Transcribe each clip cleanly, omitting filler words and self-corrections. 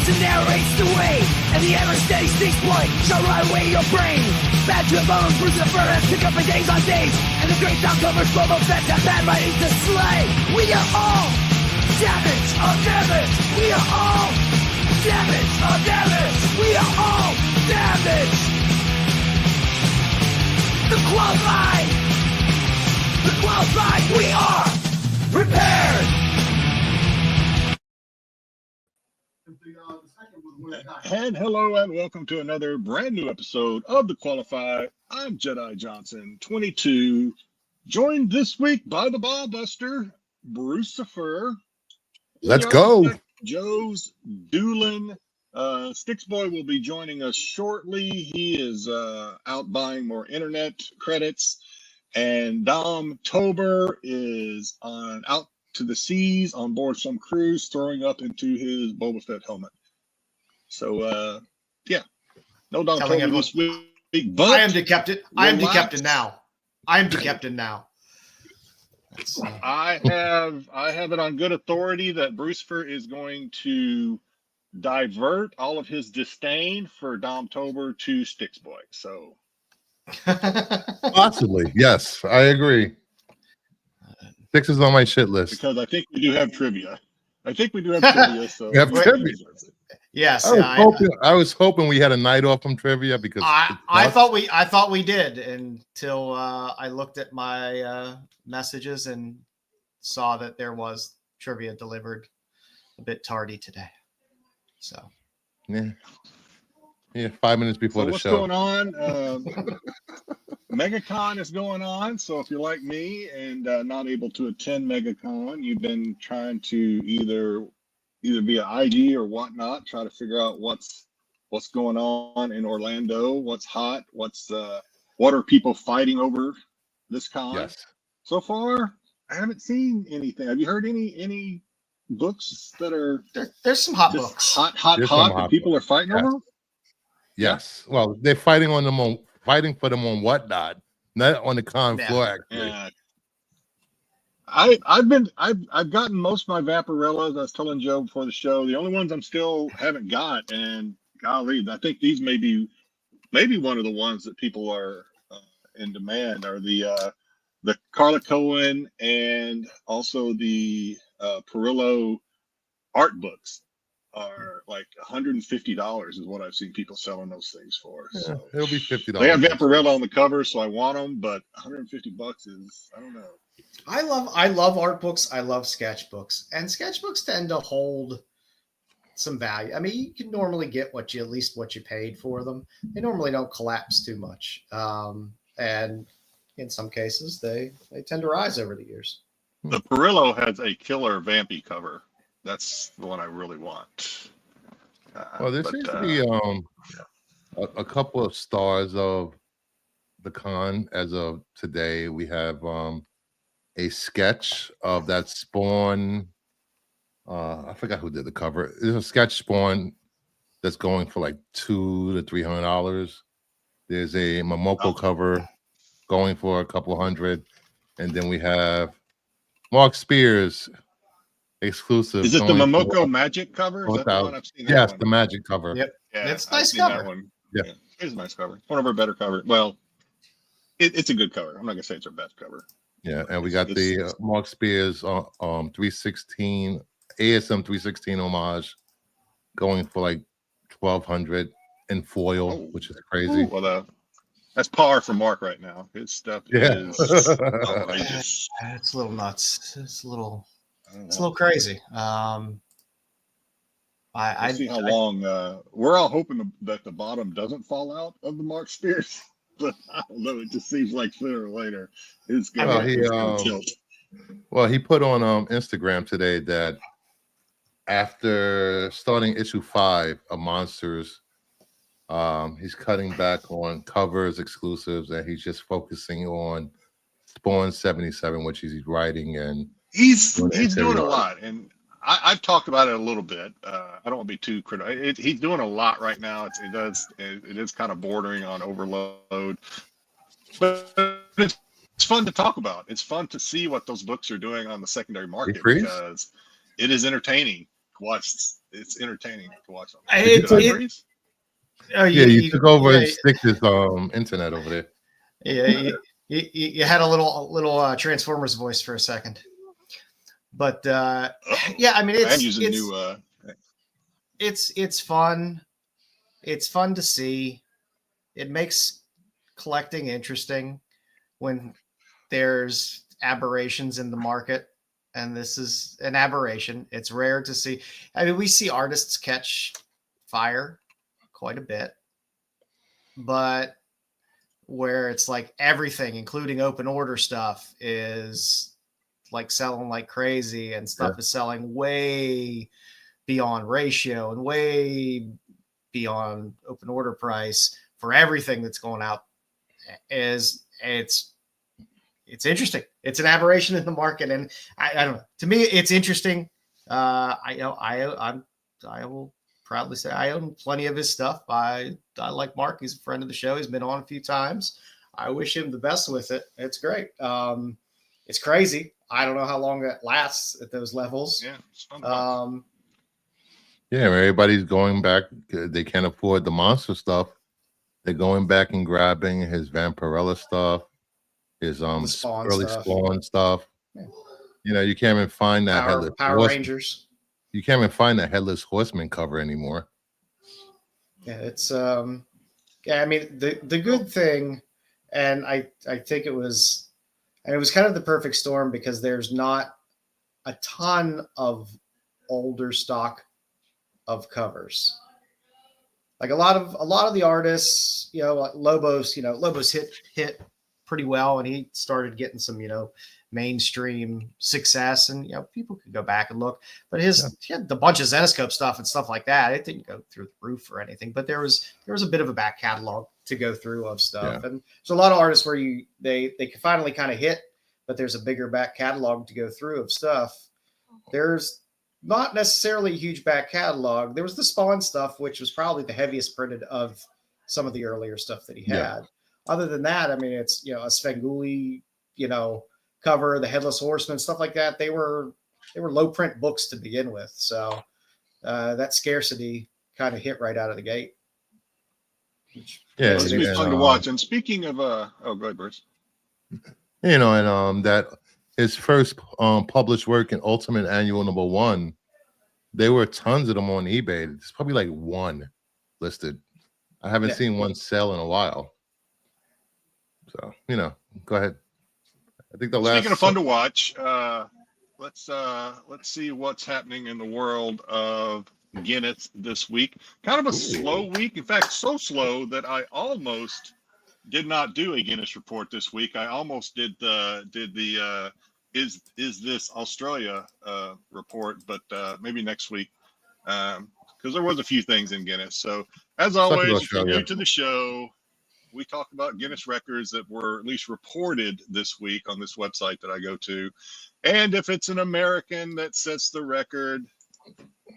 and narrates the way, and the ever-steady Styx boy shall ride away your brain. Bad to the bones, bruise the fur, and pick up for days on days, and the great October's Boba Fett have bad writings to slay. We are all damage on damage. We are all damage on damage. We are all damage. The qualified, we are prepared. And hello and welcome to another brand new episode of The Qualified. I'm Jedi Johnson, 22, joined this week by the ball buster, Brucifer. Let's go. Joe's Duelin. Styx Boy will be joining us shortly. He is out buying more internet credits. And Dom Tober is out to the seas on board some cruise, throwing up into his Boba Fett helmet. So, yeah, no Dom Tober this week. But I am the captain. I am the captain now. I am the captain now. I have it on good authority that Brucifer is going to divert all of his disdain for Dom Tober to Styx Boy. So. Possibly, yes, I agree. Styx is on my shit list because I think we do have trivia. So we have trivia. Yes, I was hoping we had a night off from trivia because I thought we did until I looked at my messages and saw that there was trivia delivered a bit tardy today. So yeah, 5 minutes before the show. What's going on? Megacon is going on. So if you're like me and not able to attend Megacon, you've been trying to either via IG or whatnot, try to figure out what's going on in Orlando, what's hot, what are people fighting over this con. Yes. So far, I haven't seen anything. Have you heard any books that are there's some hot books. Hot that people are fighting over? Yes. Well, they're fighting for them on whatnot, not on the con floor. Actually, yeah. I've gotten most of my Vaporillas. I was telling Joe before the show. The only ones I'm still haven't got, and golly, I think these may be one of the ones that people are in demand are the Carla Cohen and also the Perillo art books. Are like $150 is what I've seen people selling those things for. Yeah, so it'll be $50. They have Vaporilla on the cover, so I want them, but $150 is, I don't know. I love art books. I love sketchbooks, and sketchbooks tend to hold some value. I mean, you can normally get at least what you paid for them. They normally don't collapse too much, and in some cases, they tend to rise over the years. The Perillo has a killer vampy cover. That's the one I really want. Well, there seems to be a couple of stars of the con as of today. We have a sketch of that Spawn. I forgot who did the cover. There's a sketch Spawn that's going for like $200 to $300. There's a Momoko cover going for a couple $100, and then we have Mark Spears. Exclusive. Is it the Momoko Magic cover? Is that the one I've seen? Yes, the Magic cover. Yep. Yeah, it's a nice cover. That one. Yeah, it's a nice cover. One of our better covers. Well, it's a good cover. I'm not gonna say it's our best cover. Yeah, and we got the Mark Spears 316 ASM 316 homage going for like $1,200 in foil, which is crazy. Well, that's par for Mark right now. His stuff is outrageous. It's a little nuts. It's a little crazy. I see how long. We're all hoping that the bottom doesn't fall out of the Mark Spears, but I don't know. It just seems like sooner or later it's going to tilt. Well, he put on Instagram today that after starting issue 5 of Monsters, he's cutting back on covers, exclusives, and he's just focusing on Spawn 77, which he's writing and. He's doing a lot, and I've talked about it a little bit. I don't want to be too critical. He's doing a lot right now. It is kind of bordering on overload, but it's fun to talk about. It's fun to see what those books are doing on the secondary market because it is entertaining. watch. It's entertaining to watch. You took over Styx's internet over there. Yeah, you had a little Transformers voice for a second, but yeah, I mean it's fun. It's fun to see. It makes collecting interesting when there's aberrations in the market, and this is an aberration. It's rare to see. I mean, we see artists catch fire quite a bit, but where it's like everything, including open order stuff, is like selling like crazy, and stuff is selling way beyond ratio and way beyond open order price for everything that's going out. It's interesting. It's an aberration in the market, and I don't know. To me, it's interesting. I will proudly say I own plenty of his stuff. I like Mark. He's a friend of the show. He's been on a few times. I wish him the best with it. It's great. It's crazy. I don't know how long that lasts at those levels. Yeah, it's fun. Yeah, everybody's going back. They can't afford the monster stuff. They're going back and grabbing his Vampirella stuff, his Spawn stuff. Yeah. You know, you can't even find that Power Rangers. You can't even find that Headless Horseman cover anymore. Yeah, it's I mean the good thing, and I think it was kind of the perfect storm, because there's not a ton of older stock of covers. Like a lot of the artists, like Lobos hit pretty well, and he started getting some, mainstream success, and people could go back and look. But he had the bunch of Zenoscope stuff and stuff like that. It didn't go through the roof or anything, but there was a bit of a back catalog to go through of stuff. And there's a lot of artists where they can finally kind of hit, but there's a bigger back catalog to go through of stuff. There's not necessarily a huge back catalog. There was the Spawn stuff, which was probably the heaviest printed of some of the earlier stuff that he had. Yeah. Other than that, I mean, it's, a Svengoolie, cover, the Headless Horseman, stuff like that. They were low print books to begin with. So that scarcity kind of hit right out of the gate. Yeah, it's be fun to watch. And speaking of, go ahead, Bruce. And that his first published work in Ultimate Annual #1, there were tons of them on eBay. There's probably like one listed. I haven't seen one sell in a while. So, go ahead. I think Speaking of fun to watch, let's see what's happening in the world of Guinness this week. Kind of a slow week. In fact, so slow that I almost did not do a Guinness report this week. I almost did the is this Australia report, but maybe next week, because there was a few things in Guinness. So as always, if you're new to the show, we talk about Guinness records that were at least reported this week on this website that I go to. And if it's an American that sets the record,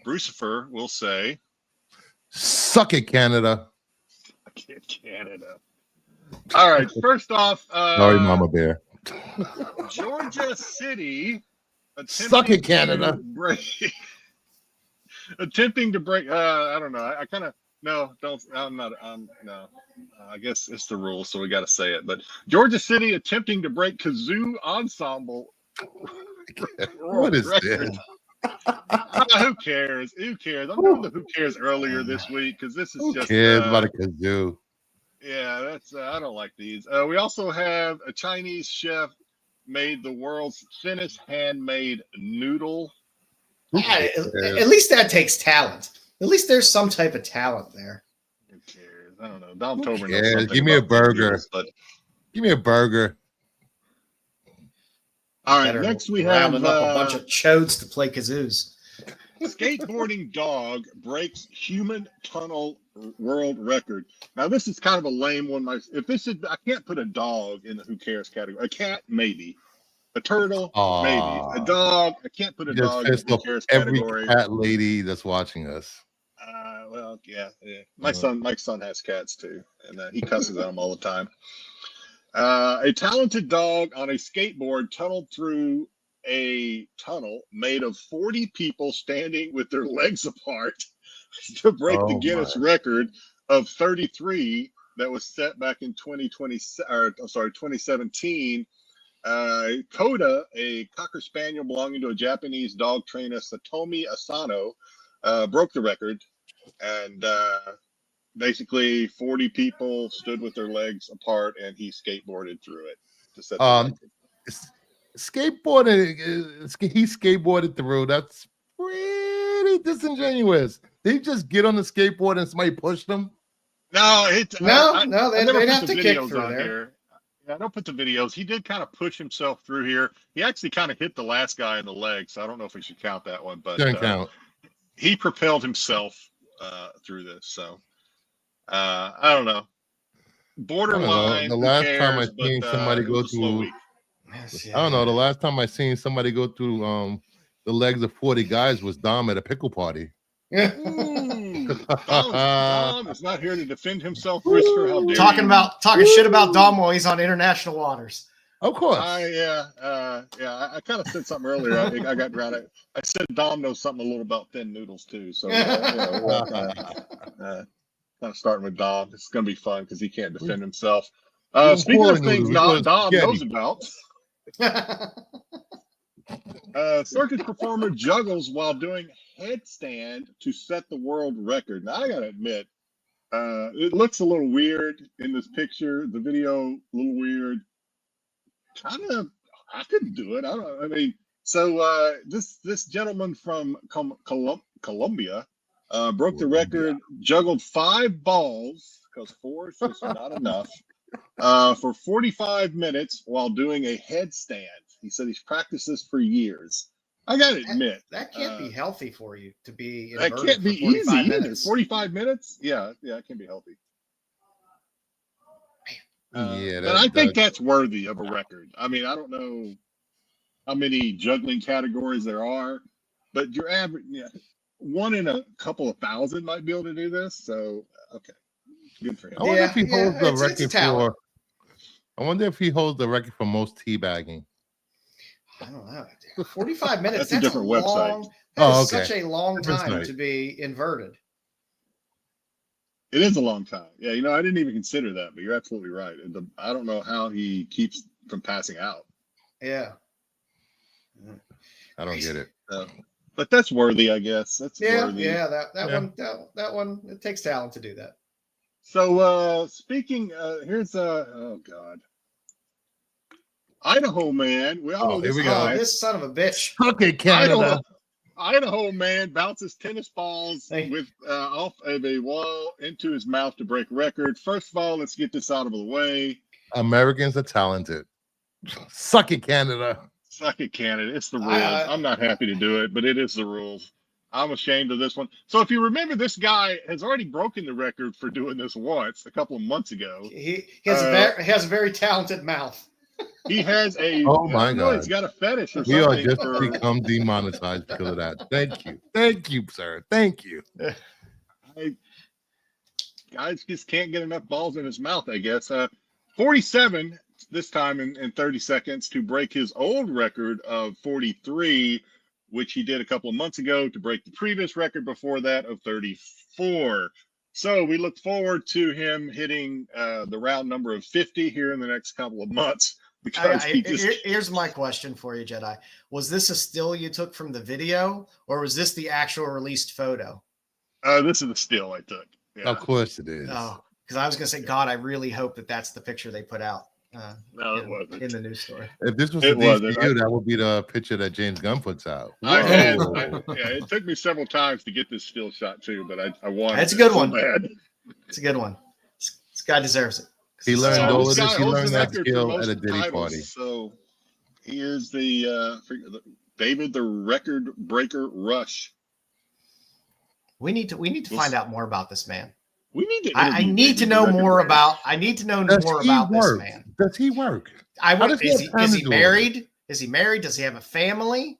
Brucifer will say, "Suck it, Canada." Suck it, Canada. All right. First off, sorry, Mama Bear. Georgia City. Suck it, Canada. Attempting to break. I don't know. I kind of. No, don't. I'm not. No. I guess it's the rule, so we got to say it. But Georgia City attempting to break kazoo ensemble. What is this? Who cares? Who cares? I'm doing the who cares earlier this week because this is just. Who cares about a kazoo? Yeah, that's. I don't like these. We also have a Chinese chef made the world's thinnest handmade noodle. Yeah, at least that takes talent. At least there's some type of talent there. Who cares? I don't know. Dom Tober knows something. Give me a burger. Give me a burger. All right. Next we have up a bunch of chodes to play kazoos. Skateboarding dog breaks human tunnel world record. Now this is kind of a lame one. If this is, I can't put a dog in the who cares category. A cat, maybe. A turtle, maybe. A dog, I can't put a dog in the who cares category. Every cat lady that's watching us. Well, yeah. My son has cats too, and he cusses at them all the time. A talented dog on a skateboard tunneled through a tunnel made of 40 people standing with their legs apart to break the Guinness record of 33 that was set back in 2017. Koda, a Cocker Spaniel belonging to a Japanese dog trainer, Satomi Asano, broke the record. And basically 40 people stood with their legs apart, and he skateboarded through it to set the record. Skateboarding, he skateboarded through. That's pretty disingenuous. Did he just get on the skateboard and somebody pushed him? No, they have to kick through there. Here. Yeah, I don't put the videos. He did kind of push himself through here. He actually kind of hit the last guy in the leg, so I don't know if we should count that one. But count. He propelled himself through this. So I don't know. Borderline. The last time I seen somebody go through, I don't know. The last time I seen somebody go through the legs of 40 guys was Dom at a pickle party. Dom is not here to defend himself, Brisker. How dare talking shit about Dom while he's on international waters. Of course. I kind of said something earlier. I got grounded. I said Dom knows something a little about thin noodles too. So kind of starting with Dom. It's going to be fun because he can't defend himself. Speaking of things Dom knows about. Circus performer juggles while doing headstand to set the world record. Now I gotta admit, it looks a little weird in this picture. The video a little weird. I couldn't do it. So this gentleman from Colombia broke the record. Juggled 5 balls because 4 is just not enough. For 45 minutes while doing a headstand. He said he's practiced this for years. I gotta admit, that can't be healthy for you to be. That can't be easy either. 45 minutes? Yeah, it can be healthy. But I think that's worthy of a record. I mean, I don't know how many juggling categories there are, but your average, one in a couple of thousand might be able to do this. So, okay, good for him. I wonder if he holds the record for. I wonder if he holds the record for most teabagging. I don't know. 45 minutes. That's a different website. That is such a long time to be inverted. It is a long time. Yeah, I didn't even consider that, but you're absolutely right. I don't know how he keeps from passing out. Yeah. I don't get it. But that's worthy, I guess. That's worthy. Yeah, that one, it takes talent to do that. So speaking, here's oh God. Idaho man. We all know this guy. This son of a bitch. Okay, Canada. Idaho man bounces tennis balls with off of a wall into his mouth to break record. First of all, let's get this out of the way. Americans are talented. Suck it, Canada. Suck it, Canada. It's the rules. I'm not happy to do it, but it is the rules. I'm ashamed of this one. So if you remember, this guy has already broken the record for doing this once a couple of months ago. He has a very talented mouth. He has a. Oh my God! He's got a fetish or we something. We are just become demonetized because of that. Thank you, sir. Thank you. Guys just can't get enough balls in his mouth, I guess. 47 this time in 30 seconds to break his old record of 43, which he did a couple of months ago to break the previous record before that of 34. So we look forward to him hitting the round number of 50 here in the next couple of months. Because here's my question for you, Jedi. Was this a still you took from the video, or was this the actual released photo? This is the still I took. Yeah. Of course it is. Oh, because I was going to say, God, I really hope that's the picture they put out. No, it wasn't. In the news story. If this was a DCU, that would be the picture that James Gunn puts out. It took me several times to get this still shot too, but I wanted. It's a good one. It's a good one. This guy deserves it. He learned all of this. He learned that skill at a Diddy party. So he is the David the Record Breaker Rush. We need to find out more about this man. We need to. I need to know more about. I need to know more about this man. Does he work? Is he married? Is he married? Does he have a family?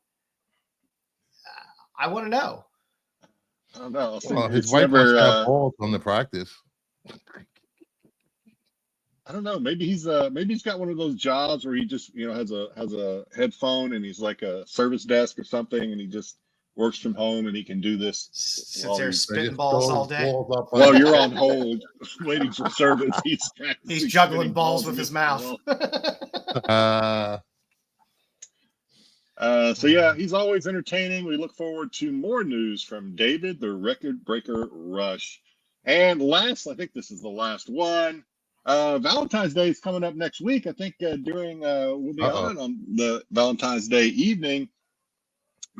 I want to know. I don't know. Well, his wife must have balls on the practice. I don't know. Maybe he's got one of those jobs where he just has a headphone and he's like a service desk or something, and he just works from home and he can do this. Sits there spitting balls all day. While you're on hold waiting for service, he's juggling balls with his mouth. So yeah, he's always entertaining. We look forward to more news from David, the Record Breaker Rush. And last, I think this is the last one. Valentine's Day is coming up next week. I think we'll be on the Valentine's Day evening.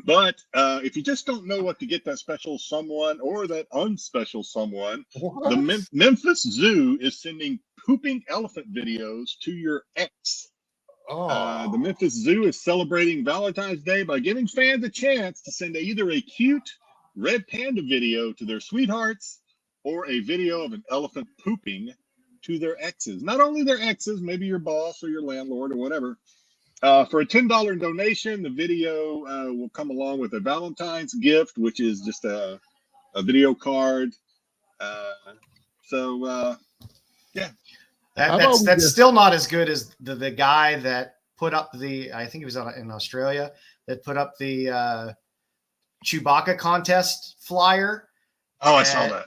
But if you just don't know what to get that special someone or that unspecial someone, the Memphis Zoo is sending pooping elephant videos to your ex. The Memphis Zoo is celebrating Valentine's Day by giving fans a chance to send either a cute red panda video to their sweethearts or a video of an elephant pooping to their exes. Not only their exes, maybe your boss or your landlord or whatever. For a $10 donation, the video will come along with a Valentine's gift, which is just a video card. Yeah. That's still not as good as the guy that put up I think he was in Australia, that put up the Chewbacca contest flyer. Oh, I saw that.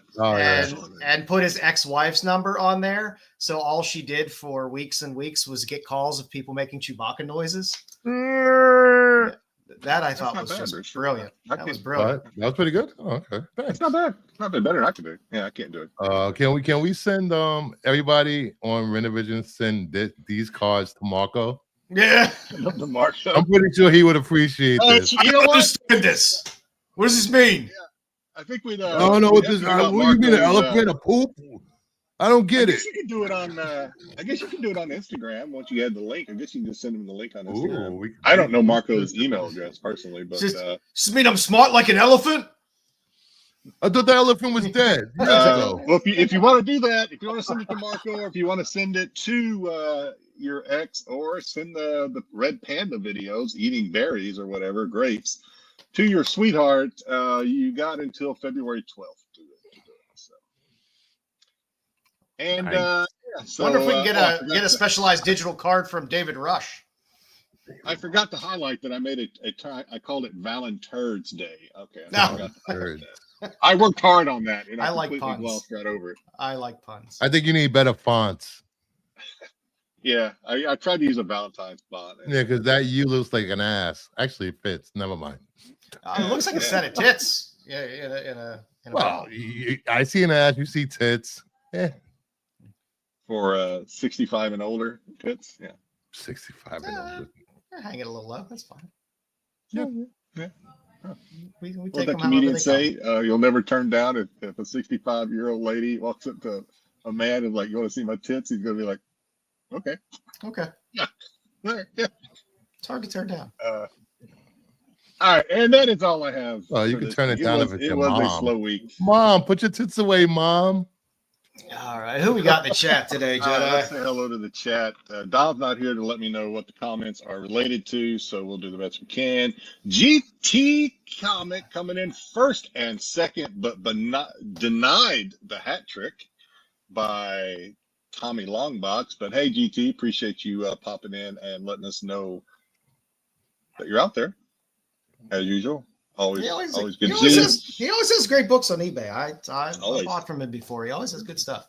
And put his ex-wife's number on there. So all she did for weeks and weeks was get calls of people making Chewbacca noises. That I thought was just brilliant. That was brilliant. That was pretty good. Oh, okay. Thanks. It's not bad. It's not been better than I can do. Yeah, I can't do it. Can we send everybody on Rennavision send these cards to Marco? Yeah. To Marco. I'm pretty sure he would appreciate this. You know what? Understand this. What does this mean? Yeah. I think we'd. I don't know what this. What do you mean, an elephant, a poop? I don't get it. You can do it on. I guess you can do it on Instagram once you add the link. I guess you can just send him the link on Instagram. I don't know Marco's email address personally, but does this mean I'm smart like an elephant? I thought the elephant was dead. Well, if you want to do that, if you want to send it to Marco, or if you want to send it to your ex, or send the red panda videos eating berries or whatever, grapes, to your sweetheart, you got until February 12th to do it. So. And wonder if we can get a specialized digital card from David Rush. I forgot to highlight that I made I called it Valentine's Day. Okay. I worked hard on that, and I like puns. Glossed right over it. I like puns. I think you need better fonts. Yeah, I tried to use a Valentine's font. Yeah, because that you looks like an ass. Actually, it fits. Never mind. It looks like a set of tits. Yeah, well, I see an ass. You see tits. Yeah. For 65 and older tits. Yeah. 65 and older. Hang it a little low. That's fine. Yeah. We what take that comedian say? You'll never turn down if a 65-year-old lady walks up to a man and like, you want to see my tits? He's gonna be like, okay. Yeah. It's hard to turn down. All right, and that is all I have. Oh, you can turn it down if it's your mom. It was a mom. slow week. Mom, put your tits away, Mom. All right, who we got in the chat today, Jedi? Let's say hello to the chat. Dom's not here to let me know what the comments are related to, so we'll do the best we can. GT Comic coming in first and second, but not denied the hat trick by Tommy Longbox. But hey, GT, appreciate you popping in and letting us know that you're out there. As usual, always good to see you. He always has great books on eBay. I bought from him before. He always has good stuff.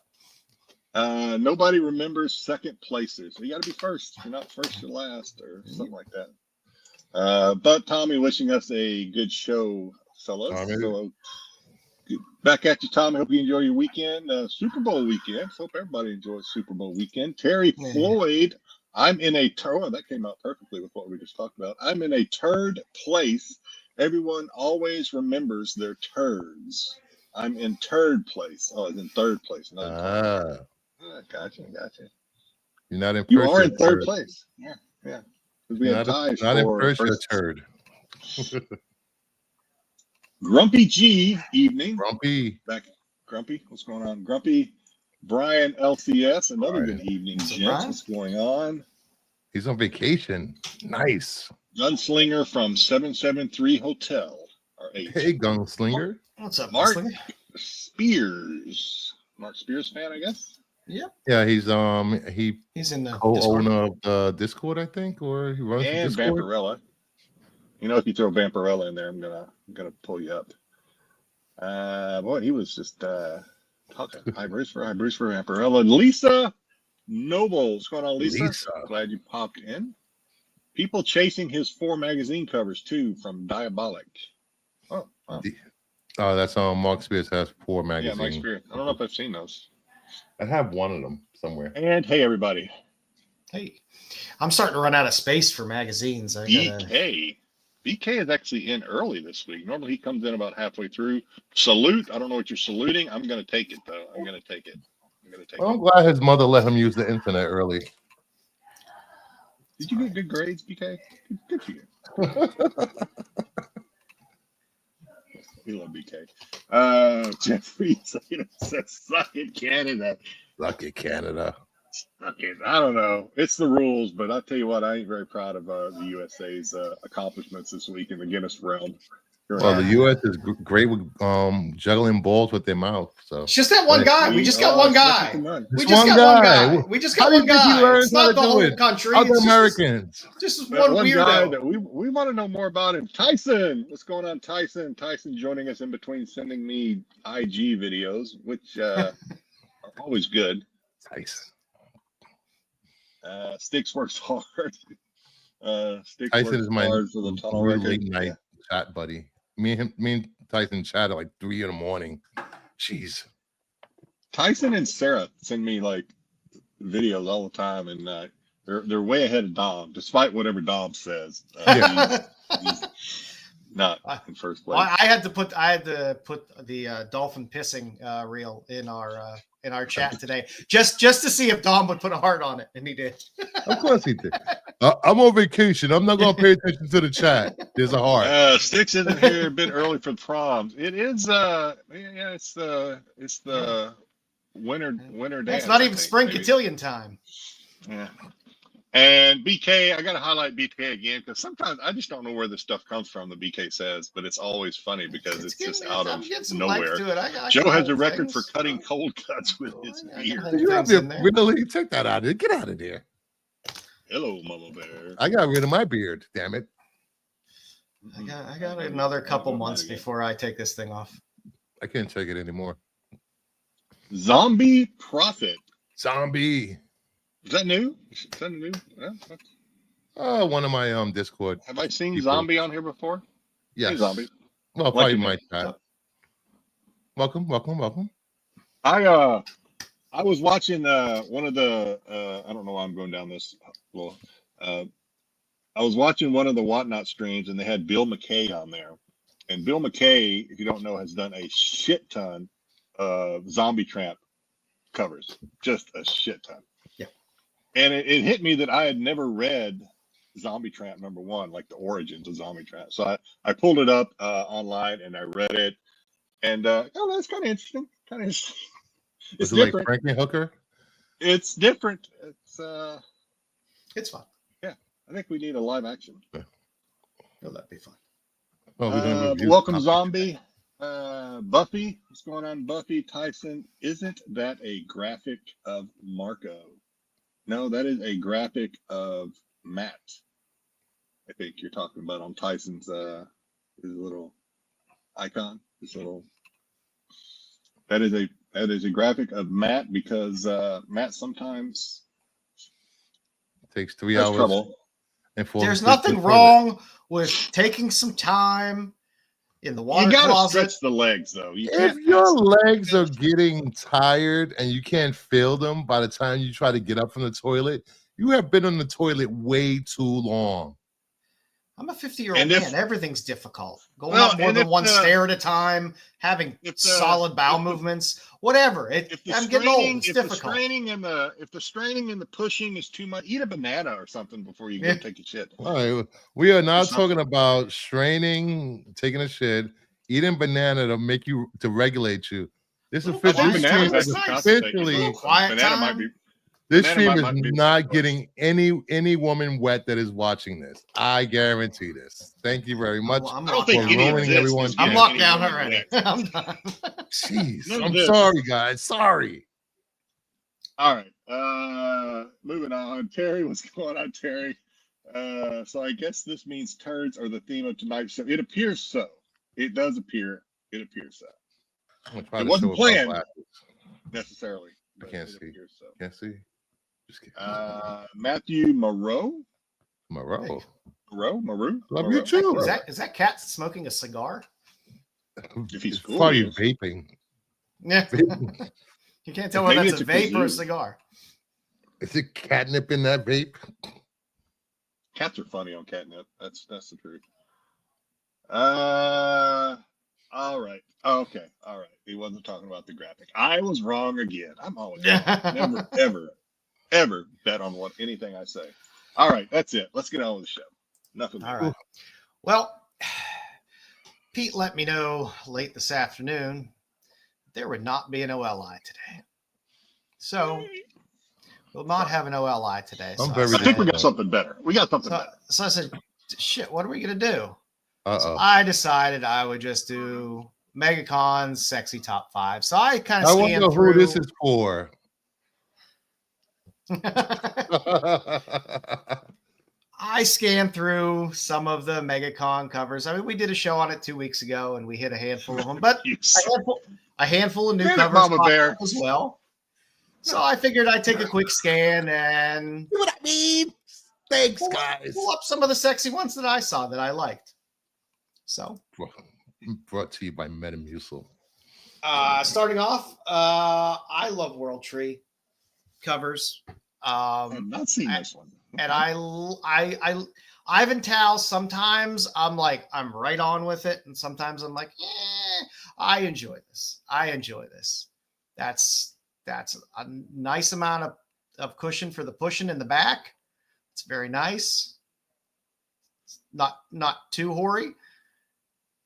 Nobody remembers second places. So you got to be first. If you're not first, you're last, or something like that. But Tommy, wishing us a good show, fellas. So, back at you, Tommy. Hope you enjoy your weekend, Super Bowl weekend. Hope everybody enjoys Super Bowl weekend. Terry Floyd. I'm in a that came out perfectly with what we just talked about. I'm in a turd place. Everyone always remembers their turds. I'm in turd place. Oh, it's in third place. Gotcha. You're not in first. You are in third place. Yeah. Because we have ties. Not in first, turd. Grumpy G evening. Grumpy. Grumpy. What's going on? Grumpy. Brian LCS, another good evening, gents. What's going on? He's on vacation. Nice. Gunslinger from 773 Hotel. Hey, Gunslinger. What's up, Mark Spears? Mark Spears fan, I guess. Yep. Yeah, he's in the co-owner of the Discord, I think, or he runs the And Discord. Vampirella. You know, if you throw Vampirella in there, I'm gonna pull you up. Boy, he was just talking. Hi, Bruce for Vampirella. Lisa Noble. What's going on, Lisa? Glad you popped in. People chasing his 4 magazine covers too from Diabolic. Oh, wow. That's Mark Spears has 4 magazines. Yeah, Mike Spears. I don't know if I've seen those. I have one of them somewhere. And hey, everybody. Hey, I'm starting to run out of space for magazines. BK is actually in early this week. Normally he comes in about halfway through. Salute. I don't know what you're saluting. I'm going to take it, though. I'm glad his mother let him use the internet early. Did you get good grades, BK? Good for you. We love BK. Jeffrey says, suck it, Canada. Suck it, Canada. Suck it. I don't know. It's the rules, but I'll tell you what, I ain't very proud of the USA's accomplishments this week in the Guinness realm. Well, the U.S. is great with juggling balls with their mouth. So it's just that one guy. We just got one guy. We just got one guy. We just got one guy. It's not the whole country. Other Americans. Just one weirdo. Guy that we want to know more about him. Tyson. What's going on, Tyson? Tyson joining us in between sending me IG videos, which are always good. Tyson. Styx works hard. Styx Tyson works is my hard for the tunnel record. late night chat buddy. Me and Tyson chat at like 3 a.m. Jeez. Tyson and Sarah send me like videos all the time, and they're way ahead of Dom, despite whatever Dom says. He's not in first place. Well, I had to put the dolphin pissing reel in our chat today, just to see if Dom would put a heart on it, and he did. Of course he did. I'm on vacation. I'm not going to pay attention to the chat. There's a heart. Styx isn't here a bit early for the proms. It is. It's the winter dance. It's not even spring cotillion time. Yeah. And BK, I got to highlight BK again because sometimes I just don't know where this stuff comes from. The BK says, but it's always funny because it's just out of nowhere. Joe has a record for cutting cold cuts with his beard. Really? Take that out of there. Get out of there. Hello, Mama Bear. I got rid of my beard. Damn it. I got another couple months before I take this thing off. I can't take it anymore. Zombie Prophet. Zombie. Is that new? Yeah, one of my Discord. Have I seen people. Zombie on here before? Yes. Hey, Zombie. Well, probably my chat. Welcome. I was watching one of the I don't know why I'm going down this. Well, I was watching one of the Whatnot streams, and they had Bill McKay on there. And Bill McKay, if you don't know, has done a shit ton of Zombie Tramp covers, just a shit ton. Yeah. And it hit me that I had never read Zombie Tramp #1, like the origins of Zombie Tramp. So I pulled it up online and I read it, and that's kind of interesting. It's different. Like Frankenhooker? It's different. It's fun. Yeah, I think we need a live action. Oh, that'd be fun. Well, welcome, Zombie. Buffy, what's going on, Buffy? Tyson, isn't that a graphic of Marco? No, that is a graphic of Matt. I think you're talking about on Tyson's his little icon. That is a graphic of Matt because Matt sometimes takes 3 hours. Trouble. There's nothing wrong with taking some time in the water closet. You gotta stretch the legs, though. If your legs are getting tired and you can't feel them by the time you try to get up from the toilet, you have been on the toilet way too long. I'm a 50-year-old man. Everything's difficult. Going up more than one stair at a time, having solid bowel movements, whatever. I'm getting old. It's difficult. If the straining and the pushing is too much, eat a banana or something before you go take a shit. All right. We are not talking about straining, taking a shit, eating banana to regulate you. This is officially quiet time. This stream is not getting any woman wet that is watching this. I guarantee this. Thank you very much. I'm locked down already. I'm done. Jeez. I'm sorry, guys. Sorry. All right. Moving on. Terry, what's going on, Terry? So I guess this means turds are the theme of tonight's show. It appears so. It does appear. It appears so. It wasn't planned necessarily. I can't see. So. Can't see. Just kidding. Matthew Moreau. Moreau. Love you too. Is that cat smoking a cigar? If he's cool, probably vaping. Yeah. You can't tell whether that's a vape or a cigar. Is it catnip in that vape? Cats are funny on catnip. That's the truth. All right. Okay. All right. He wasn't talking about the graphic. I was wrong again. I'm always wrong. Never, ever bet on anything I say. All right. That's it. Let's get on with the show. Nothing. All right. Well, Pete let me know late this afternoon there would not be an OLI today. So we'll not have an OLI today. So I think we got something better. We got something better. So I said, shit, what are we going to do? Uh-oh. So I decided I would just do Megacon's sexy top 5. So I kind of scanned wonder through. who this is for. I scanned through some of the Megacon covers. I mean, we did a show on it 2 weeks ago, and we hit a handful of them, but a handful of new covers Mama Bear. as well. So I figured I'd take a quick scan and See what I mean? Thanks, guys. pull up some of the sexy ones that I saw that I liked. So brought to you by Metamucil. starting off, I love World Tree covers. I've not seen this one. And Ivan Tal, sometimes I'm right on with it, and sometimes I'm like, I enjoy this. That's a nice amount of cushion for the pushing in the back. It's very nice. It's not too hoary.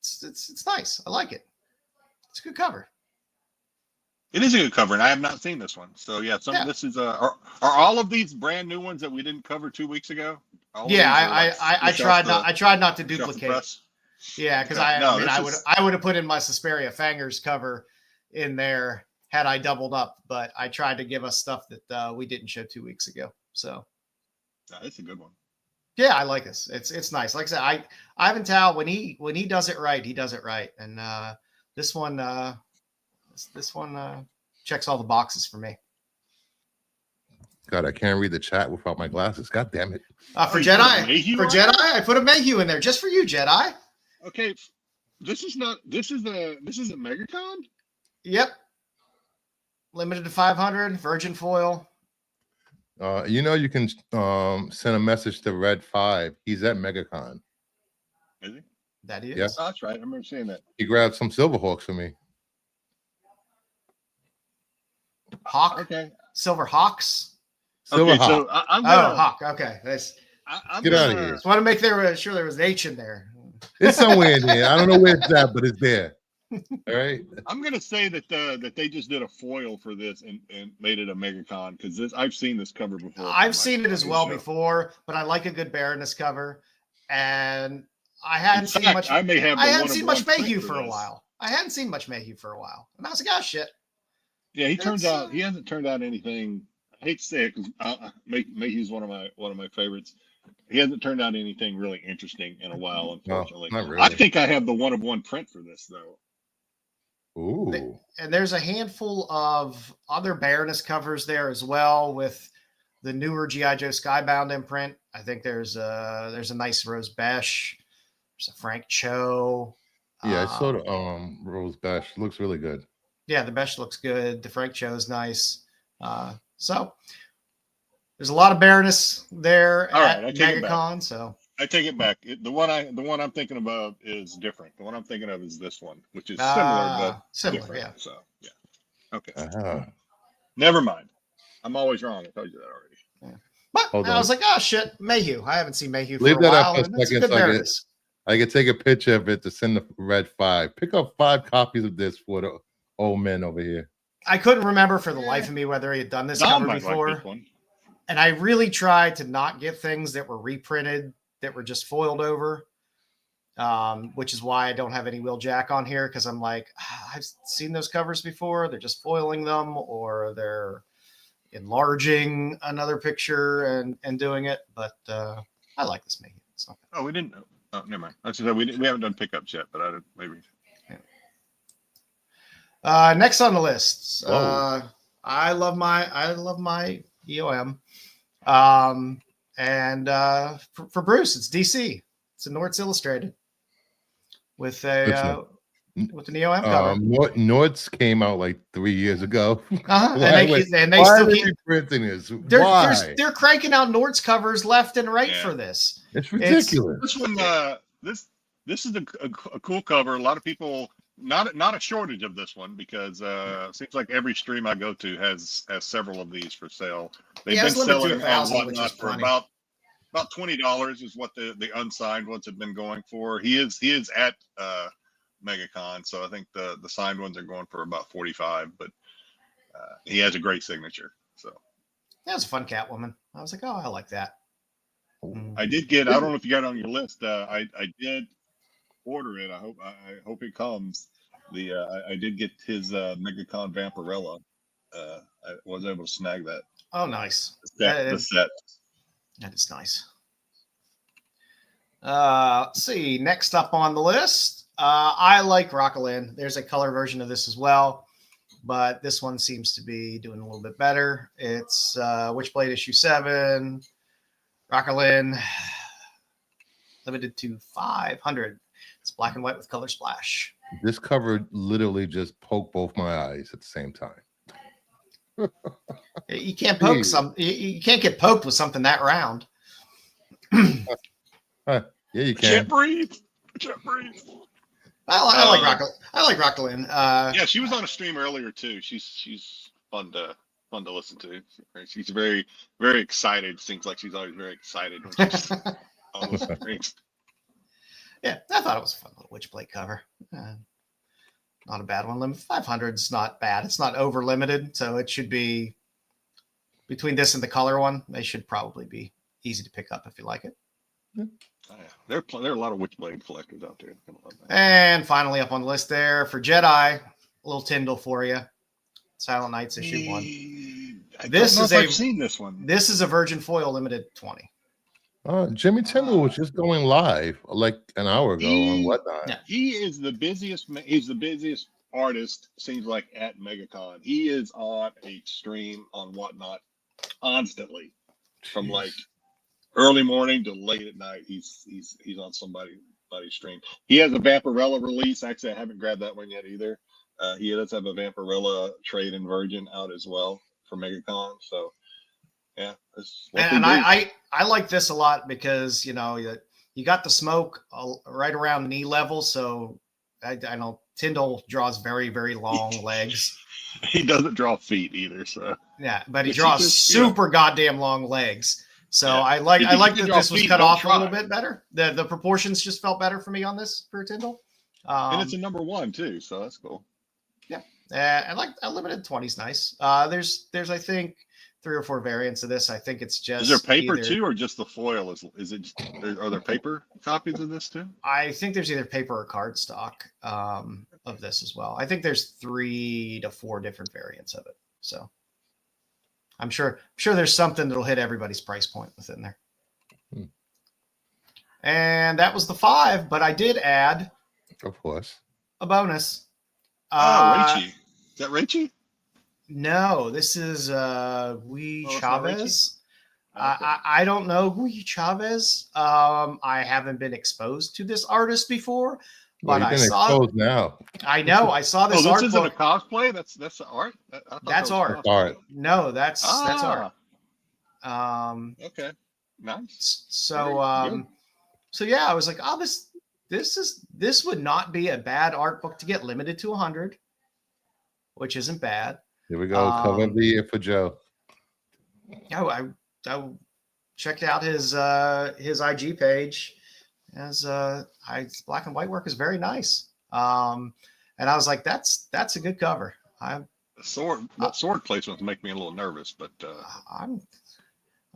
It's nice. I like it. It's a good cover. It is a good cover, and I have not seen this one. So yeah, this is are all of these brand new ones that we didn't cover 2 weeks ago? I tried not to duplicate. Yeah, because I would have put in my Suspiria Fangers cover in there had I doubled up, but I tried to give us stuff that we didn't show 2 weeks ago. So it's a good one. Yeah, I like this. It's nice. Like I said, Ivan Tal, when he does it right, he does it right. And this one checks all the boxes for me. God, I can't read the chat without my glasses. God damn it. For Jedi, I put a Mayhew in there just for you, Jedi. Okay, this is a Megacon. Yep. Limited to 500, virgin foil. You can send a message to Red 5. He's at Megacon. Is he? That is. Yeah. Oh, that's right. I remember seeing that. He grabbed some Silverhawks for me. Hawk. Okay. Silver Hawks. Silver Hawk. So I'm gonna, Hawk. Okay. That's. Get out of here. Just want to make sure there was an H in there. It's somewhere in there. I don't know where it's at, but it's there. All right. I'm gonna say that they just did a foil for this and made it a Megacon because I've seen this cover before. I've seen it as well before, but I like a good Baroness cover, and I hadn't seen much. I hadn't seen much Mayhew for a while. And I was like, oh shit. Yeah, he hasn't turned out anything. I hate to say it because Mayhew's one of my favorites. He hasn't turned out anything really interesting in a while, unfortunately. No, not really. I think I have the 1-of-1 print for this though. Ooh. And there's a handful of other Baroness covers there as well with the newer G.I. Joe Skybound imprint. I think there's a nice Rose Besh. There's a Frank Cho. Yeah, I saw the Rose Besh. Looks really good. Yeah, the Besh looks good. The Frank Cho is nice. So there's a lot of Baroness there at Megacon. So I take it back. The one I'm thinking about is different. The one I'm thinking of is this one, which is similar but different. Yeah. So yeah. Okay. Never mind. I'm always wrong. I told you that already. Yeah. But I was like, oh shit, Mayhew. I haven't seen Mayhew for Leave a that while. up for a second so I could take a picture of it to send the Red 5. Pick up 5 copies of this for the old men over here. I couldn't remember for the life of me whether he had done this cover before. And I really tried to not get things that were reprinted that were just foiled over, which is why I don't have any Will Jack on here, because I'm like, I've seen those covers before. They're just foiling them, or they're enlarging another picture and doing it, but I like this Megacon. So. Oh, we didn't. Oh, never mind. I said we haven't done pickups yet, but I did maybe. Next on the list, I love my EOM, and for Bruce, it's DC. It's a Nords Illustrated with an EOM cover. Nords came out like 3 years ago. And they still keep reprinting this. They're cranking out Nords covers left and right for this. It's ridiculous. This one, this is a cool cover. A lot of people. Not a shortage of this one because it seems like every stream I go to has several of these for sale. They've been selling on Whatnot for about $20 is what the unsigned ones have been going for. He is at Megacon, so I think the signed ones are going for about $45, but he has a great signature. So that was a fun Catwoman. I was like, oh, I like that. I did get. I don't know if you got it on your list. I did order it. I hope it comes. I did get his Megacon Vampirella. I was able to snag that. Oh, nice. The set. That is nice. Let's see. Next up on the list, I like Rockalin. There's a color version of this as well, but this one seems to be doing a little bit better. It's Witchblade issue 7. Rockalin, limited to 500. It's black and white with color splash. This cover literally just poked both my eyes at the same time. You can't poke you can't get poked with something that round. Yeah, you can. Can't breathe. I like Rockalin. I like Rockalin. Yeah, she was on a stream earlier too. She's fun to listen to. She's very, very excited. Seems like she's always very excited when she's on the streams. Yeah, I thought it was a fun little Witchblade cover. Not a bad one. Limit 500 is not bad. It's not over limited, so it should be between this and the color one. They should probably be easy to pick up if you like it. Oh, yeah. There are a lot of Witchblade collectors out there. And finally, up on the list there for Jedi, a little Tyndall for you. Silent Knights issue 1. I've seen this one. This is a Virgin Foil limited 20. Jimmy Tyndall was just going live like an hour ago on Whatnot. Yeah. He is the busiest. He's the busiest artist. Seems like at Megacon. He is on a stream on Whatnot constantly, from like early morning to late at night. He's on somebody's stream. He has a Vampirella release. Actually, I haven't grabbed that one yet either. He does have a Vampirella trade in Virgin out as well for Megacon. So. Yeah, and I like this a lot because you got the smoke right around knee level, so I know Tyndall draws very, very long legs. He doesn't draw feet either, so yeah, but he draws super goddamn long legs. So yeah. I like that this was cut off a little bit better. The proportions just felt better for me on this for Tyndall. And it's a #1 too, so that's cool. Yeah, I like a limited 20 is nice. There's I think 3 or 4 variants of this. I think it's just. Is there paper too, or just the foil? Is it? Are there paper copies of this too? I think there's either paper or cardstock of this as well. I think there's 3 to 4 different variants of it. So I'm sure there's something that'll hit everybody's price point within there. And that was the 5, but I did add, of course, a bonus. Rachie. Is that Rachie? No, this is Chavez. I don't know Guy Chavez. I haven't been exposed to this artist before, but I saw it now. I know. I saw this art. This isn't a cosplay. That's art. That's art. Art. That's art. Okay. Nice. So yeah, I was like, oh, this would not be a bad art book to get limited to 100, which isn't bad. Here we go. Cover of the year for Joe. I checked out his IG page. As black and white work is very nice. And I was like, that's a good cover. That sword placements make me a little nervous, but I'm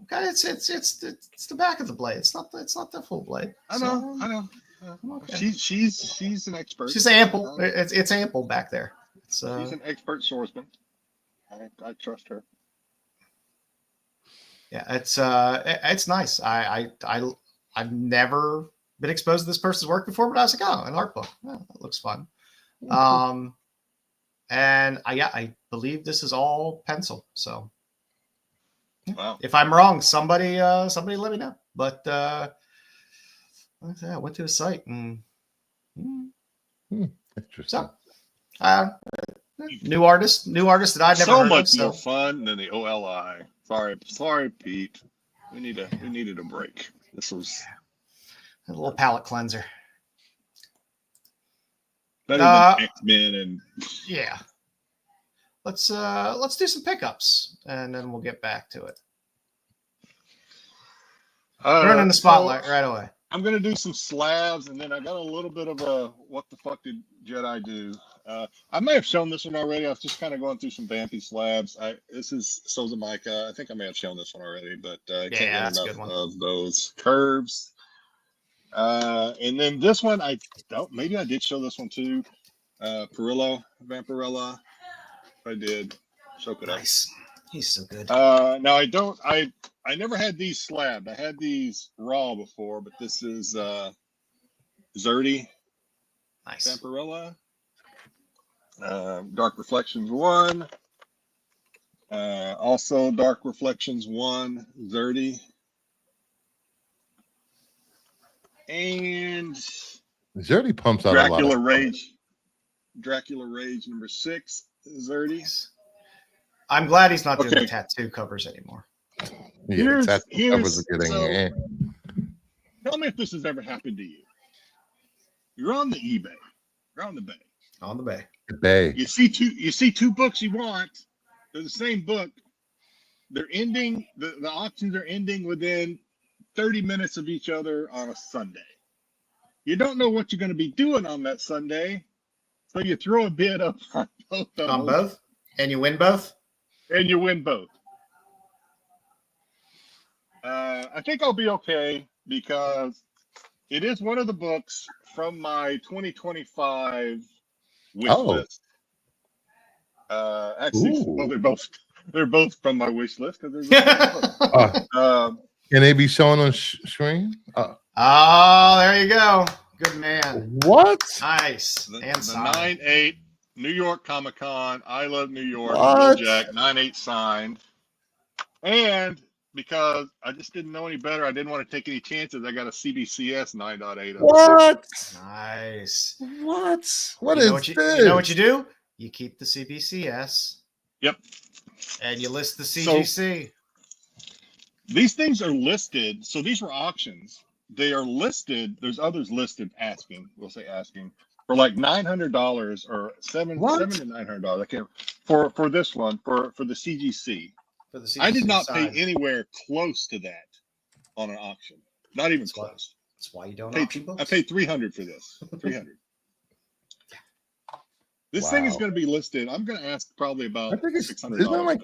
okay. It's the back of the blade. It's not the full blade. I know. Okay. She's an expert. She's ample. It's ample back there. She's an expert swordsman. I trust her. Yeah, it's nice. I've never been exposed to this person's work before, but I was like, oh, an art book. Oh, that looks fun. And I believe this is all pencil. So Wow. if I'm wrong, somebody let me know. But I went to his site and Interesting. so new artist that I'd never So heard much of. more fun than the OLI. Sorry, Pete. We needed a break. This was A little palate cleanser. better than X-Men and Yeah. Let's do some pickups and then we'll get back to it. Running the spotlight right away. I'm gonna do some slabs, and then I got a little bit of a what the fuck did Jedi do? I may have shown this one already. I was just kind of going through some vampy slabs. This is Souza Micah. I think I may have shown this one already, but I can't get enough of those curves. And then this one, I don't. Maybe I did show this one too. Perillo, Vampirella. If I did, choke it up. Nice. He's so good. Now I never had these slabbed. I had these raw before, but this is Zerdy. Nice. Vampirella. Dark Reflections 1. Also Dark Reflections 1, Zerdy. And Zerdy pumps out a lot. Dracula Rage number 6, Zerdy. I'm glad he's not doing the tattoo covers anymore. Yeah, tattoo covers are getting. Tell me if this has ever happened to you. You're on the eBay. You're on the bay. On the bay. Bay. You see two books you want. They're the same book. They're ending. The auctions are ending within 30 minutes of each other on a Sunday. You don't know what you're going to be doing on that Sunday, so you throw a bid up on both of them. On both, and you win both. And you win both. I think I'll be okay because it is one of the books from my 2025 wish list. Actually, well, they're both from my wish list because there's. Can they be shown on screen? Oh, there you go. Good man. What? Nice. The 9/8 New York Comic Con. I love New York. Jack 9/8 signed. And because I just didn't know any better, I didn't want to take any chances. I got a CBCS 9.8. What? Nice. What is this? You know what you do? You keep the CBCS. Yep. And you list the CGC. These things are listed. So these were auctions. They are listed. There's others listed asking. We'll say asking for like $900 or $700 to $900. I can't for this one for the CGC. For the CGC I did not pay anywhere close to that on an auction. Not even close. That's why you don't auction books. I paid $300 for this. $300. This thing is going to be listed. I'm going to ask probably about $600. Isn't it like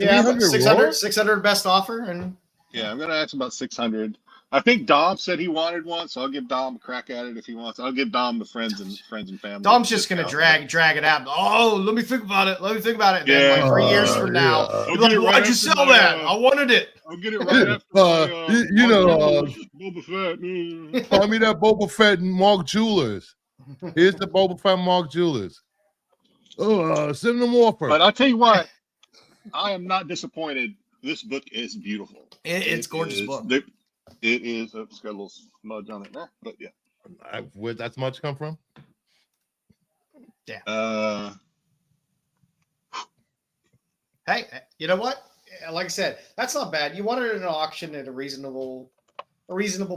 600 best offer? And yeah, I'm going to ask about $600. I think Dom said he wanted one, so I'll give Dom a crack at it if he wants. I'll give Dom the friends and family. Dom's just going to drag it out. Oh, let me think about it. And then like 3 years from now, why'd you sell that? I wanted it. I'll get it right after. Boba Fett. Tell me that Boba Fett and Mark Jewelers. Here's the Boba Fett Mark Jewelers. Send them more for. But I'll tell you what, I am not disappointed. This book is beautiful. It's gorgeous book. It is. It's got a little smudge on it now, but yeah. Where'd that smudge come from? Yeah. Hey, you know what? Like I said, that's not bad. You wanted an auction at a reasonable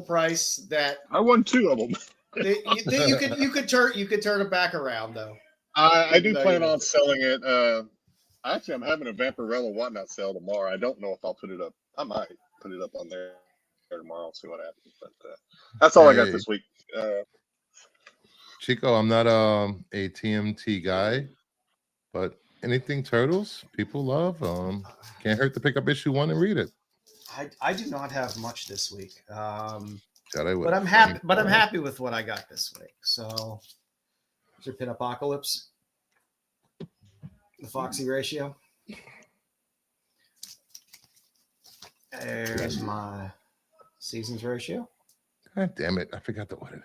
price. That I won 2 of them. you could turn it back around though. I do plan on selling it. Actually, I'm having a Vampirella whatnot sale tomorrow. I don't know if I'll put it up. I might put it up on there tomorrow and see what happens. But that's all I got this week. Chico, I'm not a TMT guy, but anything Turtles, people love. Can't hurt to pick up issue 1 and read it. I do not have much this week. But I'm happy. But I'm happy with what I got this week. So, is your Pin Apocalypse? The Foxy ratio. There's my seasons ratio. God damn it! I forgot to order.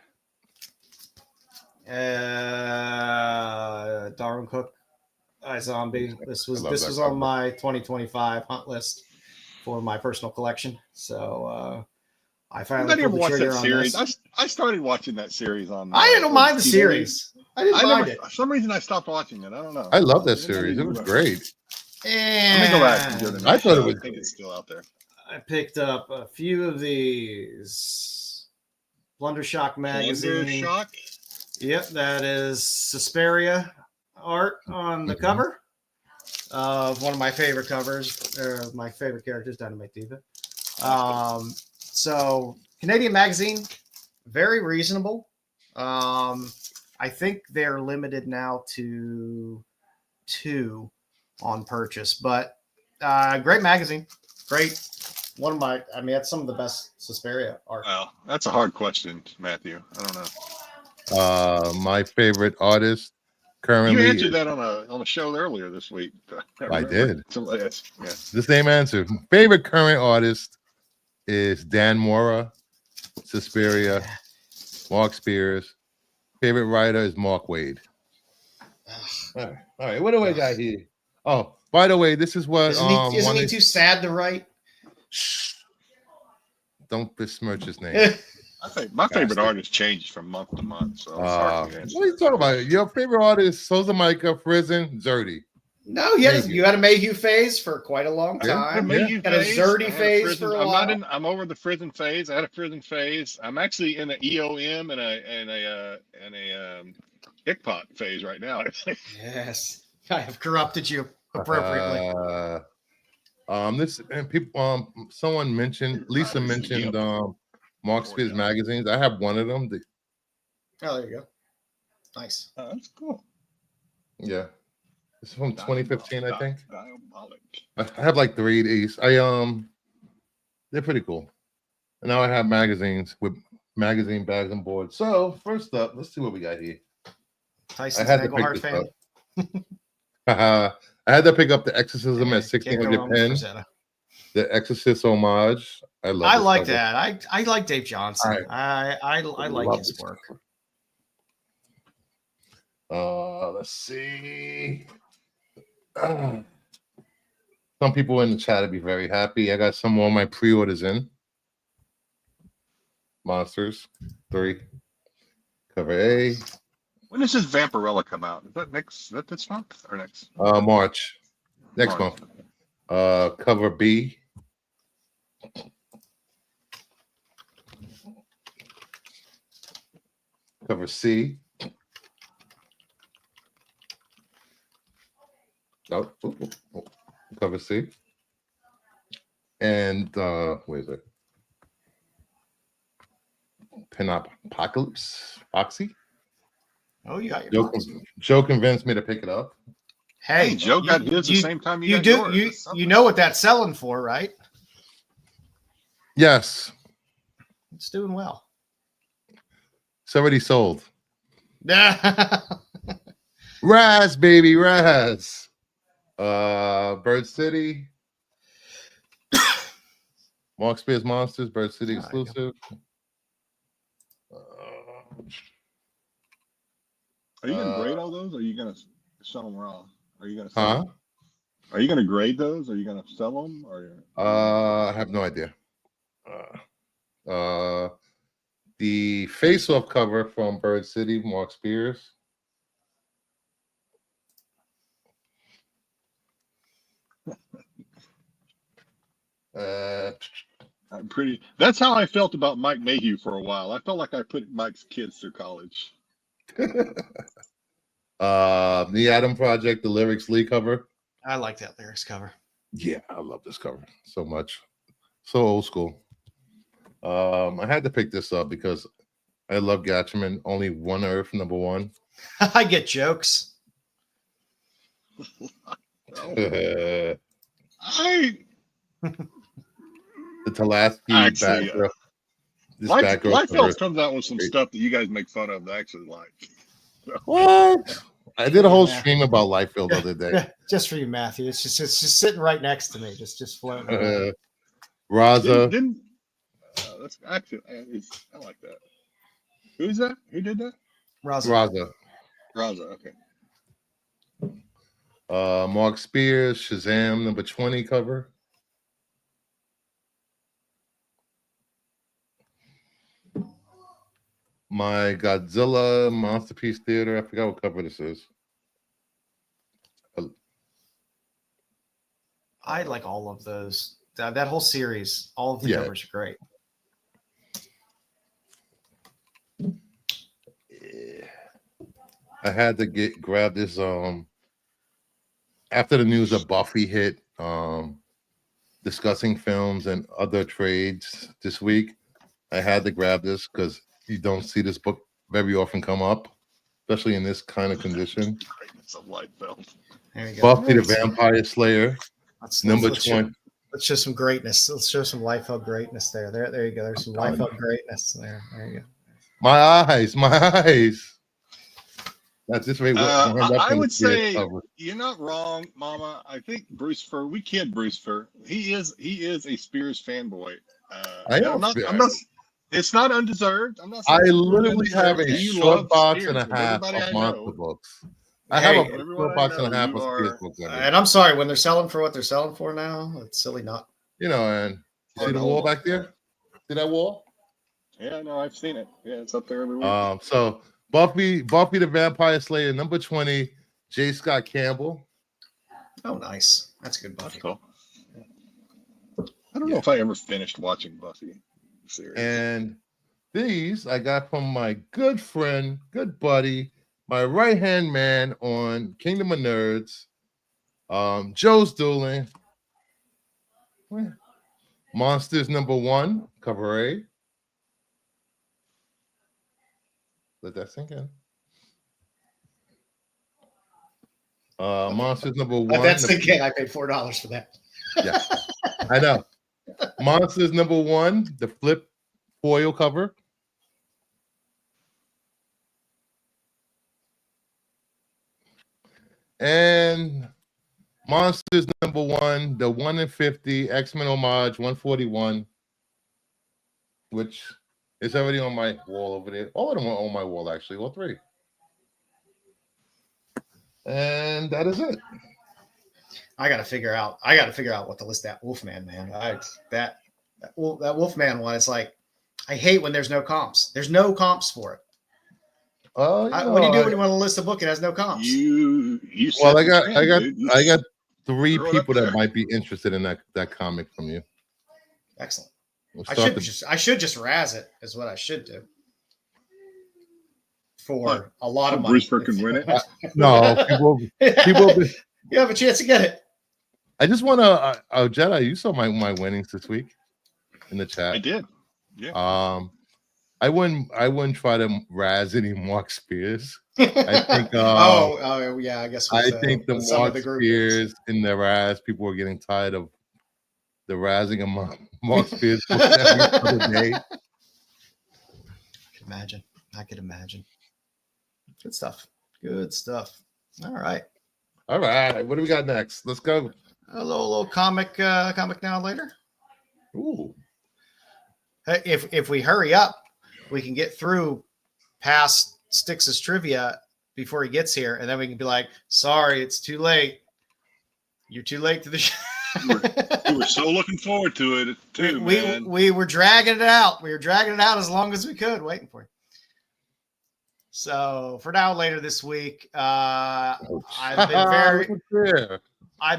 Darwin Cook, iZombie. This was cover. on my 2025 hunt list for my personal collection. So I finally never watched that on series. this. I started watching that series on. I didn't mind the series. I didn't mind it. For some reason, I stopped watching it. I don't know. I love that series. It was great. Let me go back and give it. I thought it was. I think it's still out there. I picked up a few of these. Blundershock magazine. Blundershock? Yep, that is Suspiria art on the cover of one of my favorite covers, or my favorite characters, Dynamite Diva. So Canadian magazine, very reasonable. I think they're limited now to 2 on purchase, but great magazine. Great. One of my, I mean, that's some of the best Suspiria art. Well, that's a hard question, Matthew. I don't know. My favorite artist currently. You answered that on a show earlier this week. I did. Somebody asked, yeah. The same answer. Favorite current artist is Dan Mora, Suspiria, Mark Spears. Favorite writer is Mark Wade. All right. What do I got here? Oh, by the way, this is what. Isn't he too sad to write? Shh. Don't besmirch his name. I think my favorite artist changes from month to month. So what are you talking about? Your favorite artist, Souza Micah, Frizen, Zerdy. No, you had a Mayhew phase for quite a long time. Mayhew had a Zerdy phase for a while. I'm over the Frizen phase. I had a Frizen phase. I'm actually in an EOM and a Hickpot phase right now. Yes, I have corrupted you appropriately. Someone mentioned, Lisa mentioned Mark Spears magazines. I have one of them. Oh, there you go. Nice. Oh, that's cool. Yeah. It's from 2015, I think. Diabolic. I have like 3 of these. They're pretty cool. And now I have magazines with magazine bags and boards. So first up, let's see what we got here. Tyson's Nagelhart fan. I had to pick up the Exorcism at 1600 pens. The Exorcist homage. I like that. I like Dave Johnson. I like his work. Let's see. Some people in the chat will be very happy. I got some more of my pre-orders in. Monsters 3. Cover A. When does this Vampirella come out? Is that this month or next? March. Next month. Cover B. Cover C. Oh, cover C. And where is it? Apocalypse Foxy. Oh, you got your Joe convinced me to pick it up. Hey, Joe got his the same time you do. You know what that's selling for, right? Yes. It's doing well. It's already sold. Raz, baby, Raz. Bird City. Mark Spears Monsters, Bird City exclusive. Are you gonna grade all those, or are you gonna sell them raw? Are you gonna sell them? Are you gonna grade those? Are you gonna sell them? Or I have no idea. The face-off cover from Bird City, Mark Spears. That's how I felt about Mike Mayhew for a while. I felt like I put Mike's kids through college. The Adam Project, the Lyrics Lee cover. I like that Lyrics cover. Yeah, I love this cover so much. So old school. I had to pick this up because I love Gatchaman. Only One Earth, #1. I get jokes. The Talaski background. Liefeld comes out with some stuff that you guys make fun of that I actually like. So. What? I did a whole stream about Liefeld the other day. Just for you, Matthew. It's just sitting right next to me, just floating. Raza. That's actually, I like that. Who's that? Who did that? Raza. Okay. Mark Spears, Shazam, number 20 cover. My Godzilla Masterpiece Theater. I forgot what cover this is. I like all of those. That whole series, all of the covers are great. Yeah. I had to grab this after the news of Buffy hit, discussing films and other trades this week. I had to grab this because you don't see this book very often come up, especially in this kind of condition. Greatness of light film. There you go. Buffy the Vampire Slayer, number 20. Let's show some greatness. Let's show some life hug greatness there. There you go. There's some life hug greatness there. There you go. My eyes. That's this way. I would say you're not wrong, Mama. I think Bruce Fur. We kid Bruce Fur. He is a Spears fanboy. I'm not. It's not undeserved. I'm not. I literally have a short box and a half of monster books. I have a short box and a half of Spears books. And I'm sorry when they're selling for what they're selling for now. It's silly not. And see the wall back there? See that wall? Yeah, no, I've seen it. Yeah, it's up there every week. So Buffy the Vampire Slayer, number 20, J. Scott Campbell. Oh, nice. That's a good Buffy. Cool. I don't know if I ever finished watching Buffy series. And these I got from my good friend, good buddy, my right-hand man on Kingdom of Nerds, Joe's Dueling. Monsters number 1, cover A. Let that sink in. Monsters number 1. Let that sink in. I paid $4 for that. Yeah, I know. Monsters number 1, the flip foil cover. And Monsters number 1, the 1 in 50 X-Men homage 141, which is already on my wall over there. All of them are on my wall, actually, all 3. And that is it. I gotta figure out what to list that Wolfman, man. That Wolfman one is like, I hate when there's no comps. There's no comps for it. What do you do when you want to list a book? It has no comps. Well, I got 3 people that might be interested in that comic from you. Excellent. I should just razz it. Is what I should do. For a lot of money. Bruce Fur can win it. No, people. You have a chance to get it. I just want to. Jedi, you saw my winnings this week in the chat. I did. Yeah. I wouldn't try to razz any Mark Spears. I think. Yeah. I guess. I think the Mark Spears in the razz, people were getting tired of the razzing of Mark Spears every other day. I could imagine. Good stuff. All right. What do we got next? Let's go. A little comic now later. Ooh. Hey, if we hurry up, we can get through past Styx's trivia before he gets here, and then we can be like, sorry, it's too late. You're too late to the show. We were so looking forward to it too, man. We were dragging it out. We were dragging it out as long as we could, waiting for you. So for now, later this week, I've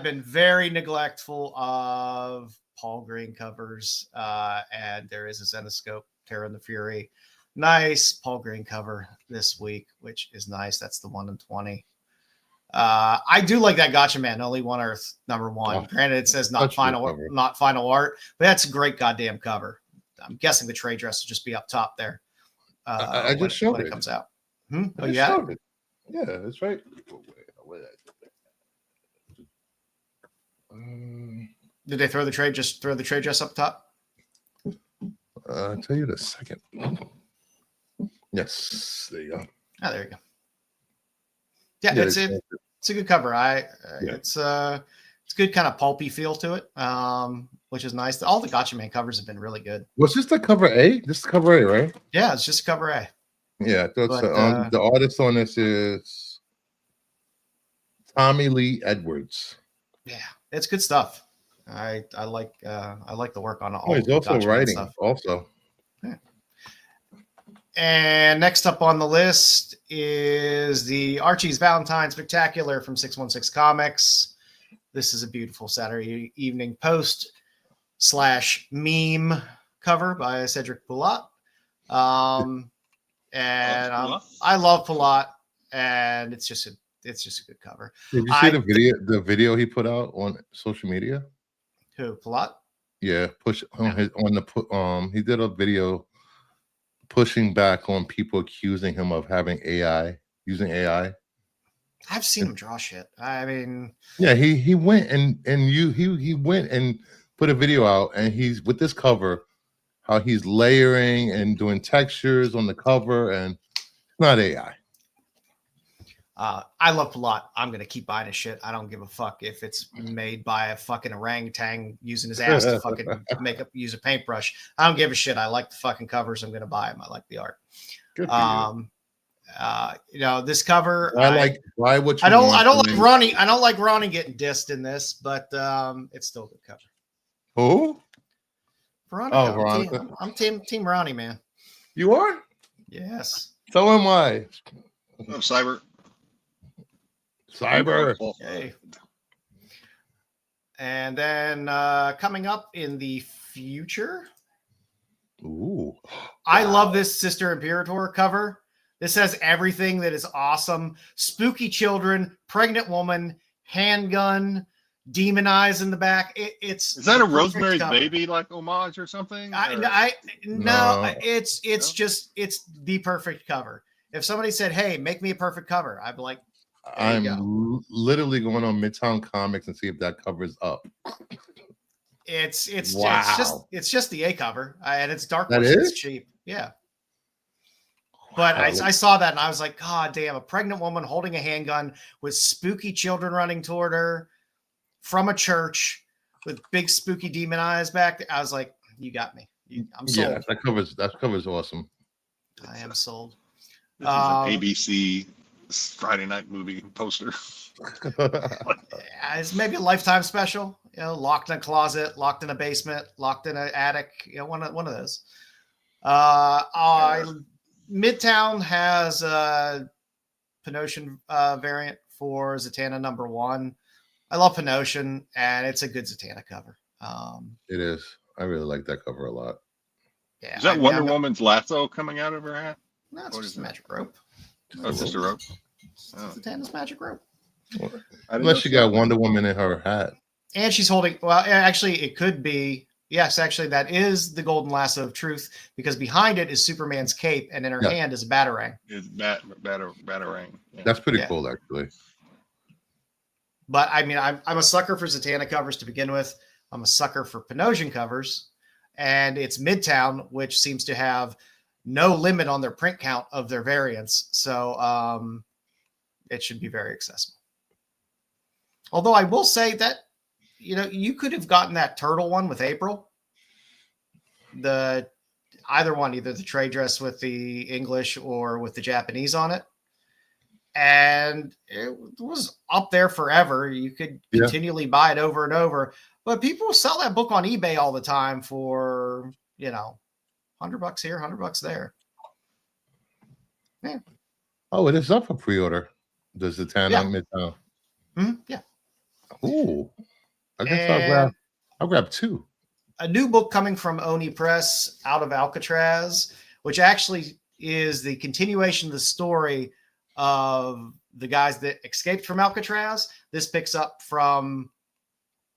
been very neglectful of Paul Green covers, and there is a Zenoscope, Terror and the Fury. Nice Paul Green cover this week, which is nice. That's the 1 in 20. I do like that Gotcha Man, Only One Earth, number 1. Granted, it says not final art, but that's a great goddamn cover. I'm guessing the trade dress will just be up top there. I just showed when it comes out. Oh, yeah, yeah, that's right. Did they throw the trade dress up top? I'll tell you in a second. Yes, there you go. Oh, there you go. Yeah, it's a good cover. It's a It's good kind of pulpy feel to it, which is nice. All the Gotcha Man covers have been really good. Was this the cover A? This is cover A, right? Yeah, it's just cover A. Yeah, the artist on this is Tommy Lee Edwards. Yeah, it's good stuff. I like the work on all. Oh, he's also Gotcha writing. stuff. Also, yeah. And next up on the list is the Archie's Valentine Spectacular from 616 Comics. This is a beautiful Saturday Evening Post / meme cover by Cedric Poulat. And I love Poulat, and it's just a good cover. Did you see the video he put out on social media? Who, Poulat? Yeah, he did a video pushing back on people accusing him of having using AI. I've seen him draw shit. I mean, yeah, he went he went and put a video out, and he's with this cover, how he's layering and doing textures on the cover, and it's not AI. I love Poulat. I'm gonna keep buying his shit. I don't give a fuck if it's made by a fucking orangutan using his ass to fucking use a paintbrush. I don't give a shit. I like the fucking covers. I'm gonna buy them. I like the art. Good for you. This cover. I don't like Ronnie getting dissed in this, but it's still a good cover. Who? Veronica. Oh, Veronica. I'm team Ronnie, man. You are? Yes. So am I. Cyber. Okay. And then coming up in the future. Ooh. I love this Sister Imperator cover. This has everything that is awesome. Spooky children, pregnant woman, handgun, demon eyes in the back. Is that a Rosemary's Baby like homage or something? No, it's just the perfect cover. If somebody said, "Hey, make me a perfect cover," I'd be like, I'm literally going on Midtown Comics and see if that covers up. It's wow. it's just the A cover, and it's dark. That is? It's cheap, yeah. But I saw that and I was like, God damn! A pregnant woman holding a handgun with spooky children running toward her from a church with big spooky demon eyes back there. I was like, you got me. I'm sold. Yeah, that covers awesome. I am sold. This is an ABC Friday night movie poster. It's maybe a Lifetime special. Locked in a closet, locked in a basement, locked in an attic. One of those. Midtown has a Penosian variant for Zatanna #1. I love Penosian, and it's a good Zatanna cover. It is. I really like that cover a lot. Yeah, is that Wonder Woman's lasso coming out of her hat? No, it's just a magic rope. Oh, it's just a rope. Zatanna's magic rope. Unless she got Wonder Woman in her hat. And she's holding, well, actually, it could be, yes, actually, that is the golden lasso of truth, because behind it is Superman's cape, and in her hand is a batarang. It's batarang. Yeah. That's pretty cool, actually. But, I mean, I'm a sucker for Zatanna covers to begin with. I'm a sucker for Penosian covers. And it's Midtown, which seems to have no limit on their print count of their variants. So it should be very accessible. Although I will say that, you could have gotten that turtle one with April. Either the trade dress with the English or with the Japanese on it. And it was up there forever. You could continually buy it over and over. But people sell that book on eBay all the time for, $100 here, $100 there. Yeah. Oh, it is up for pre-order. The Zatanna Midtown. Mm-hmm. Yeah. Ooh. I guess I'll grab 2. A new book coming from Oni Press out of Alcatraz, which actually is the continuation of the story of the guys that escaped from Alcatraz. This picks up from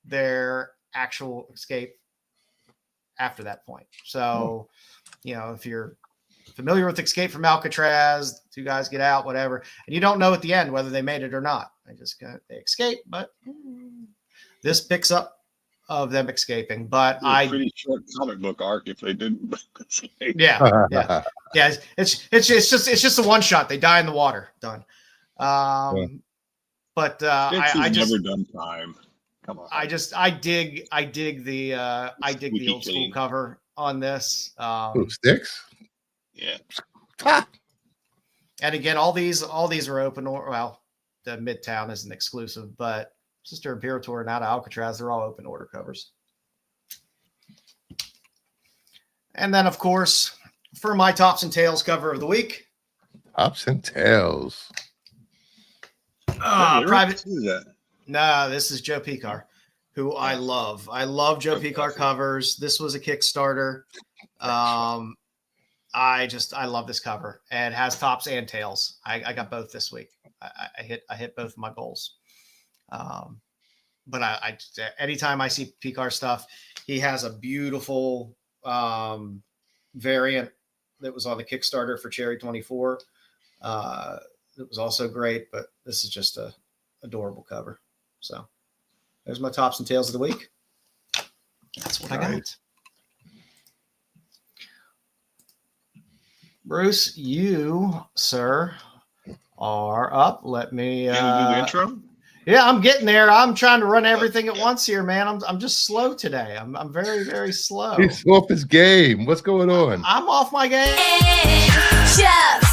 their actual escape after that point. So, if you're familiar with Escape from Alcatraz, 2 guys get out, whatever, and you don't know at the end whether they made it or not. They escape, but this picks up of them escaping. But pretty short comic book arc if they didn't. yeah. It's just a one shot. They die in the water. Done. But I just never done time. Come on. I dig the old school cover on this. Styx? Yeah. And again, all these are open order. Well, the Midtown isn't exclusive, but Sister Imperator and Out of Alcatraz, they're all open order covers. And then, of course, for my Tops and Tails cover of the week. Tops and Tails. Private. Who is that? No, this is Joe Picar, who I love. I love Joe Picar covers. This was a Kickstarter. I love this cover. And it has tops and tails. I got both this week. I hit both of my goals. But I anytime I see Picar stuff, he has a beautiful variant that was on the Kickstarter for Cherry 24. It was also great, but this is just a adorable cover. So there's my Tops and Tails of the week. That's what I got. Bruce, you, sir, are up. Let me Can you do the intro? Yeah, I'm getting there. I'm trying to run everything at once here, man. I'm just slow today. I'm very, very slow. He's off his game. What's going on? I'm off my game. Chefs.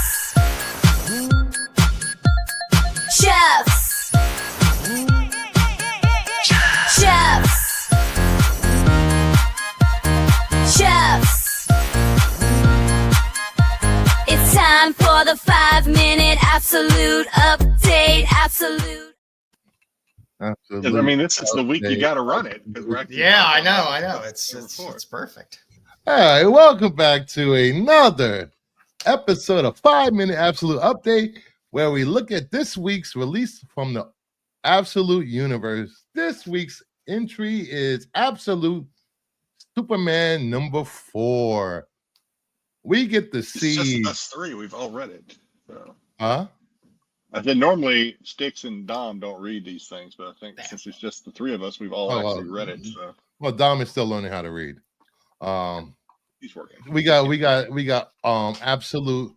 It's time for the 5-minute absolute update. Absolute. Absolutely. I mean, this is the week you got to run it. Yeah, I know. It's perfect. All right, welcome back to another episode of 5-Minute Absolute Update, where we look at this week's release from the Absolute Universe. This week's entry is Absolute Superman number 4. We get to see just us three. We've all read it. So. Huh? I think normally Styx and Dom don't read these things, but I think since it's just the three of us, we've all actually read it. So. Well, Dom is still learning how to read. He's working. We got Absolute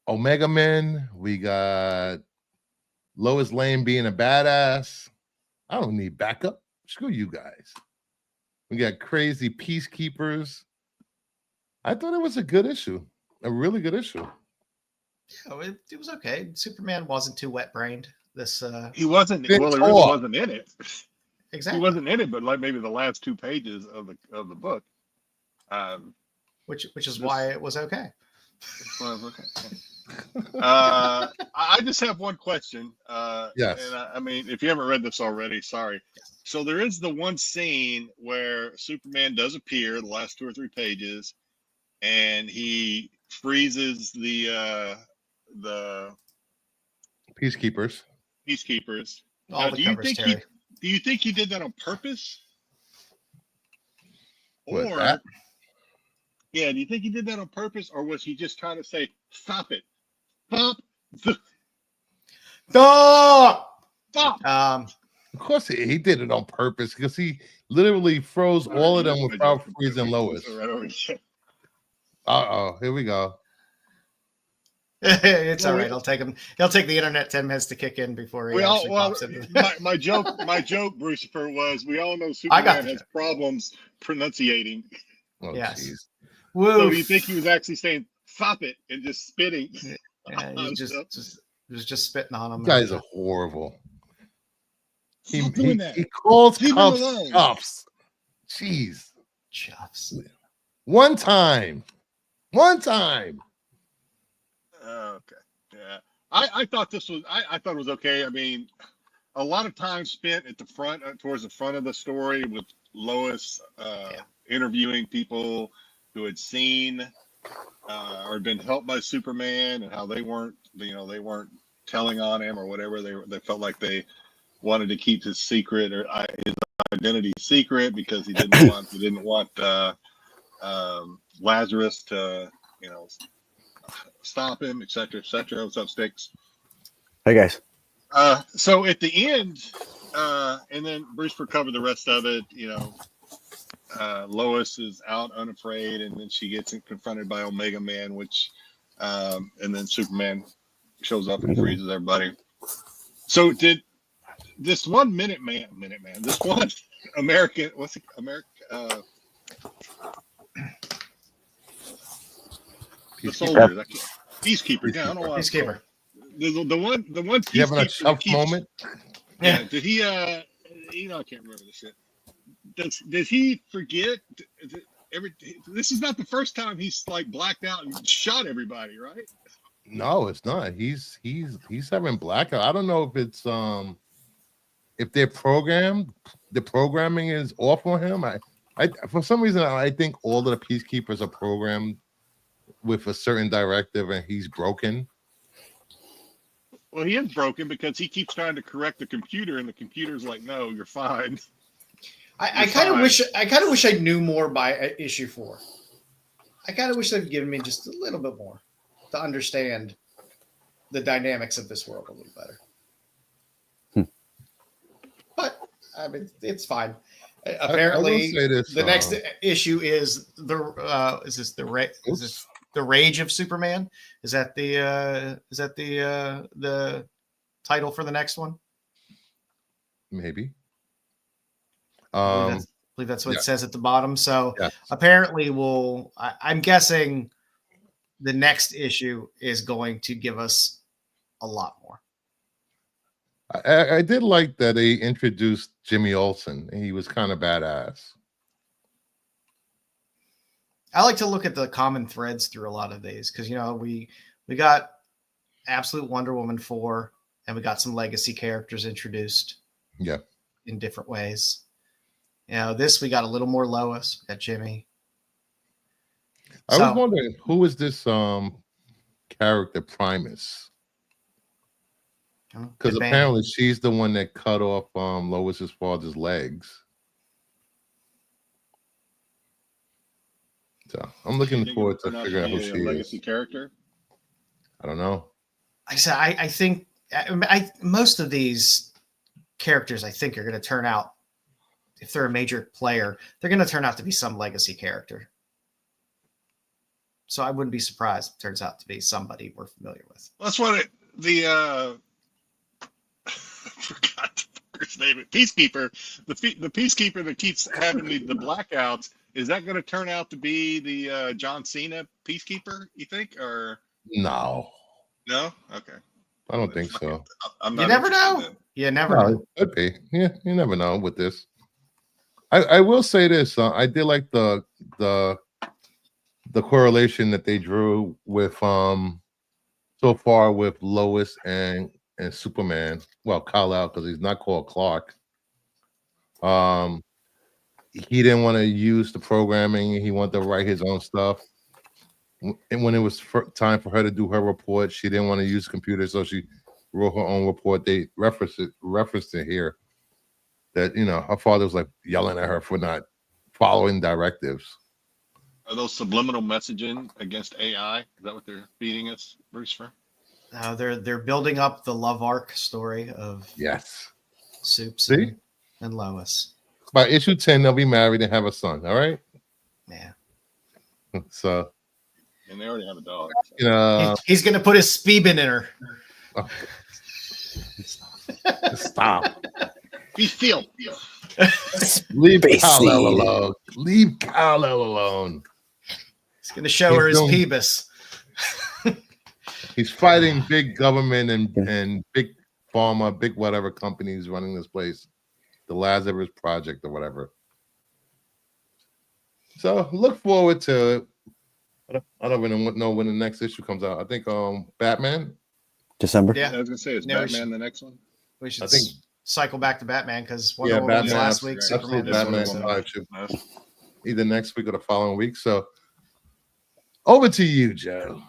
Omega Men. We got Lois Lane being a badass. I don't need backup. Screw you guys. We got Crazy Peacekeepers. I thought it was a good issue. A really good issue. Yeah, it was okay. Superman wasn't too wet-brained. He wasn't. Well, he really wasn't in it. Exactly. He wasn't in it, but like maybe the last 2 pages of the book. Which is why it was okay. Okay. I just have one question. Yes. And I mean, if you haven't read this already, sorry. So there is the one scene where Superman does appear, the last 2 or 3 pages, and he freezes the Peacekeepers. All the covers, Terry. Do you think he did that on purpose? What, Or that? Yeah, do you think he did that on purpose, or was he just trying to say, "Stop it, stop"? Of course he did it on purpose, because he literally froze all of them without freezing Lois. Here we go. It's all right. He'll take the internet 10 minutes to kick in before he pops into my joke, Brucifer, was we all know Superman has problems pronunciating. Oh, yes. geez. So you think he was actually saying "stop it" and just spitting? Yeah, he was just spitting on him. You guys are horrible. He that. calls Leave him Cuffs alone. Cuffs. Jeez. Chuffs. One time. Okay. Yeah. I thought this was I thought it was okay. I mean, a lot of time spent at the front, towards the front of the story, with Lois interviewing people who had seen or been helped by Superman, and how they weren't telling on him or whatever. They felt like they wanted to keep his secret or his identity secret, because he didn't want Lazarus to stop him, etc., etc. What's up, Styx? Hey guys. So at the end, and then Bruce covered the rest of it. Lois is out unafraid, and then she gets confronted by Omega Man, and then Superman shows up and freezes everybody. So this one Minuteman, this one American, what's it, American, the soldiers, Peacekeeper. Yeah, I don't know why. Peacekeeper. The one You having a Peacekeeper tough moment? Yeah. Did he? I can't remember this shit. Does he forget? This is not the first time he's like blacked out and shot everybody, right? No, it's not. He's having blackout. I don't know if it's if they're programmed, the programming is off on him. I for some reason I think all of the peacekeepers are programmed with a certain directive, and he's broken. Well, he is broken because he keeps trying to correct the computer, and the computer's like, "No, you're fine." I kind of wish I knew more by issue 4. I kind of wish they'd given me just a little bit more to understand the dynamics of this world a little better. But I mean, it's fine. Apparently, the next issue is the Rage of Superman? Is that the title for the next one? Maybe. I believe that's what it says at the bottom. So apparently I'm guessing the next issue is going to give us a lot more. I did like that they introduced Jimmy Olsen, and he was kind of badass. I like to look at the common threads through a lot of these because, we got Absolute Wonder Woman 4, and we got some legacy characters introduced in different ways. This we got a little more Lois. We got Jimmy. I was wondering, who is this character, Primus? Because apparently she's the one that cut off Lois's father's legs. So I'm looking forward to figure out who she legacy character. I don't know. I think most of these characters I think are going to turn out, if they're a major player, they're going to turn out to be some legacy character. So I wouldn't be surprised if it turns out to be somebody we're familiar with. That's what I forgot his name. Peacekeeper. The Peacekeeper that keeps having the blackouts. Is that going to turn out to be the John Cena Peacekeeper? You think, or no? No. Okay. I don't think so. You never know. You never know. It could be. Yeah, you never know with this. I will say this. I did like the correlation that they drew with so far with Lois and Superman. Well, Kal-El, because he's not called Clark. He didn't want to use the programming. He wanted to write his own stuff. And when it was time for her to do her report, she didn't want to use the computer, so she wrote her own report. They referenced it here that her father was like yelling at her for not following directives. Are those subliminal messaging against AI? Is that what they're feeding us, Bruce? They're building up the love arc story of Soups and Lois. By issue 10, they'll be married and have a son. All right. Yeah. So. And they already have a dog. He's gonna put his Speebin in her. Oh. Stop. Be still. Leave Kal-El alone. Leave Kal-El alone. He's gonna show her his Peebus. He's fighting big government and big pharma, big whatever companies running this place. The Lazarus Project or whatever. So look forward to it. I don't even know when the next issue comes out. I think Batman. December. Yeah, I was gonna say it's Batman the next one. We should cycle back to Batman because Wonder Woman was last week. Superman Batman either next week or the following week. So over to you, Joe.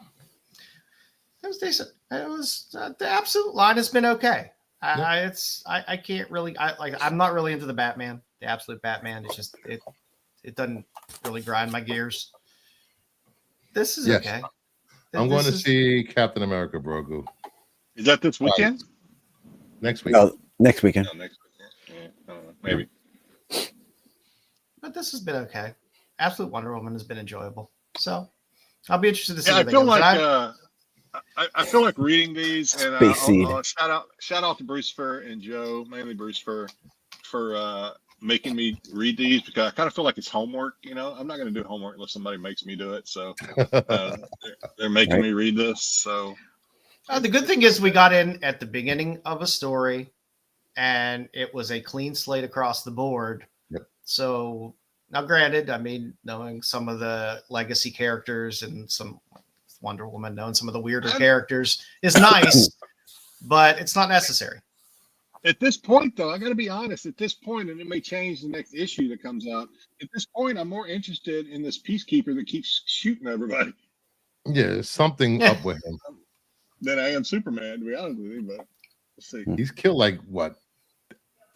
It was decent. It was the Absolute line has been okay. I can't really. I'm not really into the Batman. The Absolute Batman. It's just it doesn't really grind my gears. This is okay. I'm going to see Captain America, Grogu. Is that this weekend? Next week. No, next weekend. No, next weekend. Yeah, I don't know. Maybe. But this has been okay. Absolute Wonder Woman has been enjoyable. So I'll be interested to see. Yeah, I feel like I feel like reading these, and Space Seed. I'll shout out to Brucifer and Joe, mainly Brucifer, for making me read these, because I kind of feel like it's homework. You know, I'm not going to do homework unless somebody makes me do it. So they're making me read this. So the good thing is we got in at the beginning of a story, and it was a clean slate across the board. Yep. So now, granted, I mean, knowing some of the legacy characters and some Wonder Woman, knowing some of the weirder characters is nice, but it's not necessary. at this point, though, I got to be honest. At this point, and it may change the next issue that comes out. At this point, I'm more interested in this peacekeeper that keeps shooting everybody. Yeah, there's something up with him. Than I am Superman, to be honest with you. But let's see. He's killed like what?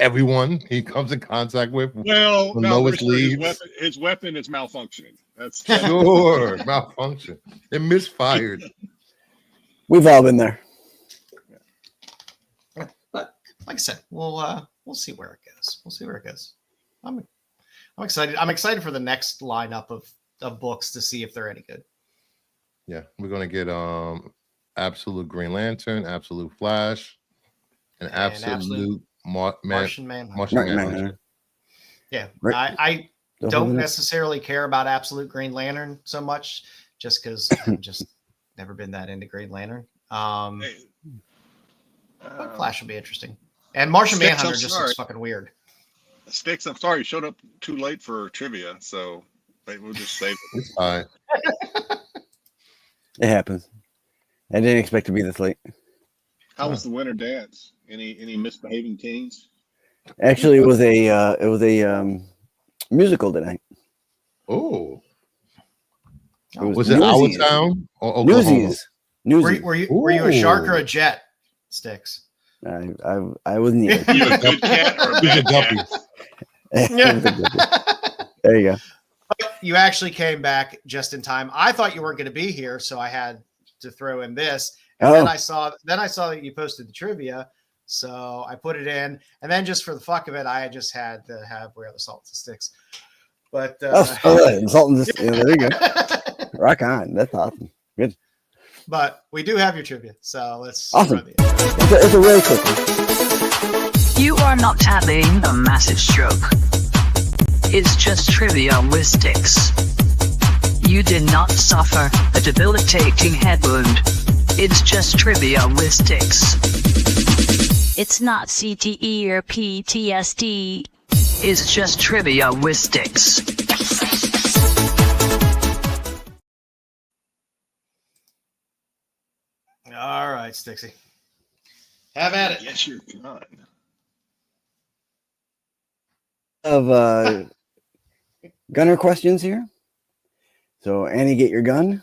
Everyone he comes in contact with. Well, the no, lowest leads. his weapon is malfunctioning. That's Sure, malfunction. It misfired. We've all been there. But like I said, we'll see where it goes. We'll see where it goes. I'm excited. I'm excited for the next lineup of books to see if they're any good. Yeah, we're gonna get Absolute Green Lantern, Absolute Flash, and Absolute Martian Manhunter. Martian Manhunter. Yeah, Right. I don't necessarily care about Absolute Green Lantern so much, just because I've just never been that into Green Lantern. But Flash will be interesting, and Martian Styx, Manhunter I'm just sorry. looks fucking weird. Styx, I'm sorry, you showed up too late for trivia, so maybe we'll just save it. It's fine. It happens. I didn't expect to be this late. How was the winter dance? Any misbehaving teens? Actually, it was a musical tonight. Oh, It was it our town or Oklahoma? Newsies. Were you a shark or a jet, Styx? I wasn't You a good cat or a He's a bad guppy. cat? There you go. You actually came back just in time. I thought you weren't going to be here, so I had to throw in this. And then I saw that you posted the trivia, so I put it in. And then just for the fuck of it, I just had to have Where the Salt and Sticks. But Salt and there you go. Rock on. That's awesome. Good. But we do have your trivia, so let's awesome. run the It's a really quick one. You are not having a massive stroke. It's just trivia with Styx. You did not suffer a debilitating head wound. It's just trivia with Styx. It's not CTE or PTSD. It's just trivia with Styx. All right, Stixie. Have at it. Yes, you're kind. Of gunner questions here. So Annie, get your gun.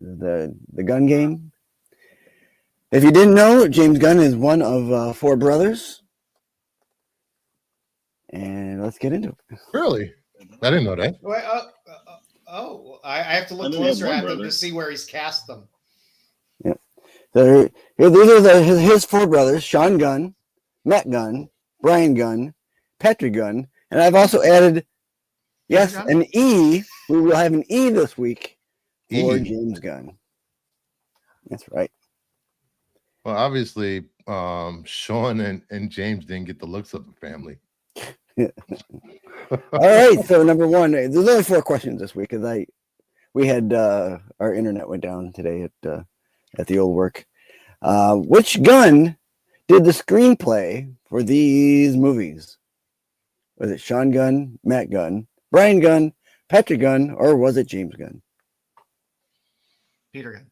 The gun game. If you didn't know, James Gunn is one of 4 brothers. And let's get into it. Really? I didn't know that. Wait, I have to look closer at them to see where he's cast them. Yeah. So these are his 4 brothers: Sean Gunn, Matt Gunn, Brian Gunn, Patrick Gunn, and I've also added, an E. We will have an E this week for James Gunn. That's right. Well, obviously, Sean and James didn't get the looks of the family. All right. So number 1, there's only 4 questions this week because we had our internet went down today at the old work. Which gun did the screenplay for these movies? Was it Sean Gunn, Matt Gunn, Brian Gunn, Patrick Gunn, or was it James Gunn? Peter Gunn.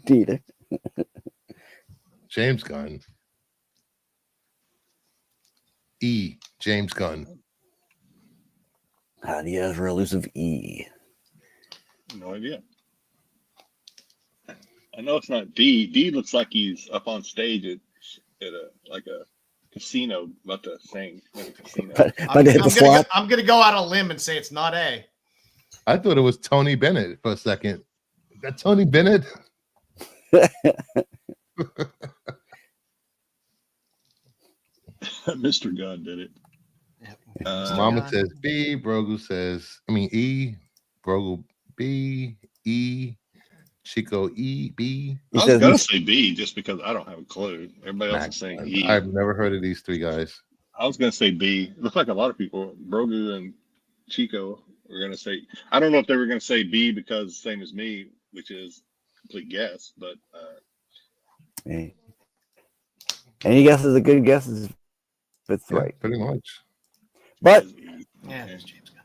Neither. James Gunn. E. James Gunn. How do you have for elusive E? No idea. I know it's not D. D looks like he's up on stage at a casino about to sing at a casino. I'm gonna go out on a limb and say it's not A. I thought it was Tony Bennett for a second. Is that Tony Bennett? Mr. Gunn did it. Mama says B. Brogu says, E. Brogu B. E. Chico E. B. I was gonna say B just because I don't have a clue. Everybody else is saying E. I've never heard of these three guys. I was gonna say B. It looks like a lot of people, Brogu and Chico, were gonna say. I don't know if they were gonna say B because same as me, which is complete guess. But Hey. Any guess is a good guess if it's right. Pretty much. But Yeah, Okay. it's James Gunn.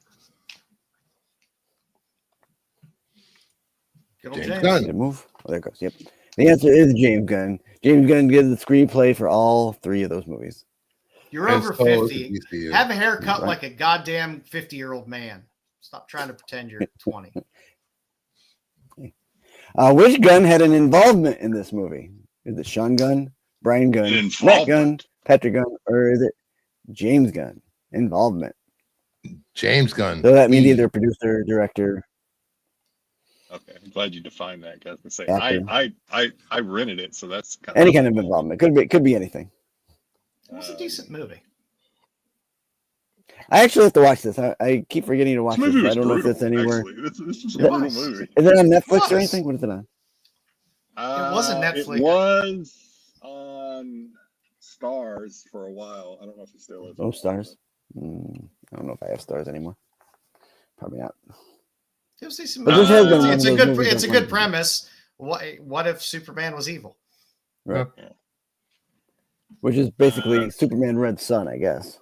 Good old James James. Gunn. did it move? Oh, there it goes. Yep. The answer is James Gunn. James Gunn did the screenplay for all three of those movies. You're And over so is 50. the DCU. Have a haircut Right. like a goddamn 50-year-old man. Stop trying to pretend you're 20. Which Gunn had an involvement in this movie? Is it Sean Gunn, Brian Gunn, An Matt Gunn, involvement? Patrick Gunn, or is it James Gunn? Involvement. James Gunn. So that means E. either producer, director. Okay, I'm glad you defined that. Cause I was gonna say Actor. I rented it, so that's kind Any kind of involvement. Could be anything. It was a decent movie. I actually have to watch this. I keep forgetting to watch This this. movie I was don't know if brutal, it's anywhere. actually. This is a It brutal was. movie. Is it on Netflix was. or anything? What is it on? wasn't Netflix. It was on Stars for a while. I don't know if it still is. Oh, Stars. I don't know if I have Stars anymore. Probably not. It was a decent But movie. this has been one It's of a those good. movies It's a that good went- premise. What if Superman was evil? Right. Which is basically Superman Red Sun, I guess.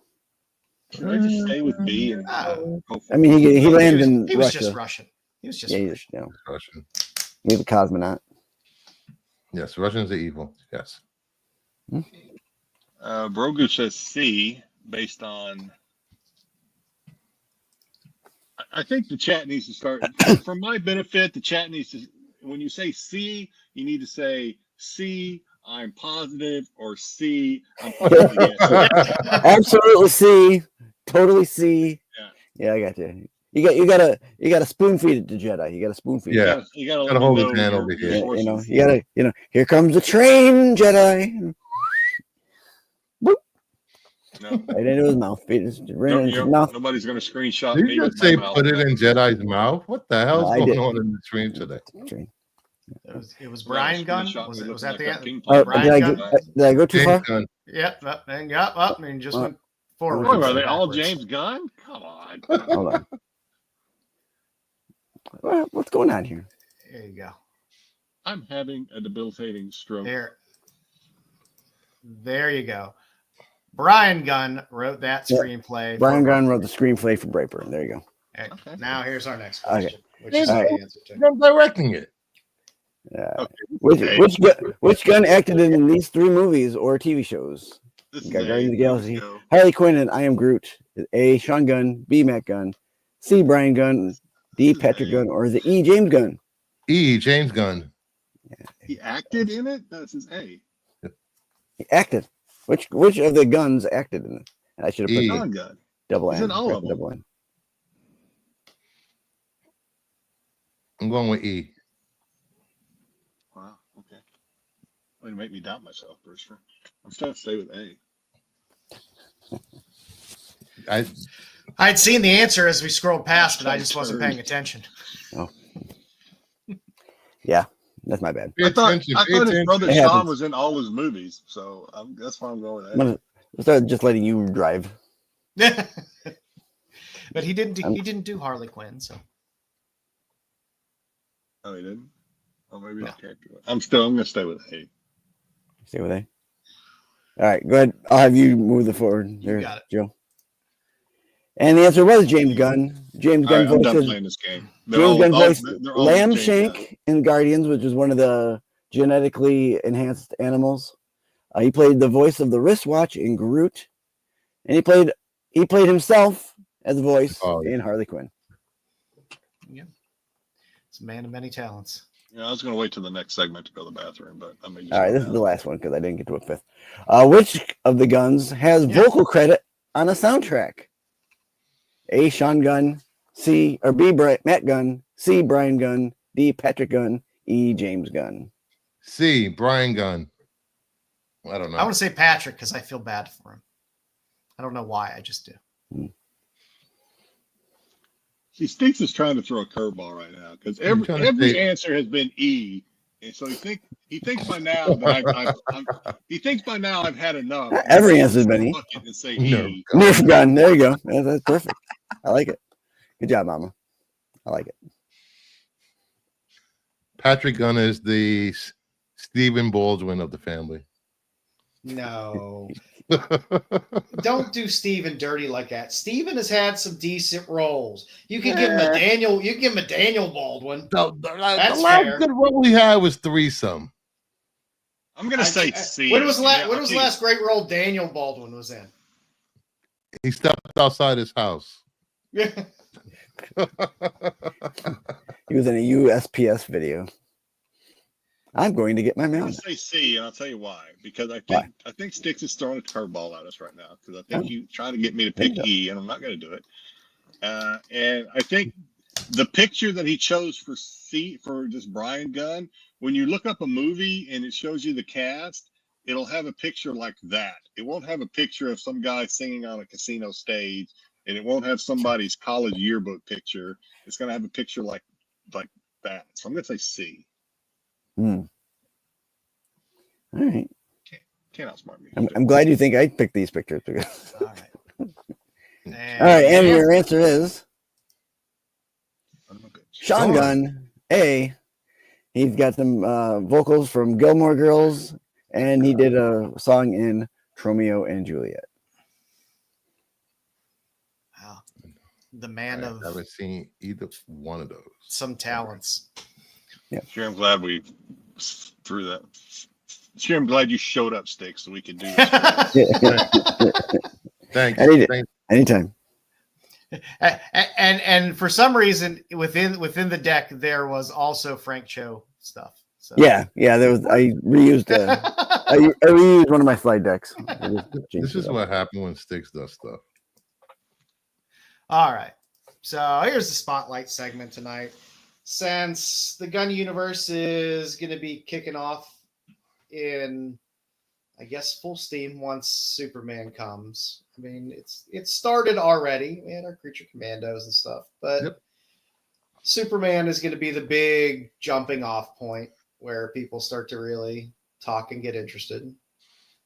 Should I just stay with B and Oh. hope I mean, he landed in He was Russia. just Russian. He was just Yeah, Russian. Russian. he's a cosmonaut. Yes, Russians are evil. Yes. Brogu says C based on. I think the chat needs to start. For my benefit, the chat needs to. When you say C, you need to say C. I'm positive, or C. I'm positive. Absolutely C. Totally C. Yeah. Yeah, I got you. You got to spoon feed it to Jedi. You got to spoon feed. Yeah. it. You gotta Gotta let me hold his know hand your- over your here. sources. You got to here comes the train, Jedi. No. Right into his mouth. Feed it, ran into his mouth. Nobody's gonna screenshot Did me you with just say my mouth. put it in Jedi's mouth? What the hell's I going did. on in the stream today? Train. It was Brian Gunn. Screenshot Was me it? Was looking that the like end? ping Oh, pong Brian did ball. I go too far? James Gunn. Yep. Up, and just went forward. Wait, are instead they of all backwards. James Gunn? Come on. Hold on. What's going on here? There you go. I'm having a debilitating stroke. There you go. Brian Gunn wrote that Yeah. screenplay. Brian Gunn wrote the screenplay for Brightburn. There you go. Okay. Now here's our next Okay. question, which is Okay. the answer to. I'm directing it. Okay. Which Gunn acted in these three movies or TV shows? This You is got A. Guardians of the Galaxy, Go. Harley Quinn, and I Am Groot. A. Sean Gunn, B. Matt Gunn, C. Brian Gunn, D. Patrick Gunn, or is it E. James Gunn? E. James Gunn. He acted in it? That's his A. He acted. Which of the Guns acted in it? I should have put E. Sean Gunn. double He's N. in all of them. Double N. I'm going with E. Wow. Okay. Way to make me doubt myself, Brewster. I'm still gonna stay with A. I'd seen the answer as we scrolled past, but I just wasn't paying attention. Yeah, that's my bad. Pay I thought attention, his pay brother It Sean happens. was in all his movies, so that's why I'm going with I'm A. gonna start just letting you drive. But he didn't do Harley Quinn, so Oh, he didn't. Oh, maybe No. I can't do it. I'm gonna stay with A. Stay with A. All right, go ahead. I'll have you move the forward. You got it. Joe. And the answer was James Gunn. James All Gunn right, I'm done voiced playing this game. James Gunn voiced they're all Lamb James Shank Gunn. in Guardians, which is one of the genetically enhanced animals. He played the voice of the wristwatch in Groot, and he played himself as a voice in Harley Quinn. it's a man of many talents. Yeah, I was gonna wait till the next segment to go to the bathroom, but I mean. All right, this is the last one because I didn't get to a fifth. Which of the Guns has Yeah. vocal credit on a soundtrack? A. Sean Gunn, C. or B. Matt Gunn, C. Brian Gunn, D. Patrick Gunn, E. James Gunn. C. Brian Gunn. I don't know. I want to say Patrick because I feel bad for him. I don't know why. I just do. See, Styx is trying to throw a curveball right now because He's trying to every say- answer has been E, and so he thinks by now that he thinks by now I've had enough. Every answer's been E. Bucket and say No. E. Nerf gun. There you go. That's perfect. I like it. Good job, Mama. I like it. Patrick Gunn is the Stephen Baldwin of the family. No. Don't do Steven dirty like that. Steven has had some decent roles. You can give him a Daniel. You can give him a Daniel Baldwin. The That's last fair. good role he had was Threesome. I'm gonna say C. When was Yeah, the last great role Daniel Baldwin was in? He stepped outside his house. Yeah. He was in a USPS video. I'm going to get my I'm mail. gonna say C, and I'll tell you why. Because I think Styx is throwing a curveball at us right now. Because I think you trying to get me to pick E, and I'm not going to do it. And I think the picture that he chose for C for just Brian Gunn, when you look up a movie and it shows you the cast, it'll have a picture like that. It won't have a picture of some guy singing on a casino stage, and it won't have somebody's college yearbook picture. It's going to have a picture like that. So I'm going to say C. All right. Can't outsmart me. I'm glad you think I picked these pictures. Because... All right. All right, and your answer is Sean Sean. Gunn. A. He's got some vocals from Gilmore Girls, and he did a song in Romeo and Juliet. Wow. The man I of haven't seen either one of those. some talents. Sure, I'm glad we threw that. Sure, I'm glad you showed up, Styx, so we could do this. Thanks. Anytime. And for some reason within the deck there was also Frank Cho stuff. So Yeah. There was. I reused. I reused one of my slide decks. This is what happened when Styx does stuff. All right. So here's the spotlight segment tonight. Since the gun universe is going to be kicking off in, I guess, full steam once Superman comes. I mean, it's started already. We had our creature commandos and stuff, but Superman is going to be the big jumping off point where people start to really talk and get interested.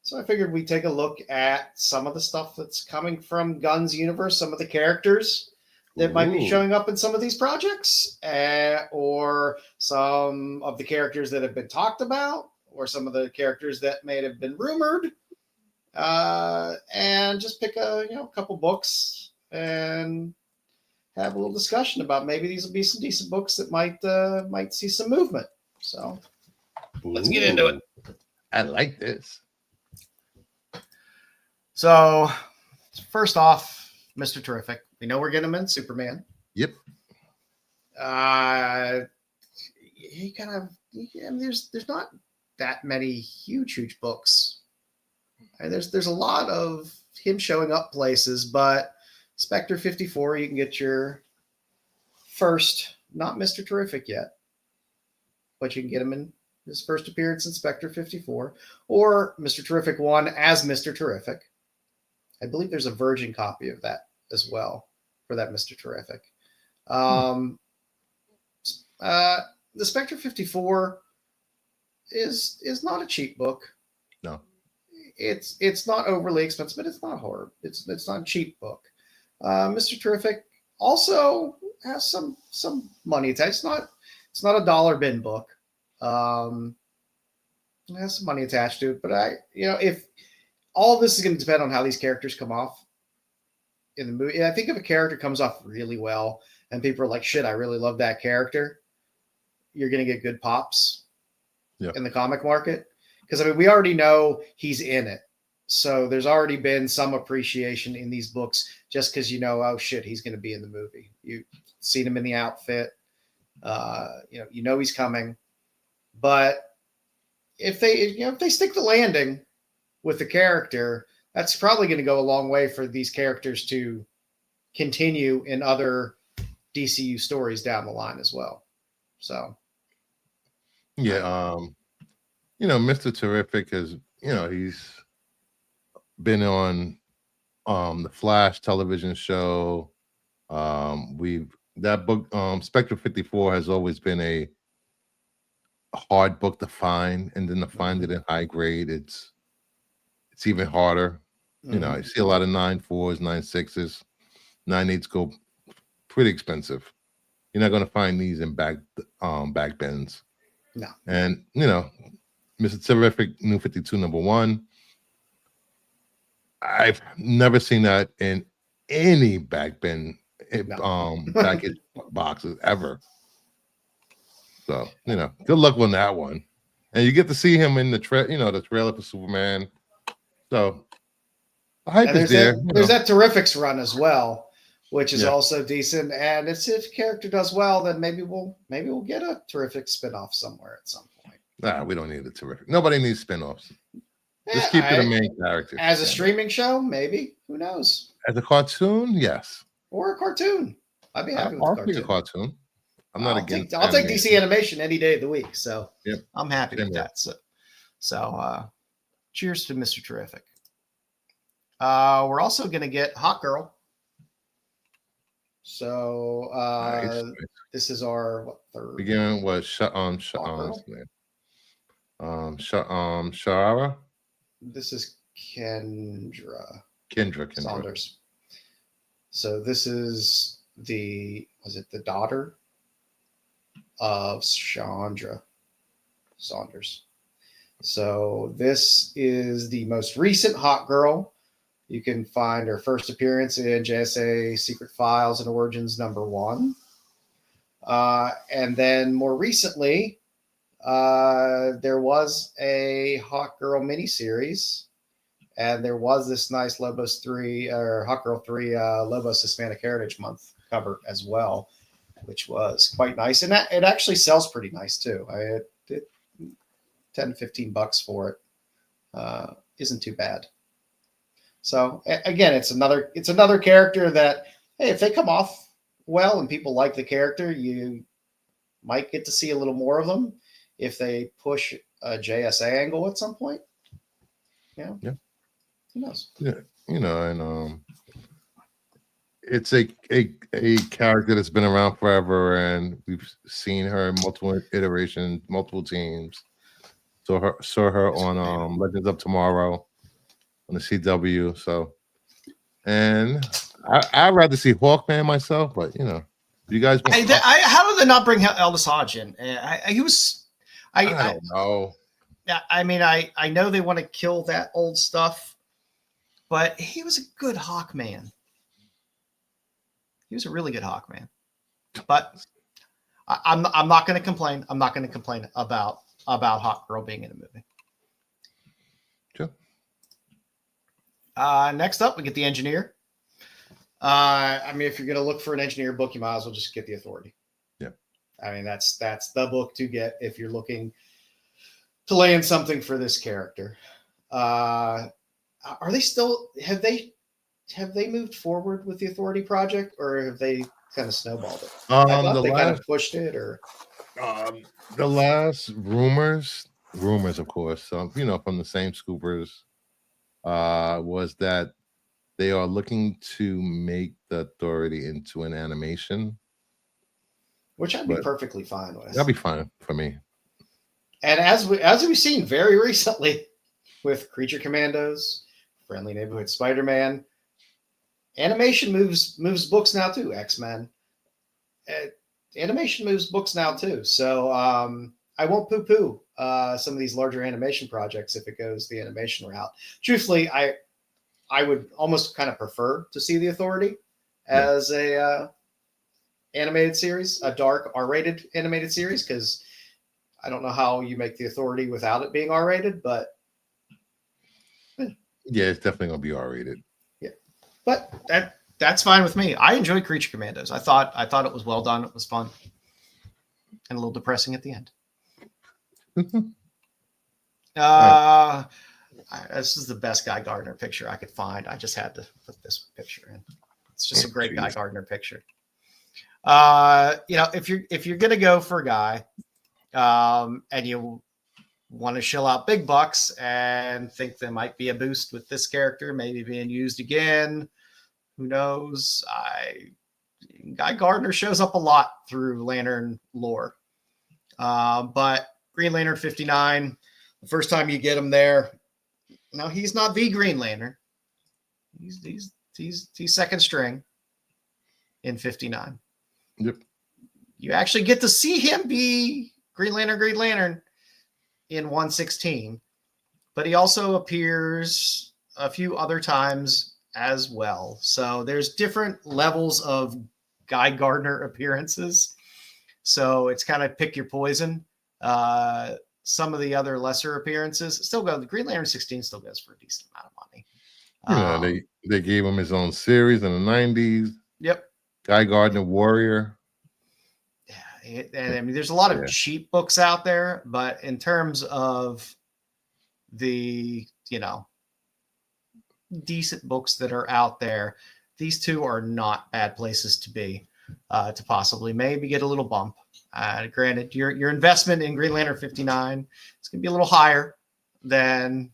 So I figured we'd take a look at some of the stuff that's coming from Gunn's universe, some of the characters that might be showing up in some of these projects, or some of the characters that have been talked about, or some of the characters that may have been rumored, and just pick a couple books and have a little discussion about maybe these will be some decent books that might see some movement. So let's get into it. I like this. So first off, Mr. Terrific. We know we're getting him in Superman. Yep. He kind of. I mean, there's not that many huge books. And there's a lot of him showing up places, but Spectre 54, you can get your first, not Mr. Terrific yet, but you can get him in his first appearance in Spectre 54, or Mr. Terrific 1 as Mr. Terrific. I believe there's a virgin copy of that as well for that Mr. Terrific. The Spectre 54 is not a cheap book. No. It's not overly expensive, but it's not horror. It's not a cheap book. Mr. Terrific also has some money attached. It's not a dollar bin book. It has some money attached to it, but if all of this is going to depend on how these characters come off in the movie. I think if a character comes off really well and people are like, shit, I really love that character, you're going to get good pops in the comic market. Because, I mean, we already know he's in it. So there's already been some appreciation in these books just because oh, shit, he's going to be in the movie. You've seen him in the outfit. You know he's coming. But if they stick the landing with the character, that's probably going to go a long way for these characters to continue in other DCU stories down the line as well. So, yeah, Mr. Terrific has, he's been on the Flash television show. We've that book, Spectre 54, has always been a hard book to find, and then to find it in high grade, it's even harder. You know, I see a lot of 9.4s, 9.6s, 9.8s go pretty expensive. You're not going to find these in back bins. No. And you know, Mr. Terrific New 52 #1. I've never seen that in any back bin package boxes ever. So, you know, good luck on that one. And you get to see him in the trailer for Superman. So the hype is there. There's that Terrifics run as well, which is also decent. And if character does well, then maybe we'll get a Terrific spinoff somewhere at some point. Nah, we don't need a Terrific. Nobody needs spinoffs. Just keep it a main character. As a streaming show, maybe. Who knows? As a cartoon, yes. Or a cartoon. I'd be happy with a cartoon. I'm not against. I'll take DC animation any day of the week. So I'm happy with that. So cheers to Mr. Terrific. We're also going to get Hot Girl. So Nice. this is our third. Beginning was Shara. This is Kendra Saunders. So this is the daughter of Chandra Saunders. So this is the most recent Hot Girl. You can find her first appearance in JSA Secret Files and Origins #1. And then more recently, there was a Hot Girl miniseries, and there was this nice Lobos 3 or Hot Girl 3 Lobos Hispanic Heritage Month cover as well, which was quite nice. And it actually sells pretty nice too. I did $10 to $15 for it. Isn't too bad. So again, it's another character that, hey, if they come off well and people like the character, you might get to see a little more of them if they push a JSA angle at some point. Yeah. Who knows? Yeah. You know, and it's a character that's been around forever, and we've seen her in multiple iterations, multiple teams. Saw her on Legends of Tomorrow on the CW. So, and I'd rather see Hawkman myself, but you know, you guys. How did they not bring Aldous Hodge in? He was. I don't know. Yeah, I mean, I know they want to kill that old stuff, but he was a good Hawkman. He was a really good Hawkman. But I'm not going to complain. I'm not going to complain about Hot Girl being in a movie. Sure. Next up, we get the Engineer. I mean, if you're going to look for an Engineer book, you might as well just get the Authority. Yeah. I mean, that's the book to get if you're looking to lay in something for this character. Are they still? Have they moved forward with the Authority project, or have they kind of snowballed it? I thought they kind of pushed it, or the last rumors, of course, you know, from the same scoopers, was that they are looking to make the Authority into an animation, which I'd be perfectly fine with. That'd be fine for me. And as we've seen very recently with Creature Commandos, Friendly Neighborhood Spider-Man, animation moves books now too. X-Men, animation moves books now too. So I won't poo-poo some of these larger animation projects if it goes the animation route. Truthfully, I would almost kind of prefer to see the Authority as a animated series, a dark R-rated animated series, because I don't know how you make the Authority without it being R-rated, but yeah, it's definitely gonna be R-rated. Yeah, but that's fine with me. I enjoyed Creature Commandos. I thought it was well done. It was fun and a little depressing at the end. This is the best Guy Gardner picture I could find. I just had to put this picture in. It's just a great Guy Gardner picture. You know, if you're gonna go for a guy, and you want to shell out big bucks and think there might be a boost with this character maybe being used again, who knows? Guy Gardner shows up a lot through Lantern lore. But Green Lantern 59, the first time you get him there, now he's not the Green Lantern. He's second string in 59. Yep. You actually get to see him be Green Lantern in 116, but he also appears a few other times as well. So there's different levels of Guy Gardner appearances. So it's kind of pick your poison. Some of the other lesser appearances still go. The Green Lantern 16 still goes for a decent amount of money. They gave him his own series in the 90s. Yep. Guy Gardner Warrior. Yeah, and I mean, there's a lot of cheap books out there, but in terms of the, decent books that are out there, these two are not bad places to be, to possibly maybe get a little bump. Granted, your investment in Green Lantern 59 is going to be a little higher than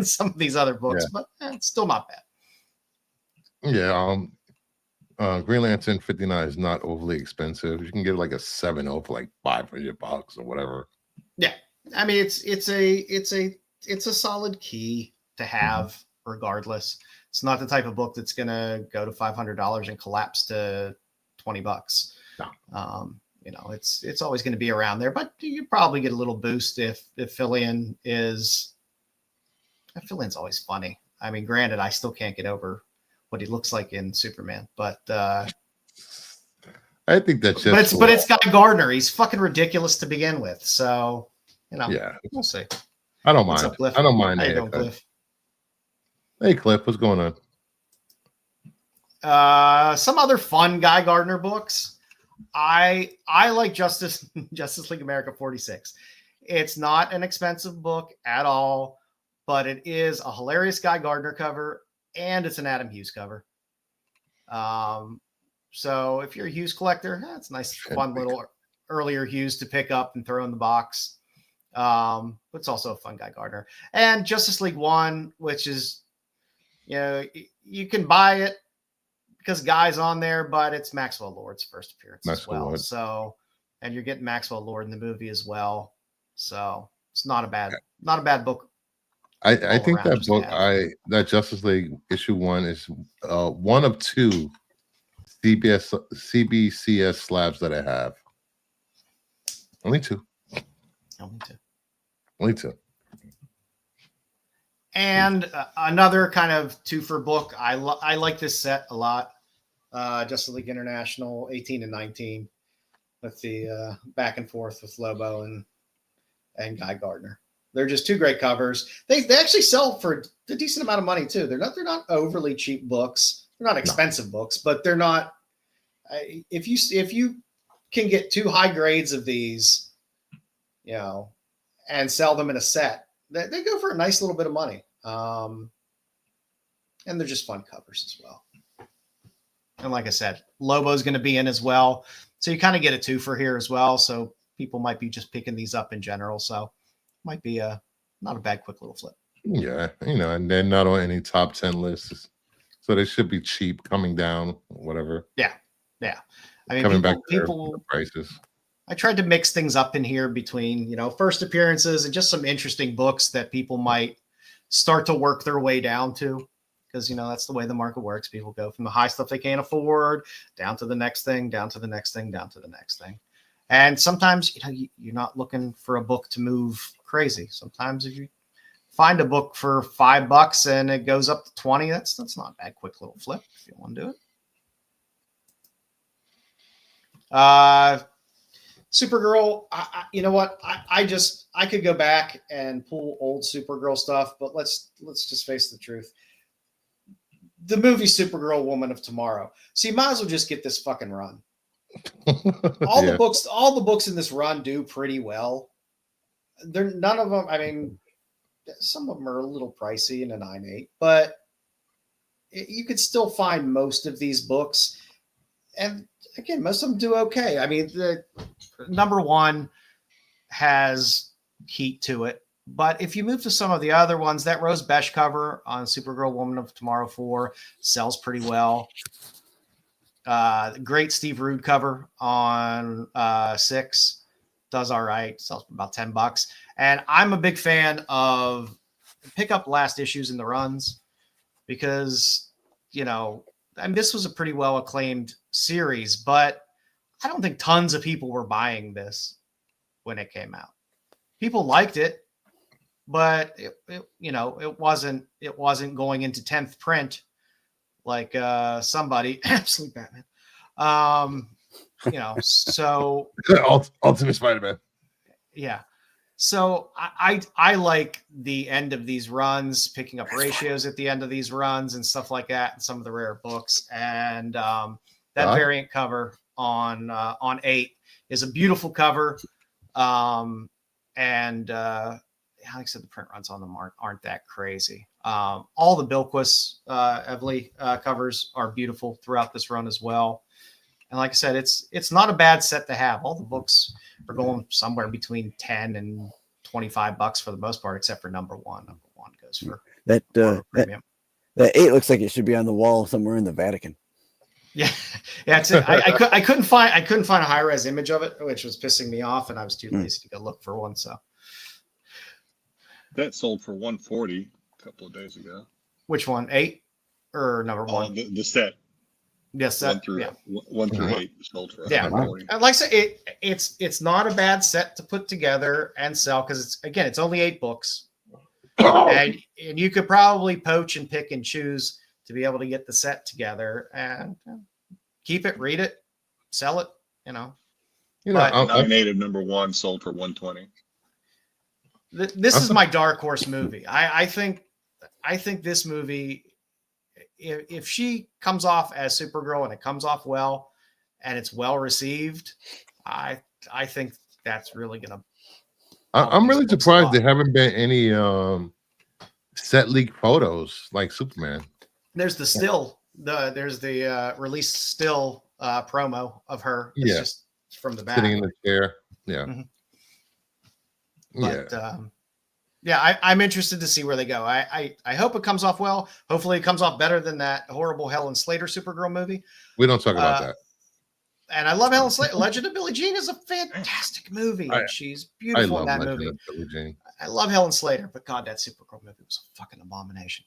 some of these other books, but it's still not bad. Yeah, Green Lantern 59 is not overly expensive. You can get like a 7/0 for like $500 or whatever. Yeah, I mean it's a solid key to have regardless. It's not the type of book that's going to go to $500 and collapse to $20. No. It's always going to be around there, but you probably get a little boost if Fillion is. Fillion's always funny. I mean, granted, I still can't get over what he looks like in Superman, but I think that's just. But it's Guy Gardner. He's fucking ridiculous to begin with. So we'll see. I don't mind. Up, I don't mind. How you doing, Cliff? Hey, Cliff, what's going on? Some other fun Guy Gardner books. I like Justice League America 46. It's not an expensive book at all, but it is a hilarious Guy Gardner cover, and it's an Adam Hughes cover. So if you're a Hughes collector, it's a nice, fun little earlier Hughes to pick up and throw in the box. But it's also a fun Guy Gardner. And Justice League 1, which is, you can buy it because Guy's on there, but it's Maxwell Lord's first appearance as well. Lord. So, and you're getting Maxwell Lord in the movie as well. So it's not a bad book. I think that book, that Justice League issue 1 is one of 2 CBCS slabs that I have. Only two. And another kind of twofer book. I like this set a lot. Justice League International 18 and 19 with the back and forth with Lobo and Guy Gardner. They're just two great covers. They actually sell for a decent amount of money too. They're not overly cheap books. They're not expensive books, but they're not. If you can get 2 high grades of these, and sell them in a set, they go for a nice little bit of money. And they're just fun covers as well. And like I said, Lobo's going to be in as well. So you kind of get a 2 for here as well. So people might be just picking these up in general. So might be not a bad quick little flip. Yeah. And they're not on any top 10 lists. So they should be cheap coming down, whatever. Yeah. I mean, coming people back to prices. I tried to mix things up in here between, first appearances and just some interesting books that people might start to work their way down to. Because, that's the way the market works. People go from the high stuff they can't afford down to the next thing, down to the next thing, down to the next thing. And sometimes, you're not looking for a book to move crazy. Sometimes if you find a book for $5 and it goes up to 20, that's not a bad quick little flip if you want to do it. Supergirl, you know what? I could go back and pull old Supergirl stuff, but let's just face the truth. The movie Supergirl Woman of Tomorrow. So you might as well just get this fucking run. All the books in this run do pretty well. None of them, I mean, some of them are a little pricey in a 9.8, but you could still find most of these books. And again, most of them do okay. I mean, the number 1 has heat to it. But if you move to some of the other ones, that Rose Besh cover on Supergirl Woman of Tomorrow 4 sells pretty well. Great Steve Rude cover on Six. Does all right. Sells for about $10. And I'm a big fan of pick up last issues in the runs because, you know, I mean, this was a pretty well acclaimed series, but I don't think tons of people were buying this when it came out. People liked it, but it wasn't going into 10th print like somebody absolute Batman. So Ultimate Spider-Man. Yeah. So I like the end of these runs, picking up ratios at the end of these runs and stuff like that, and some of the rare books. And that variant cover on 8 is a beautiful cover. And like I said, the print runs on them aren't that crazy. All the Bilquis Evely covers are beautiful throughout this run as well. And like I said, it's not a bad set to have. All the books are going somewhere between $10 and $25 for the most part, except for number one. Number one goes for that 8 looks like it should be on the wall somewhere in the Vatican. Yeah. I couldn't find a high res image of it, which was pissing me off, and I was too lazy to go look for one. So that sold for $140 a couple of days ago. Which one? 8 or number one? The set. Yes, 1 through 8 sold for $140. Like I said, it's not a bad set to put together and sell because it's only 8 books, and you could probably poach and pick and choose to be able to get the set together and keep it, read it, sell it. But 9/8 of number one sold for $120. This is my dark horse movie. I think this movie, if she comes off as Supergirl and it comes off well and it's well received, I think that's really gonna. I'm really surprised there haven't been any set leak photos like Superman. There's the still there's the release still promo of her. It's just from the back sitting in the chair. Yeah. Mm-hmm. But I'm interested to see where they go. I hope it comes off well. Hopefully it comes off better than that horrible Helen Slater Supergirl movie. We don't talk about that. And I love Helen Slater. Legend of Billie Jean is a fantastic movie. She's beautiful in that movie. I love Helen Slater, but God, that Supergirl movie was a fucking abomination.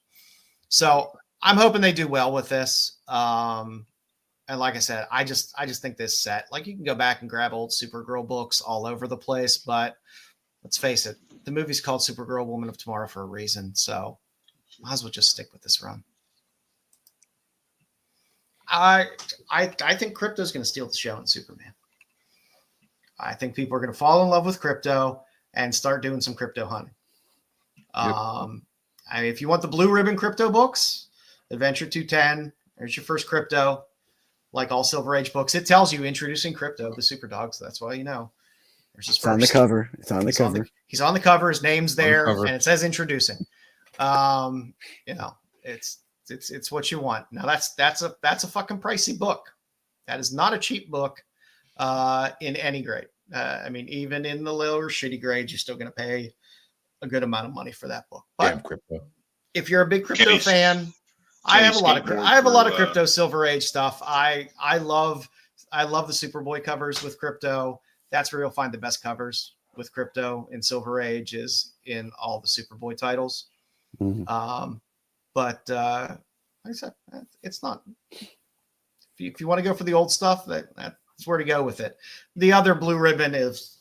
So I'm hoping they do well with this. And like I said, I just think this set, like you can go back and grab old Supergirl books all over the place, but let's face it, the movie's called Supergirl Woman of Tomorrow for a reason. So might as well just stick with this run. I think Crypto's going to steal the show in Superman. I think people are going to fall in love with Crypto and start doing some crypto hunting. If you want the blue ribbon Crypto books, Adventure 210, there's your first Crypto. Like all Silver Age books, it tells you introducing Crypto, the Super Dogs. That's why you know. It's on the cover. It's on the cover. He's on the cover. His name's there, and it says introducing. It's what you want. Now that's a fucking pricey book. That is not a cheap book in any grade. Even in the lower shitty grades, you're still going to pay a good amount of money for that book. But if you're a big Crypto fan, I have a lot of Crypto Silver Age stuff. I love the Superboy covers with Crypto. That's where you'll find the best covers with Crypto in Silver Age is in all the Superboy titles. Mm-hmm. But like I said, it's not. If you want to go for the old stuff, that's where to go with it. The other blue ribbon is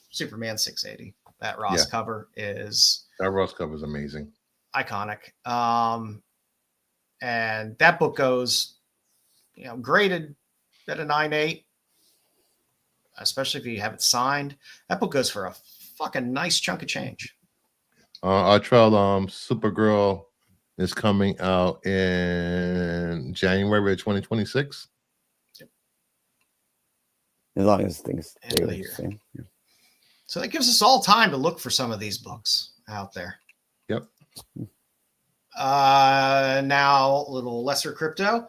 Superman 680. That Ross cover is amazing, iconic. And that book goes, graded at a 9.8. Especially if you have it signed. That book goes for a fucking nice chunk of change. Our trail Supergirl is coming out in January of 2026. Yep. As long as things stay the same. Yeah. So that gives us all time to look for some of these books out there. Yep. Now a little lesser Crypto.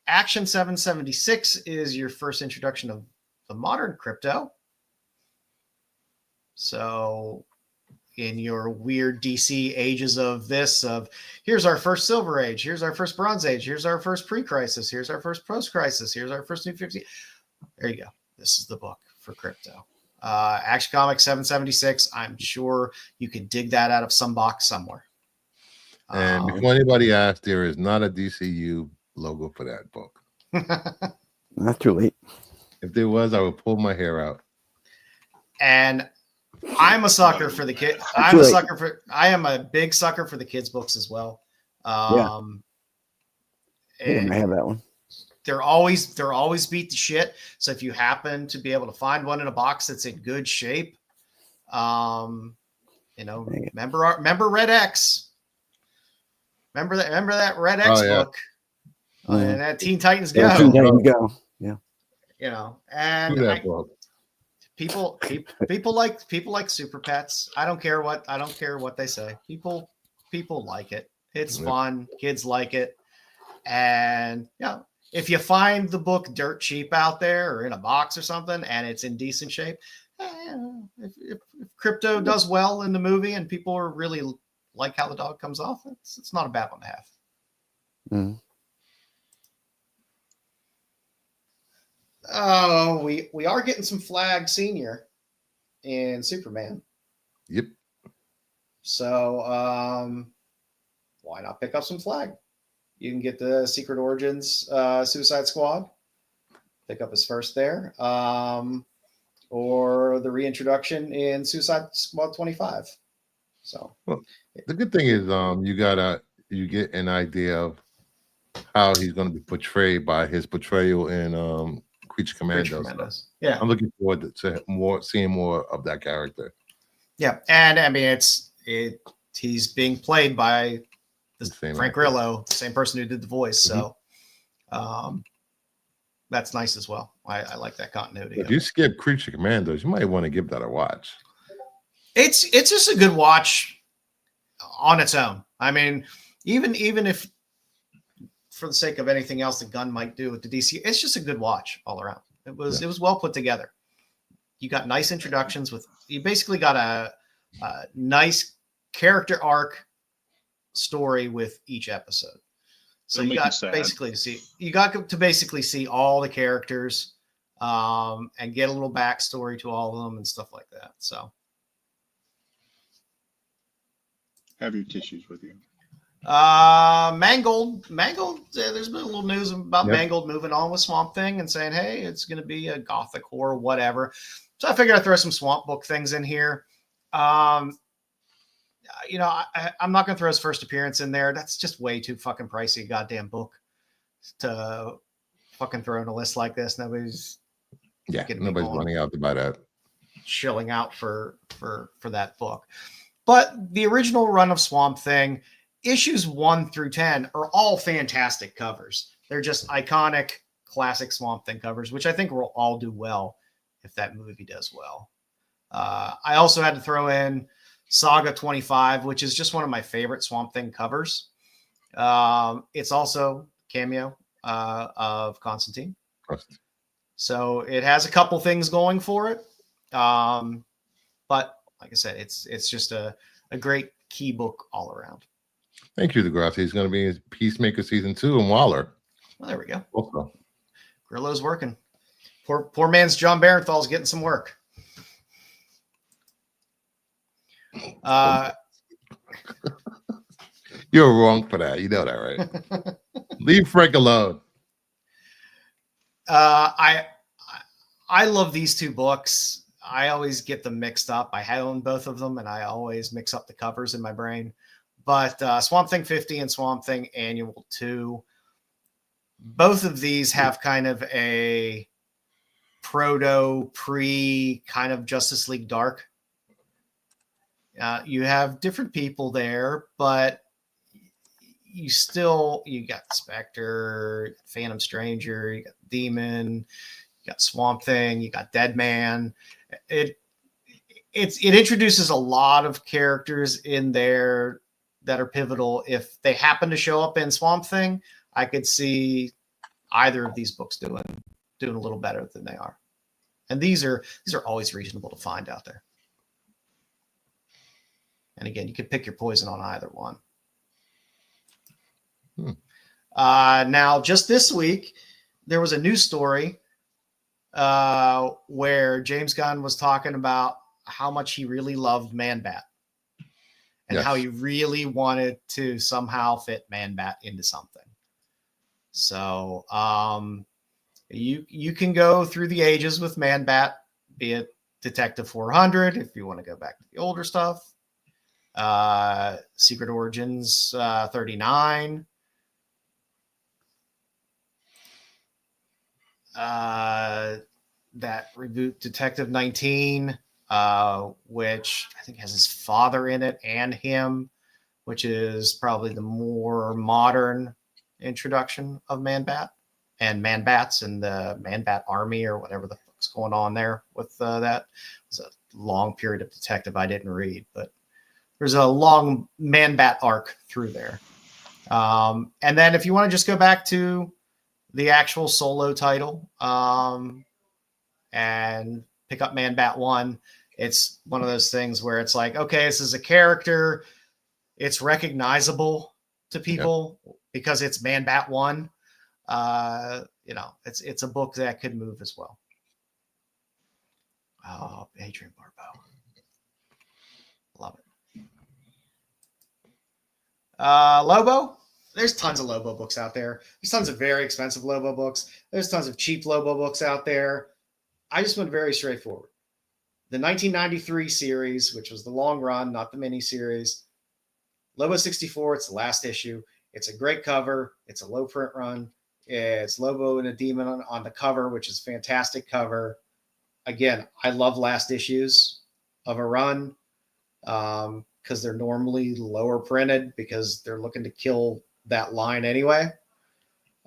Action 776 is your first introduction of the modern Crypto. So in your weird DC ages of this, of here's our first Silver Age, here's our first Bronze Age, here's our first pre-crisis, here's our first post-crisis, here's our first New 50. There you go. This is the book for crypto. Action Comics 776. I'm sure you can dig that out of some box somewhere. And before anybody asks, there is not a DCU logo for that book. Not too late. If there was, I would pull my hair out. And I'm a sucker for the kid. I am a big sucker for the kids' books as well. I have that one. They're always beat to shit. So if you happen to be able to find one in a box that's in good shape, remember Red X. Remember that Red X book and that Teen Titans Go. Teen Titans Go. Yeah. And people like Super Pets. I don't care what they say. People like it. It's fun. Kids like it. And if you find the book dirt cheap out there or in a box or something and it's in decent shape, if crypto does well in the movie and people are really like how the dog comes off, it's not a bad one to have. Mm. Oh, we are getting some Flag Senior in Superman. Yep. So why not pick up some Flag? You can get the Secret Origins Suicide Squad. Pick up his first there. Or the reintroduction in Suicide Squad 25. So the good thing is you get an idea of how he's going to be portrayed by his portrayal in Creature Commandos. Yeah. I'm looking forward to seeing more of that character. Yeah. And I mean he's being played by Frank Grillo, the same person who did the voice. So that's nice as well. I like that continuity. If you skip Creature Commandos, you might want to give that a watch. It's just a good watch on its own. I mean, even if for the sake of anything else the Gun might do with the DC, it's just a good watch all around. It was well put together. You got nice introductions you basically got a nice character arc story with each episode. So you got to basically see all the characters and get a little backstory to all of them and stuff like that. So have your tissues with you. Mangold. There's been a little news about Mangold moving on with Swamp Thing and saying, hey, it's going to be a gothic horror, whatever. So I figured I'd throw some Swamp Book things in here. I'm not going to throw his first appearance in there. That's just way too fucking pricey, goddamn book to fucking throw in a list like this. Nobody's running out to buy that. Shilling out for that book. But the original run of Swamp Thing, issues 1 through 10 are all fantastic covers. They're just iconic, classic Swamp Thing covers, which I think will all do well if that movie does well. I also had to throw in Saga 25, which is just one of my favorite Swamp Thing covers. It's also cameo of Constantine. So it has a couple things going for it. But like I said, it's just a great key book all around. Thank you, Degrassi. He's going to be in Peacemaker Season 2 and Waller. Well, there we go. Also. Grillo's working. Poor man's John Barenthal's getting some work. You're wrong for that. You know that, right? Leave Frank alone. I love these two books. I always get them mixed up. I own both of them, and I always mix up the covers in my brain. But Swamp Thing 50 and Swamp Thing Annual 2, both of these have kind of a pre kind of Justice League Dark. You have different people there, but you got Spectre, Phantom Stranger, you got Demon, you got Swamp Thing, you got Deadman. It introduces a lot of characters in there that are pivotal. If they happen to show up in Swamp Thing, I could see either of these books doing a little better than they are. And these are always reasonable to find out there. And again, you could pick your poison on either one. Now, just this week, there was a news story where James Gunn was talking about how much he really loved Man-Bat and how he really wanted to somehow fit Man-Bat into something. So you can go through the ages with Man-Bat, be it Detective 400 if you want to go back to the older stuff, Secret Origins 39, that reboot Detective 19, which I think has his father in it and him, which is probably the more modern introduction of Man-Bat and Man-Bats and the Man-Bat army or whatever the fuck's going on there with that. It was a long period of Detective I didn't read, but there's a long Man-Bat arc through there. And then if you want to just go back to the actual solo title and pick up Man-Bat 1, it's one of those things where it's like, okay, this is a character. It's recognizable to people because it's Man-Bat 1. It's a book that could move as well. Oh, Adrian Barbeau. Love it. Lobo. There's tons of Lobo books out there. There's tons of very expensive Lobo books. There's tons of cheap Lobo books out there. I just went very straightforward. The 1993 series, which was the long run, not the mini series. Lobo 64, it's the last issue. It's a great cover. It's a low print run. It's Lobo and a demon on the cover, which is a fantastic cover. Again, I love last issues of a run because they're normally lower printed because they're looking to kill that line anyway.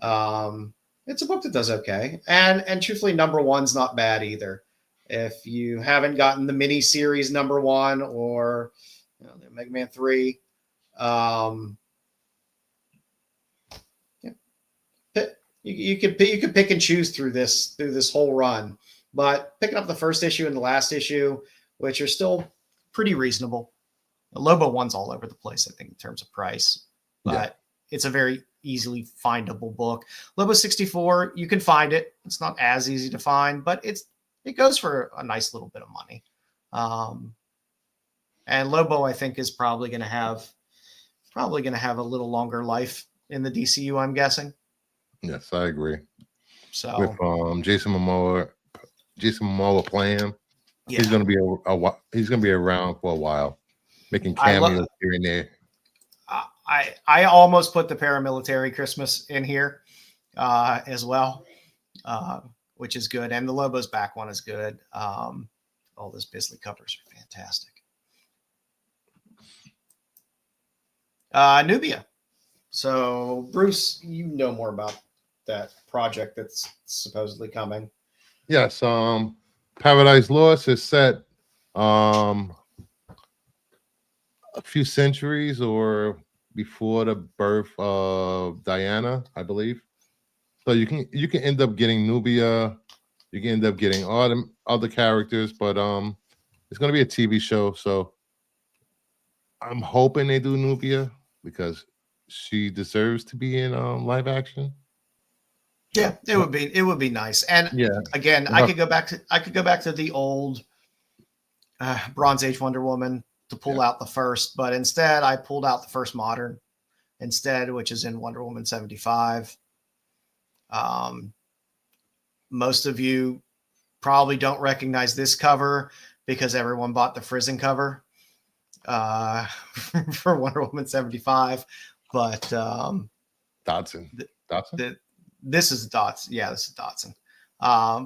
It's a book that does okay. And truthfully, number one's not bad either. If you haven't gotten the mini series number one or the Mega Man 3, you could pick and choose through this whole run. But picking up the first issue and the last issue, which are still pretty reasonable. The Lobo one's all over the place, I think, in terms of price. But it's a very easily findable book. Lobo 64, you can find it. It's not as easy to find, but it goes for a nice little bit of money. And Lobo, I think, is probably going to have a little longer life in the DCU, I'm guessing. Yes, I agree. So with Jason Momoa playing, he's going to be he's going to be around for a while, making cameos here and there. I almost put the paramilitary Christmas in here as well, which is good. And the Lobo's back one is good. All those Bisley covers are fantastic. Nubia. So, Bruce, you know more about that project that's supposedly coming. Yes. Paradise Lost is set a few centuries or before the birth of Diana, I believe. So you can end up getting Nubia, you can end up getting all the other characters, but it's going to be a TV show, so I'm hoping they do Nubia because she deserves to be in live action. Yeah, it would be nice. And again, I could go back to the old Bronze Age Wonder Woman to pull out the first, but instead I pulled out the first modern instead, which is in Wonder Woman 75. Most of you probably don't recognize this cover because everyone bought the Frizen cover for Wonder Woman 75, but Dodson. This is Dotson. Yeah, this is Dotson.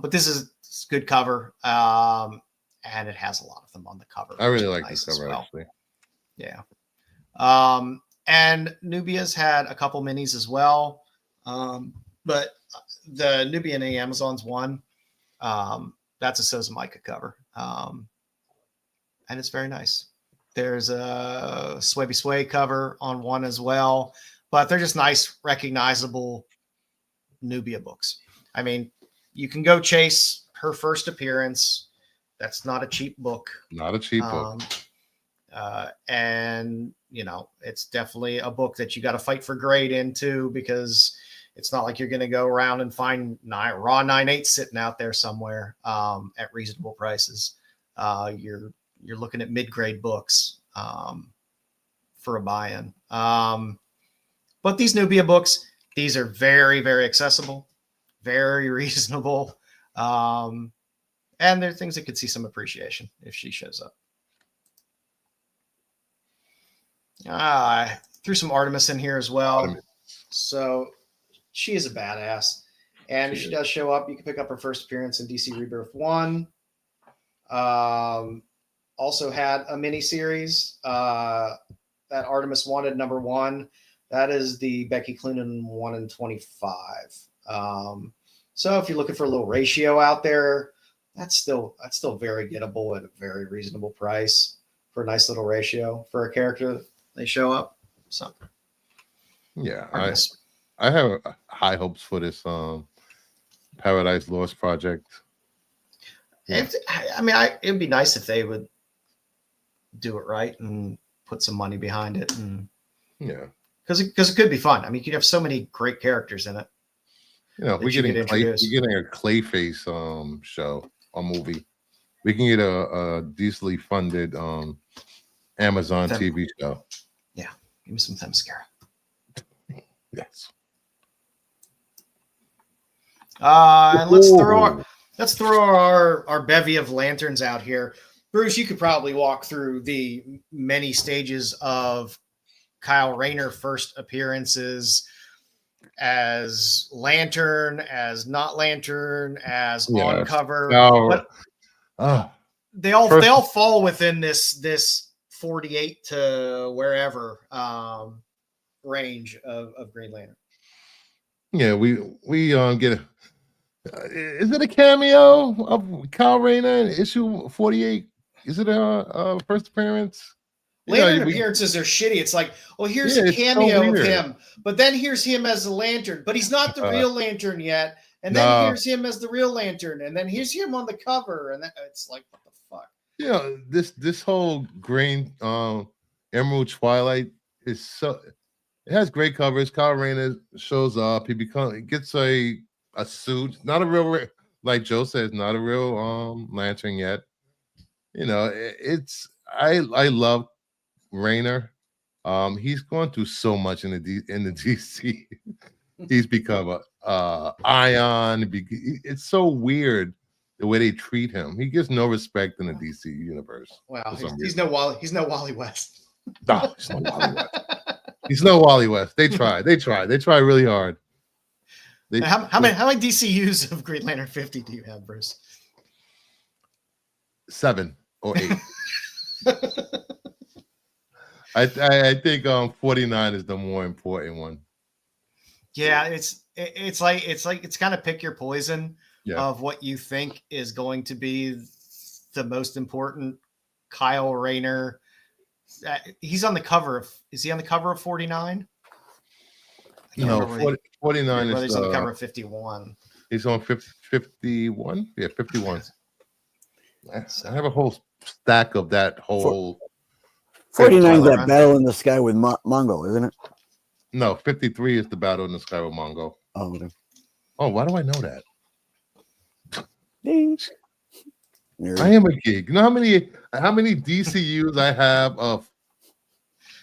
But this is a good cover. And it has a lot of them on the cover. I really like this cover, actually. Yeah. And Nubia's had a couple minis as well. But the Nubia and the Amazons one, that's a Sozamika cover. And it's very nice. There's a Swayby Sway cover on one as well. But they're just nice, recognizable Nubia books. I mean, you can go chase her first appearance. That's not a cheap book. Not a cheap book. And it's definitely a book that you got to fight for grade into, because it's not like you're going to go around and find raw 9/8 sitting out there somewhere at reasonable prices. You're looking at mid-grade books for a buy-in. But these Nubia books, these are very, very accessible, very reasonable. And they're things that could see some appreciation if she shows up. I threw some Artemis in here as well. So she is a badass. And if she does show up, you can pick up her first appearance in DC Rebirth 1. Also had a mini series that Artemis wanted, number 1. That is the Becky Cloonan 1 in 25. So if you're looking for a little ratio out there, that's still very gettable at a very reasonable price for a nice little ratio for a character. They show up. So yeah, I have high hopes for this Paradise Lost project. Yeah. It'd be nice if they would do it right and put some money behind it, and because it could be fun. I mean, you could have so many great characters in it. If we're getting a Clayface show or movie, we can get a decently funded Amazon TV show. Yeah, give me some Themyscira. Yes. And let's throw our bevy of lanterns out here. Bruce, you could probably walk through the many stages of Kyle Rayner first appearances as Lantern, as not Lantern, as on cover. But they all fall within this 48 to wherever range of Green Lantern. Yeah, we get is it a cameo of Kyle Rayner in issue 48? Is it a first appearance? Lantern appearances are shitty. It's like, here's a cameo of him, but then here's him as a Lantern, but he's not the real Lantern yet. And then here's him as the real Lantern, and then here's him on the cover, and it's like, what the fuck? This whole Green Emerald Twilight is so. It has great covers. Kyle Rayner shows up. He gets a suit. Not a real, like Joe says, not a real Lantern yet. I love Rayner. He's gone through so much in the DC. He's become a Ion. It's so weird the way they treat him. He gets no respect in the DC universe. Wow, he's no Wally West. No, he's no Wally West. He's no Wally West. They try really hard. How many DCUs of Green Lantern 50 do you have, Bruce? 7 or 8. I think 49 is the more important one. Yeah, it's kind of pick your poison of what you think is going to be the most important. Kyle Rayner. He's on the cover of. Is he on the cover of 49? No, 49 is he's on the cover of 51. He's on 51. Yeah, 51. I have a whole stack of that whole. 49 is that battle in the sky with Mongo, isn't it? No, 53 is the battle in the sky with Mongo. Oh, okay. Oh, why do I know that? Ding. I am a geek. You know how many DCUs I have of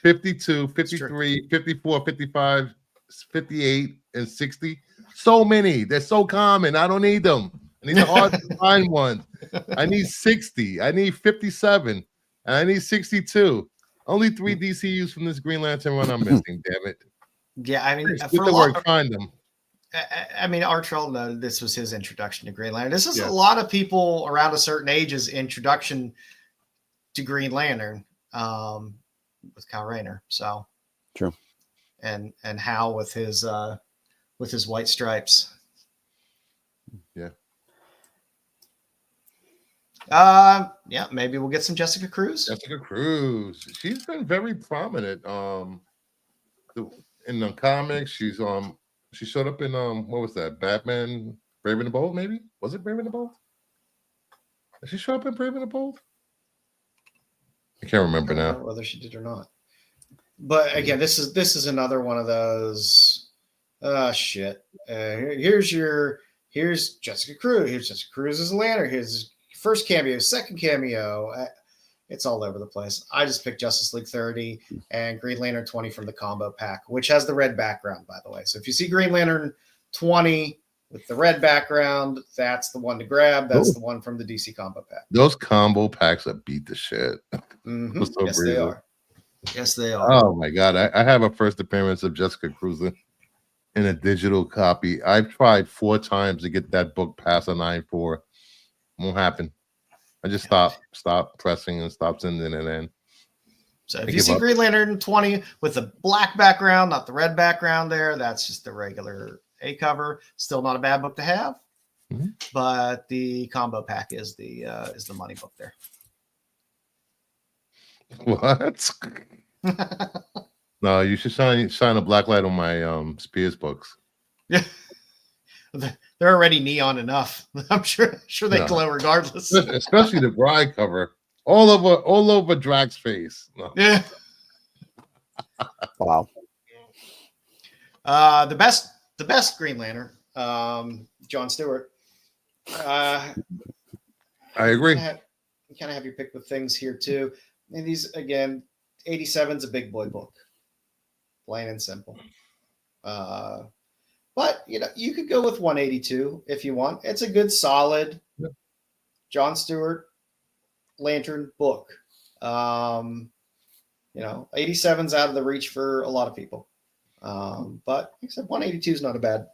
52, 53, 54, 55, 58, and 60? So many. They're so common. I don't need them. I need the hard to find ones. I need 60. I need 57. And I need 62. Only 3 DCUs from this Green Lantern run I'm missing, damn it. Yeah, I mean, find them. I mean, Artrell, this was his introduction to Green Lantern. This is a lot of people around a certain age's introduction to Green Lantern with Kyle Rayner. So true. And Hal with his white stripes. Yeah. Maybe we'll get some Jessica Cruz. She's been very prominent. In the comics, she showed up in what was that? Batman Brave and the Bold, maybe? Was it Brave and the Bold? Did she show up in Brave and the Bold? I can't remember I don't now. know whether she did or not. But again, this is another one of those. Shit. Here's Jessica Cruz. Here's Jessica Cruz as a lantern. Here's first cameo, second cameo. It's all over the place. I just picked Justice League 30 and Green Lantern 20 from the combo pack, which has the red background, by the way. So if you see Green Lantern 20 with the red background, that's the one to grab. That's the one from the DC combo pack. Those combo packs are beat the shit. Mm-hmm. Yes, they are. Yes, they are. Oh my god. I have a first appearance of Jessica Cruz in a digital copy. I've tried 4 times to get that book past a 9.4. Won't happen. I just stop pressing and stop sending it in. So if you see Green Lantern 20 with the black background, not the red background there, that's just the regular A cover. Still not a bad book to have. Mm-hmm. But the combo pack is the money book there. What? No, you should shine a black light on my Spears books. Yeah. They're already neon enough. I'm sure they glow regardless. Especially the bride cover. All over Drax's face. No. Yeah. Wow. The best Green Lantern, John Stewart. I agree. You kind of have your pick with things here too. And these, again, 87's a big boy book, plain and simple. But you could go with 182 if you want. It's a good, solid John Stewart Lantern book. 87's out of the reach for a lot of people. But like I said, 182 is not a bad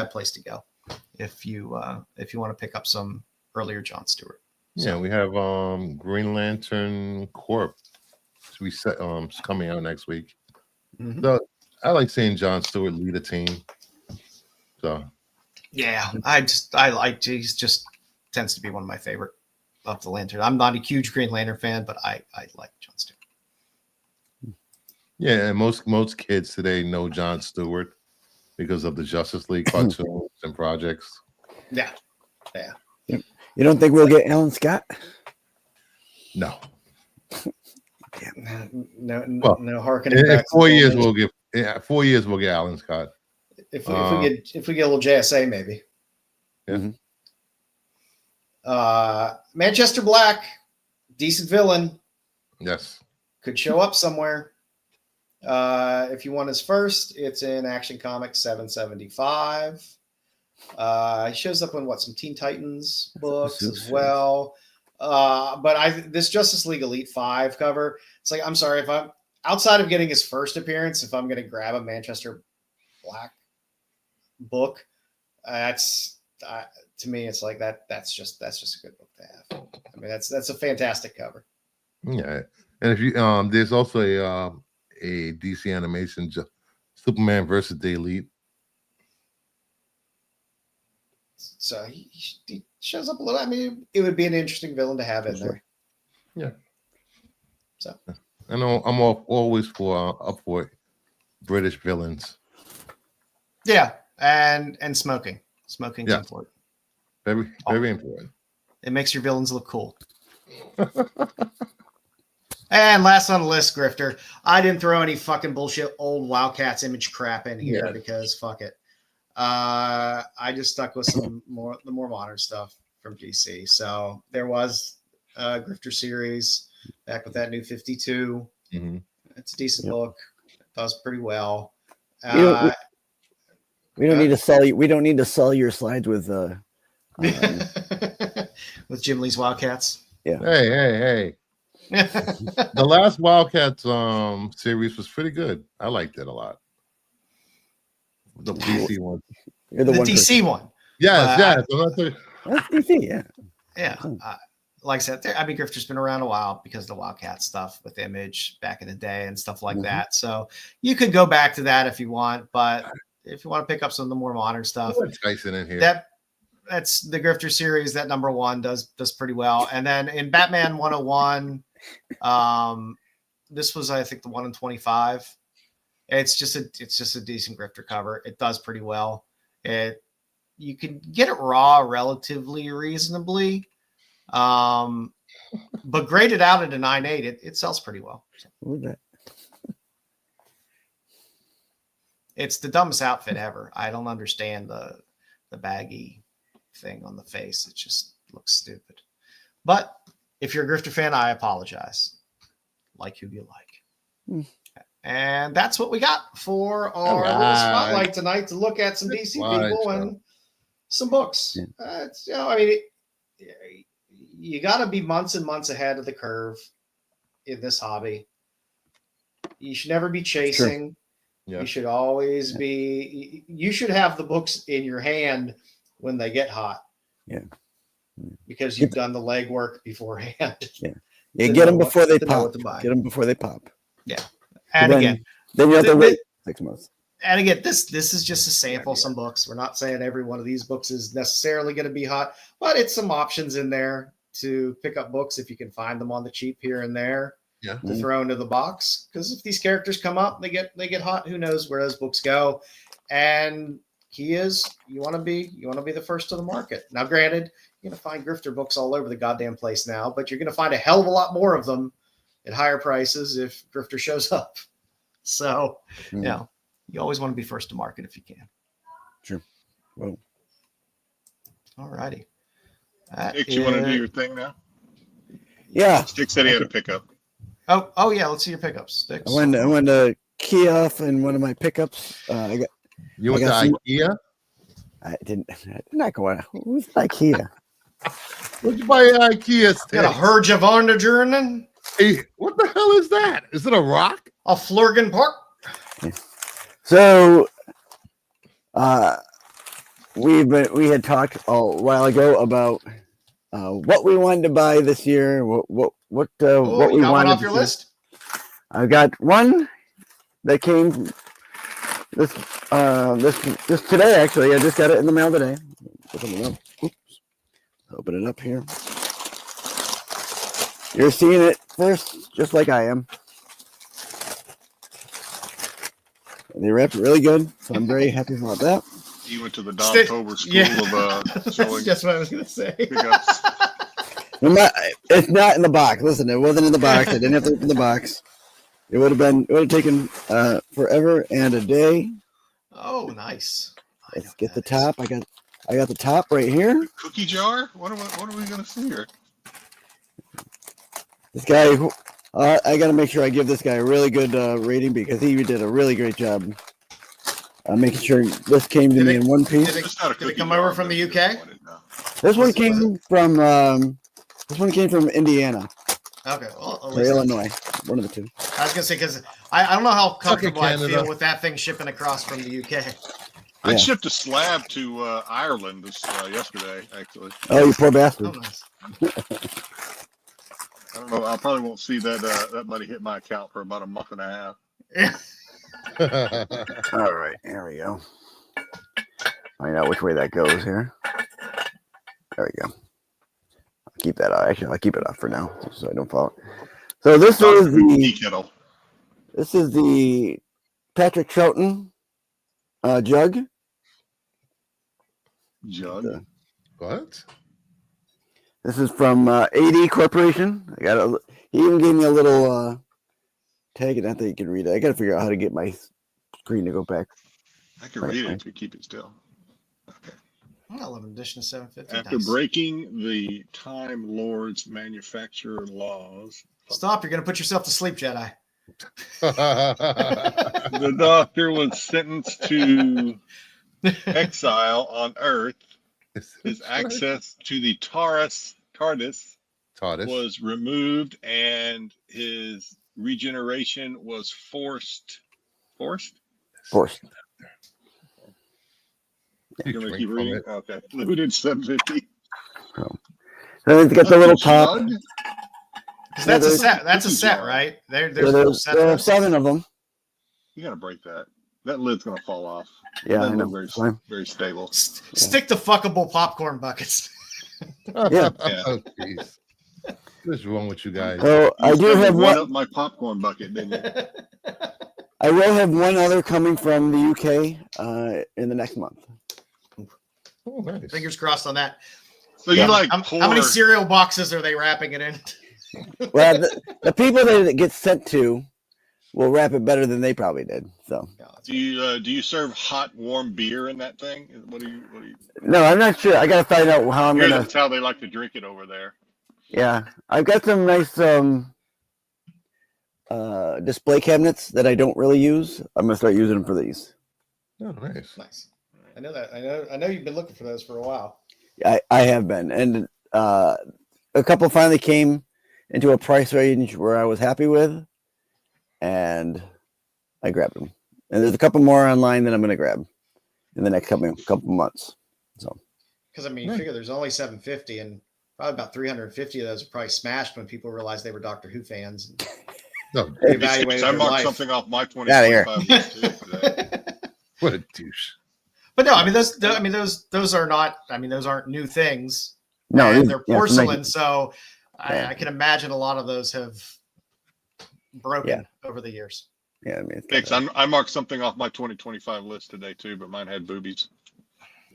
place to go if you want to pick up some earlier John Stewart. Yeah, we have Green Lantern Corp. It's coming out next week. Mm-hmm. So I like seeing John Stewart lead a team. So yeah, he's just tends to be one of my favorite of the Lantern. I'm not a huge Green Lantern fan, but I like John Stewart. Yeah, and most kids today know John Stewart because of the Justice League cartoons and projects. Yeah. You don't think we'll get Alan Scott? No. No harkening back. 4 years we'll get 4 years we'll get Alan Scott. If we get a little JSA maybe. Yeah. Manchester Black, decent villain. Yes. Could show up somewhere. If you want his first, it's in Action Comics 775. He shows up in some Teen Titans books as well. But this Justice League Elite 5 cover, it's like, I'm sorry, if I'm outside of getting his first appearance, if I'm going to grab a Manchester Black book, to me, it's like that's just a good book to have. I mean, that's a fantastic cover. Yeah, and if you there's also a DC animation, Superman versus the Elite. So he shows up a little. I mean, it would be an interesting villain to have in there. Yeah. So I know I'm always up for British villains. Yeah, and smoking. Smoking's important. Very important. It makes your villains look cool. And last on the list, Grifter. I didn't throw any fucking bullshit old Wildcats image crap in here because fuck it. I just stuck with the more modern stuff from DC. So there was a Grifter series back with that new 52. Mm-hmm. It's a decent book. It does pretty well. We don't need to sell you. We don't need to sell your slides with with Jim Lee's Wildcats. Yeah. Hey. The last Wildcats series was pretty good. I liked it a lot. The DC one. You're the one DC one. Yes. That's DC, yeah. Yeah. Like I said, Grifter's been around a while because of the Wildcat stuff with Image back in the day and stuff like that. So you could go back to that if you want, but if you want to pick up some of the more modern stuff, Tyson in here. That's the Grifter series. That number 1 does pretty well. And then in Batman 101, this was, I think, the 1 in 25. It's just a decent Grifter cover. It does pretty well. You can get it raw relatively reasonably. but graded out at a 9.8, it sells pretty well. What was that? It's the dumbest outfit ever. I don't understand the baggy thing on the face. It just looks stupid. But if you're a Grifter fan, I apologize. Like who you like. And that's what we got for our little spotlight tonight to look at some DC people and some books. You got to be months and months ahead of the curve in this hobby. You should never be chasing. Sure. Yeah. You should always be. You should have the books in your hand when they get hot. Yeah, because you've done the legwork beforehand. Yeah, get them before they pop. Get them before they pop. Yeah, and then you have to wait 6 months. And again, this is just a sample. Yeah. Some books. We're not saying every one of these books is necessarily going to be hot, but it's some options in there to pick up books if you can find them on the cheap here and there. Yeah. To throw into the box, because if these characters come up, they get hot. Who knows where those books go? And key is you want to be the first to the market. Now, granted, you're gonna find grifter books all over the goddamn place now, but you're gonna find a hell of a lot more of them at higher prices if grifter shows up. So, you always want to be first to market if you can. Sure. Well, all righty. Styx, you want to do your thing now? Yeah. Styx said he had a pickup. Oh yeah. Let's see your pickups. Styx. I went to key off in one of my pickups. You went to IKEA? I did not go out. Who's IKEA? What'd you buy at IKEA? Styx? Got a Herjavandajurnen? Hey, what the hell is that? Is it a rock? A Flurgan Park? So, we had talked a while ago about what we wanted to buy this year. What we wanted one off your list? I got one that came this today. Actually, I just got it in the mail today. Open it up here. You're seeing it first, just like I am. They wrapped it really good, so I'm very happy about that. You went to the Tober school of showing. That's what I was going to say. It's not in the box. Listen, it wasn't in the box. I didn't have to open the box. It would have taken forever and a day. Oh, nice. Let's get the top. I got the top right here. Cookie jar? What are we going to see here? This guy, I got to make sure I give this guy a really good rating because he did a really great job making sure this came to me in one piece. Did it come over from the UK? This one came from Indiana. Okay, or Illinois, one of the two. I was gonna say because I don't know how comfortable I feel with that thing shipping across from the UK. I shipped a slab to Ireland yesterday, actually. Oh, you poor bastard! Oh, nice. I don't know. I probably won't see that money hit my account for about a month and a half. All right, there we go. Find out which way that goes here. There we go. I'll keep that out. Actually, I'll keep it off for now so I don't fall. So this is the Patrick Troughton jug. Jug. What? This is from AD Corporation. He even gave me a little tag, and I think you can read it. I got to figure out how to get my screen to go back. I can read it if you keep it still. Okay. 11 edition of 750. After breaking the Time Lord's manufacturer laws. Stop! You're going to put yourself to sleep, Jedi. The Doctor was sentenced to exile on Earth. His access to the TARDIS was removed, and his regeneration was forced. You're gonna keep reading? Okay. Limited 750. Then it's got the little top. That's a set. That's a set, right? There's 7 of them. You gotta break that. That lid's gonna fall off. Yeah, I know. Very, very stable. Stick to fuckable popcorn buckets. Yeah. Oh, what's wrong with you guys? So I do have one up my popcorn bucket, didn't you? I will have one other coming from the UK in the next month. Oh, nice. Fingers crossed on that. So you how many cereal boxes are they wrapping it in? Well, the people that it gets sent to will wrap it better than they probably did. So. Do you serve hot, warm beer in that thing? What do you? No, I'm not sure. I got to find out how I'm gonna. That's how they like to drink it over there. Yeah, I've got some nice display cabinets that I don't really use. I'm gonna start using them for these. Oh, nice. Nice. I know that. I know you've been looking for those for a while. I have been, and a couple finally came into a price range where I was happy with, and I grabbed them. And there's a couple more online that I'm going to grab in the next couple months. So, because I mean, you figure there's only 750, and probably about 350 of those are probably smashed when people realize they were Doctor Who fans. And No, reevaluated I their marked life. something off my Outta here. 2025 list too today. what a douche. But no, I mean those are not. I mean those aren't new things. no, And these- they're yeah, porcelain, nice. so Yeah. I can imagine a lot of those have broken Yeah. over the years. Yeah, I mean, it's Thanks. kinda- I marked something off my 2025 list today too, but mine had boobies.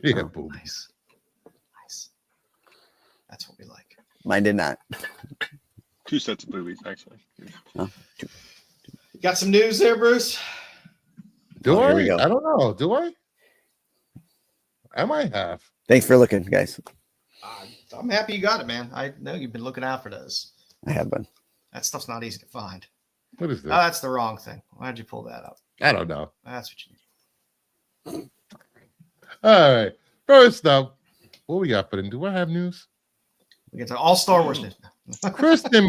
Yeah, boob. Nice. That's what we like. mine did not. 2 sets of boobies actually. Got some news there, Bruce? Do Oh, here I? we go. I don't know. Do I? I might have. Thanks for looking, guys. I'm happy you got it, man. I know you've been looking out for those. I have been. That stuff's not easy to find. What is this? Oh, that's the wrong thing. Why'd you pull that up? I don't know. That's what you need. All right. First up, what we got for them? Do I have news? We get to all Star Wars news now. Kristen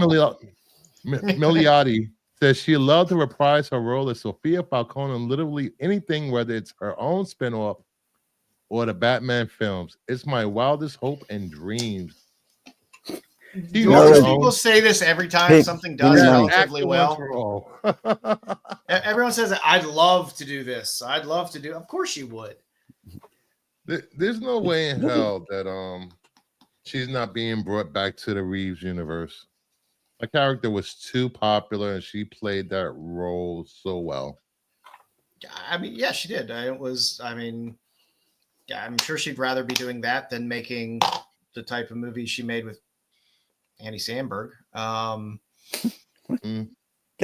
Milioti says she loved to reprise her role as Sophia Falcone in literally anything, whether it's her own spinoff or the Batman films. It's my wildest hope and dreams. Do all these people say this every time Hey, something does yeah, relatively Actor well? once role. Everyone says, I'd love to do this. I'd love to do. Of course you would. There's no way in hell that she's not being brought back to the Reeves universe. Her character was too popular and she played that role so well. I mean, yeah, she did. I'm sure she'd rather be doing that than making the type of movie she made with Andy Samberg. Get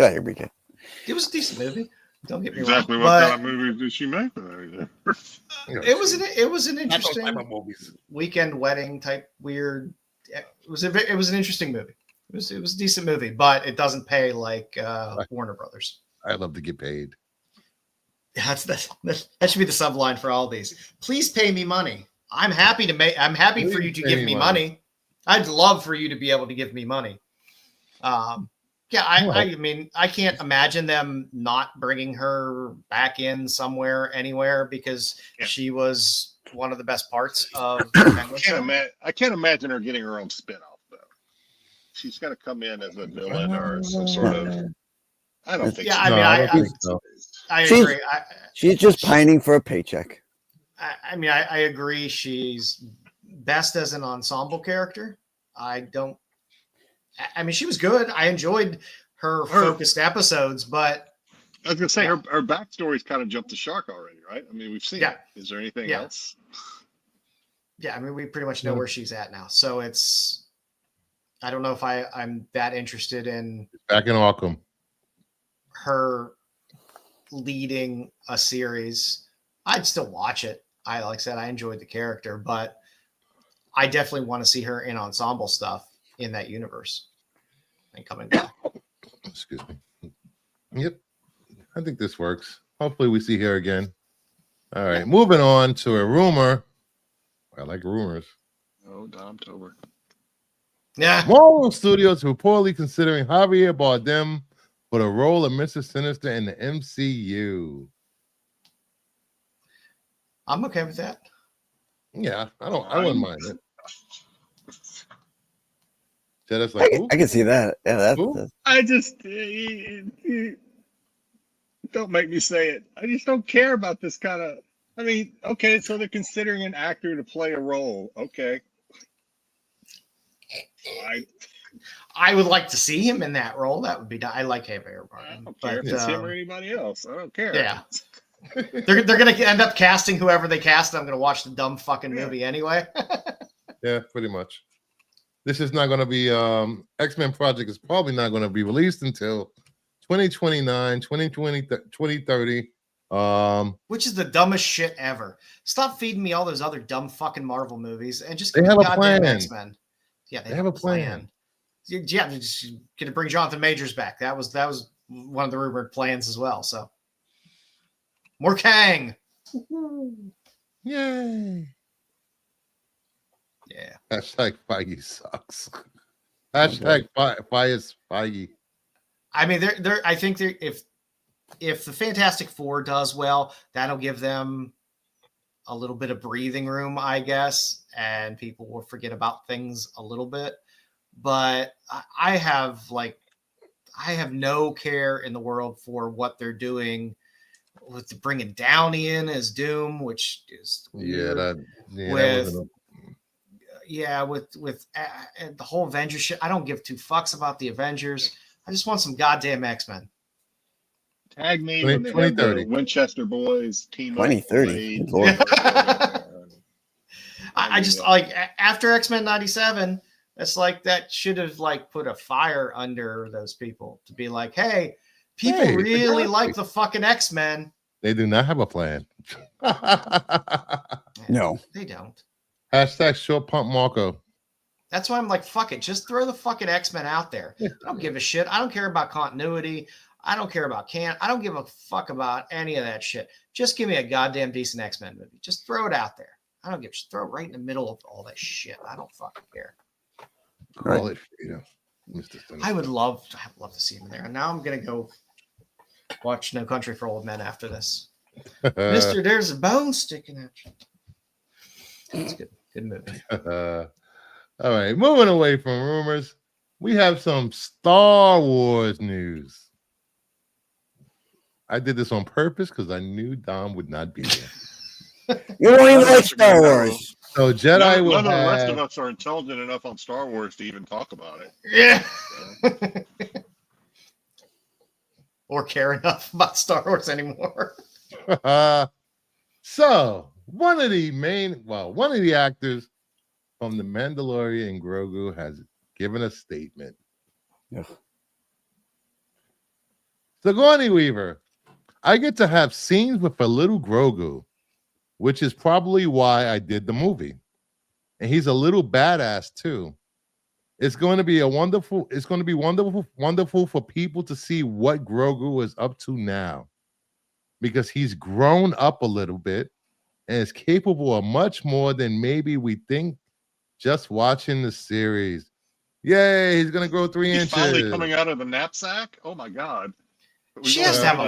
out of here, BK. It was a decent movie. Don't get me Exactly wrong. what But kind of movie did she make? it was an interesting movies. weekend wedding type weird. It was an interesting movie. It was a decent movie, but it doesn't pay like Warner Brothers. I love to get paid. That should be the subline for all these. Please pay me money. I'm happy for you to give me money. I'd love for you to be able to give me money. I mean, I can't imagine them not bringing her back in somewhere, anywhere, because she was one of the best parts of the Penguin show. I can't imagine her getting her own spinoff though. She's got to come in as a villain or some sort of. I don't think. Yeah, so. I don't think so. I agree. She's just pining for a paycheck. I agree. She's best as an ensemble character. I mean, she was good. I enjoyed her focused episodes, but I was gonna say her backstory's kind of jumped the shark already, right? I mean, we've seen it. Is there anything else? Yeah, I mean, we pretty much know where she's at now. So I don't know if I'm that interested in Back in Arkham. her leading a series. I'd still watch it. Like I said, I enjoyed the character, but I definitely want to see her in ensemble stuff in that universe and coming back. Excuse me. Yep. I think this works. Hopefully we see her again. All right. Moving on to a rumor. I like rumors. Oh, Dom Tober. Yeah. Marvel Studios reportedly considering Javier Bardem for the role of Mr. Sinister in the MCU. I'm okay with that. Yeah, I wouldn't mind it. Jedi's like, I can see that. Yeah, that's I just don't make me say it. I just don't care about this kind of. I mean, okay, so they're considering an actor to play a role. Okay, I would like to see him in that role. That would be. I like Javier Bardem. I don't care if it's him or anybody else. I don't care. Yeah. They're going to end up casting whoever they cast. I'm going to watch the dumb fucking movie anyway. yeah, pretty much. this is not going to be X-Men Project is probably not going to be released until 2029, 2020, 2030. Which is the dumbest shit ever. Stop feeding me all those other dumb fucking Marvel movies and just They give me have a goddamn plan. X-Men. Yeah, They have a plan. Yeah, they're just gonna bring Jonathan Majors back. That was one of the rumored plans as well. So more Kang. Yay. Yeah. Hashtag Feige sucks. Hashtag Bias Feige. I mean, I think if the Fantastic Four does well, that'll give them a little bit of breathing room, I guess, and people will forget about things a little bit. But I have no care in the world for what they're doing with bringing Downey in as Doom, which is weird. With the whole Avengers shit. I don't give two fucks about the Avengers. I just want some goddamn X-Men. Tag me when they have the Winchester boys team 2030. I just like after X-Men 97, it's like that should have like put a fire under those people to be like, hey, people really like the fucking X-Men. They do not have a plan. No, they don't. Hashtag short pump Marco. That's why I'm like, fuck it. Just throw the fucking X-Men out there. I don't give a shit. I don't care about continuity. I don't care about I don't give a fuck about any of that shit. Just give me a goddamn decent X-Men movie. Just throw it out there. I don't give a shit. Throw it right in the middle of all that shit. I don't fucking care. Call it, Mr. I would love to see him in there. And now I'm gonna go watch No Country for Old Men after this. Mister, there's a bone sticking at you. That's good. Good movie. All right, moving away from rumors, we have some Star Wars news. I did this on purpose because I knew Dom would not be there. You don't even like Star Wars. So Jedi will none of the rest have... of us are intelligent enough on Star Wars to even talk about it. Yeah. Or care enough about Star Wars anymore. So one of the actors from The Mandalorian, Grogu, has given a statement. Yeah. Sigourney Weaver, I get to have scenes with a little Grogu, which is probably why I did the movie. And he's a little badass too. It's going to be wonderful for people to see what Grogu is up to now, because he's grown up a little bit and is capable of much more than maybe we think just watching the series. Yay, he's gonna grow 3 inches. Finally coming out of the knapsack. Oh my god. She has to have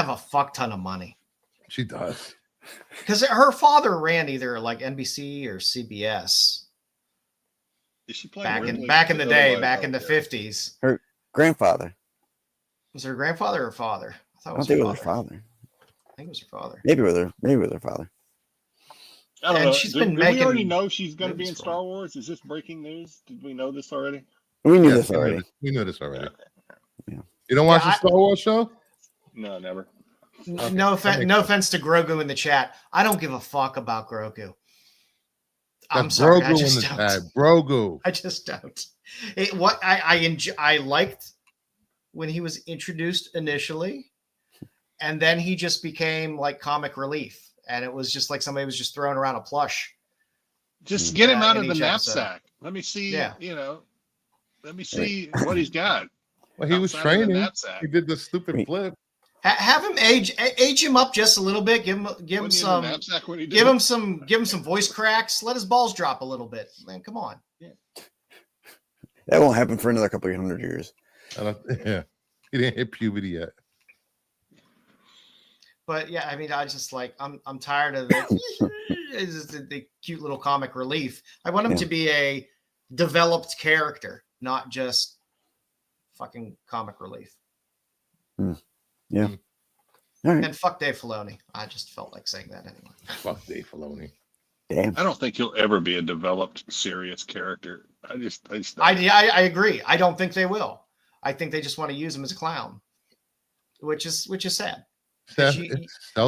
a fuck ton of money. She does. Because her father ran either like NBC or CBS. Is she back in the day, back in the 50s. Her grandfather. Was her grandfather or father? I don't think it was her father. I think it was her father. Maybe it was her father. I don't know. She's been making. We already know she's going to be in Star Wars. Is this breaking news? Did we know this already? We knew this already. We knew this already. Yeah. You don't watch the Star Wars show? No, never. Okay. No offense to Grogu in the chat. I don't give a fuck about Grogu. I'm sorry. I just don't. Grogu. I just don't. I liked when he was introduced initially, and then he just became like comic relief, and it was just like somebody was just throwing around a plush. Just get him out of the knapsack. Let me see. Yeah. Let me see what he's got. Well, he was training. He did the stupid flip. Have him age him up just a little bit. Give him some voice cracks. Let his balls drop a little bit. Man, come on. Yeah. That won't happen for another couple of 100 years. Yeah, he didn't hit puberty yet. But yeah, I mean, I just like I'm tired of the cute little comic relief. I want him to be a developed character, not just fucking comic relief. Yeah. All right. And fuck Dave Filoni. I just felt like saying that anyway. Fuck Dave Filoni. Damn. I don't think he'll ever be a developed, serious character. I agree. I don't think they will. I think they just want to use him as a clown, which is sad. You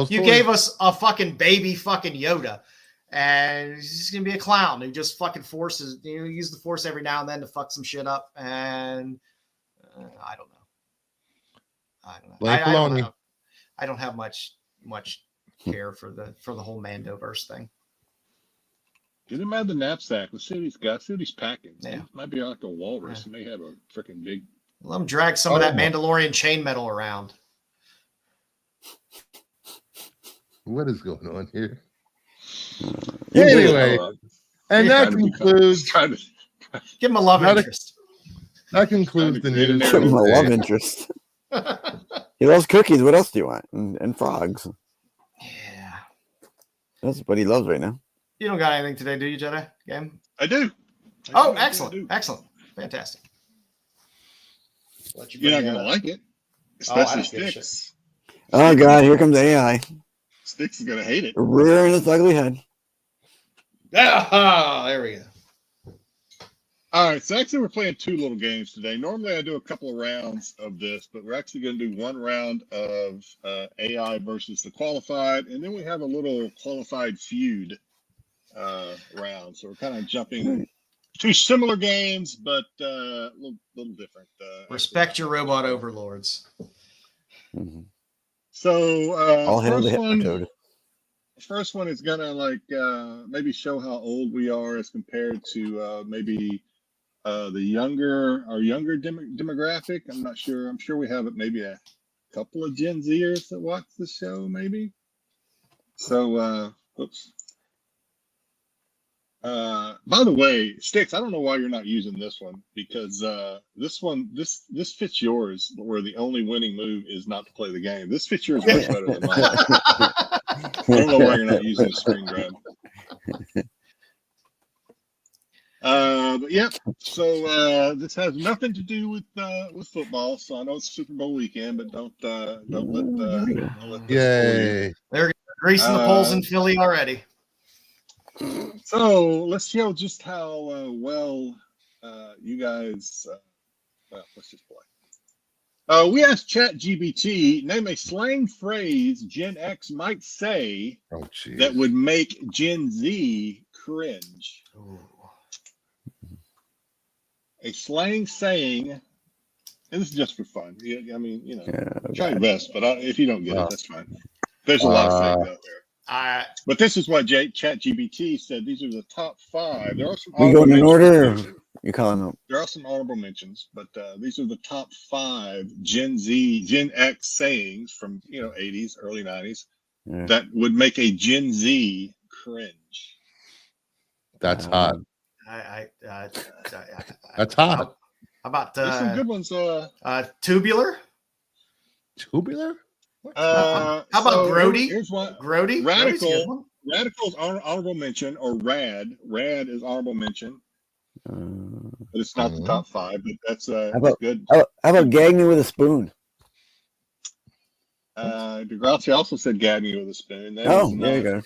gave us a fucking baby fucking Yoda, and he's just gonna be a clown who just fucking forces, use the force every now and then to fuck some shit up, and I don't know. I don't have much care for the whole Mandoverse thing. Get him out of the knapsack. Let's see what he's got. See what he's packing. Yeah. He might be like a walrus. He may have a freaking big. Let him drag some of that Mandalorian chain metal around. What is going on here? Anyway, and that concludes. Give him a love interest. That concludes the news. Give him a love interest. He loves cookies. What else do you want? And frogs. Yeah. That's what he loves right now. You don't got anything today, do you, Jedi? Game? I do. Excellent. Excellent. Fantastic. You're not going to like it. Especially Styx. Oh, God. Here comes AI. Styx is going to hate it. Rearing its ugly head. Ah, there we go. All right. So actually, we're playing 2 little games today. Normally, I do a couple of rounds of this, but we're actually going to do 1 round of AI versus the qualified. And then we have a little qualified feud round. So we're kind of jumping 2 similar games, but a little different. Respect your robot overlords. Mm-hmm. So I'll handle the code. First one is gonna maybe show how old we are as compared to maybe our younger demographic. I'm not sure. I'm sure we have maybe a couple of Gen Zers that watch the show, maybe. So, oops. By the way, Styx, I don't know why you're not using this one, because this fits yours, where the only winning move is not to play the game. This fits yours much better than mine. I don't know why you're not using a screen grab. But yeah, so this has nothing to do with football. So I know it's Super Bowl weekend, but don't let Yay! They're greasing the poles in Philly already. So let's show just how well you guys. Well, let's just play. We asked ChatGPT, name a slang phrase Gen X might say that would make Gen Z cringe. Ooh. A slang saying, and this is just for fun. I mean, try your best, but if you don't get it, that's fine. There's a lot of sayings out there. But this is what ChatGPT said. These are the top 5. There are some. We going in order? You calling them? There are some honorable mentions, but these are the top 5 Gen X sayings from 80s, early 90s that would make a Gen Z cringe. That's hot. That's hot. How about there's some good ones? Tubular? Tubular? How about Grody? Here's one. Grody? Radical's honorable mention, or Rad. Rad is honorable mention. But it's not the top 5, but that's good. How about gag me with a spoon? Degrassi also said gag me with a spoon. There you go.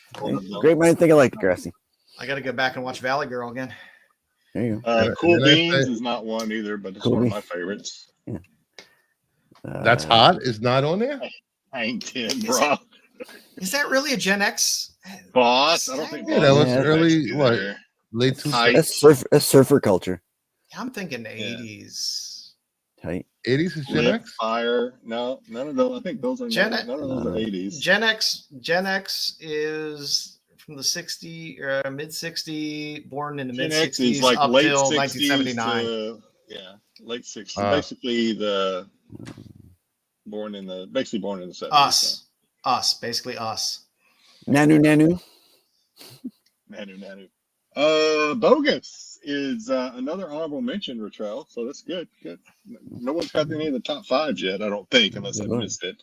Great mind think alike, Degrassi. I got to go back and watch Valley Girl again. There you go. Cool Beans is not one either, but it's one of my favorites. Yeah. That's hot. Is not on there. Hang 10, bro. Is that really a Gen X? Boss? I don't think. Yeah, that was early. What? Late 2000s. That's surfer culture. I'm thinking 80s. Tight. 80s is Gen X. Fire? No, none of those. I think those are none of those are 80s. Gen X is from the 60 or mid 60, born in the mid 60s, like up late till 60s 1979. Late 60s. Basically born in the 70s. Basically us. Nanu. Bogus is another honorable mention, Ratrell. So that's good. Good. No one's got any of the top 5 yet, I don't think, unless I missed it.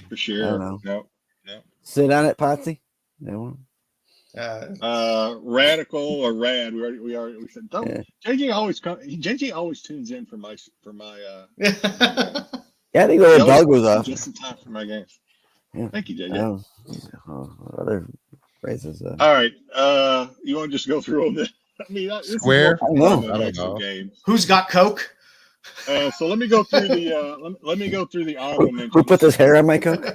For sure. No. Sit on it, Potsy. No. Radical or Rad. We already said. Don't. Yeah. JJ always tunes in for my. Yeah, I think the dog was off. Just in time for my games. Yeah. Thank you, JJ. Other phrases. All right. You want to just go through all this? I mean, Square. I don't know. Who's got Coke? So let me go through the. Let me go through the honorable mentions. Who put this hair on my coke?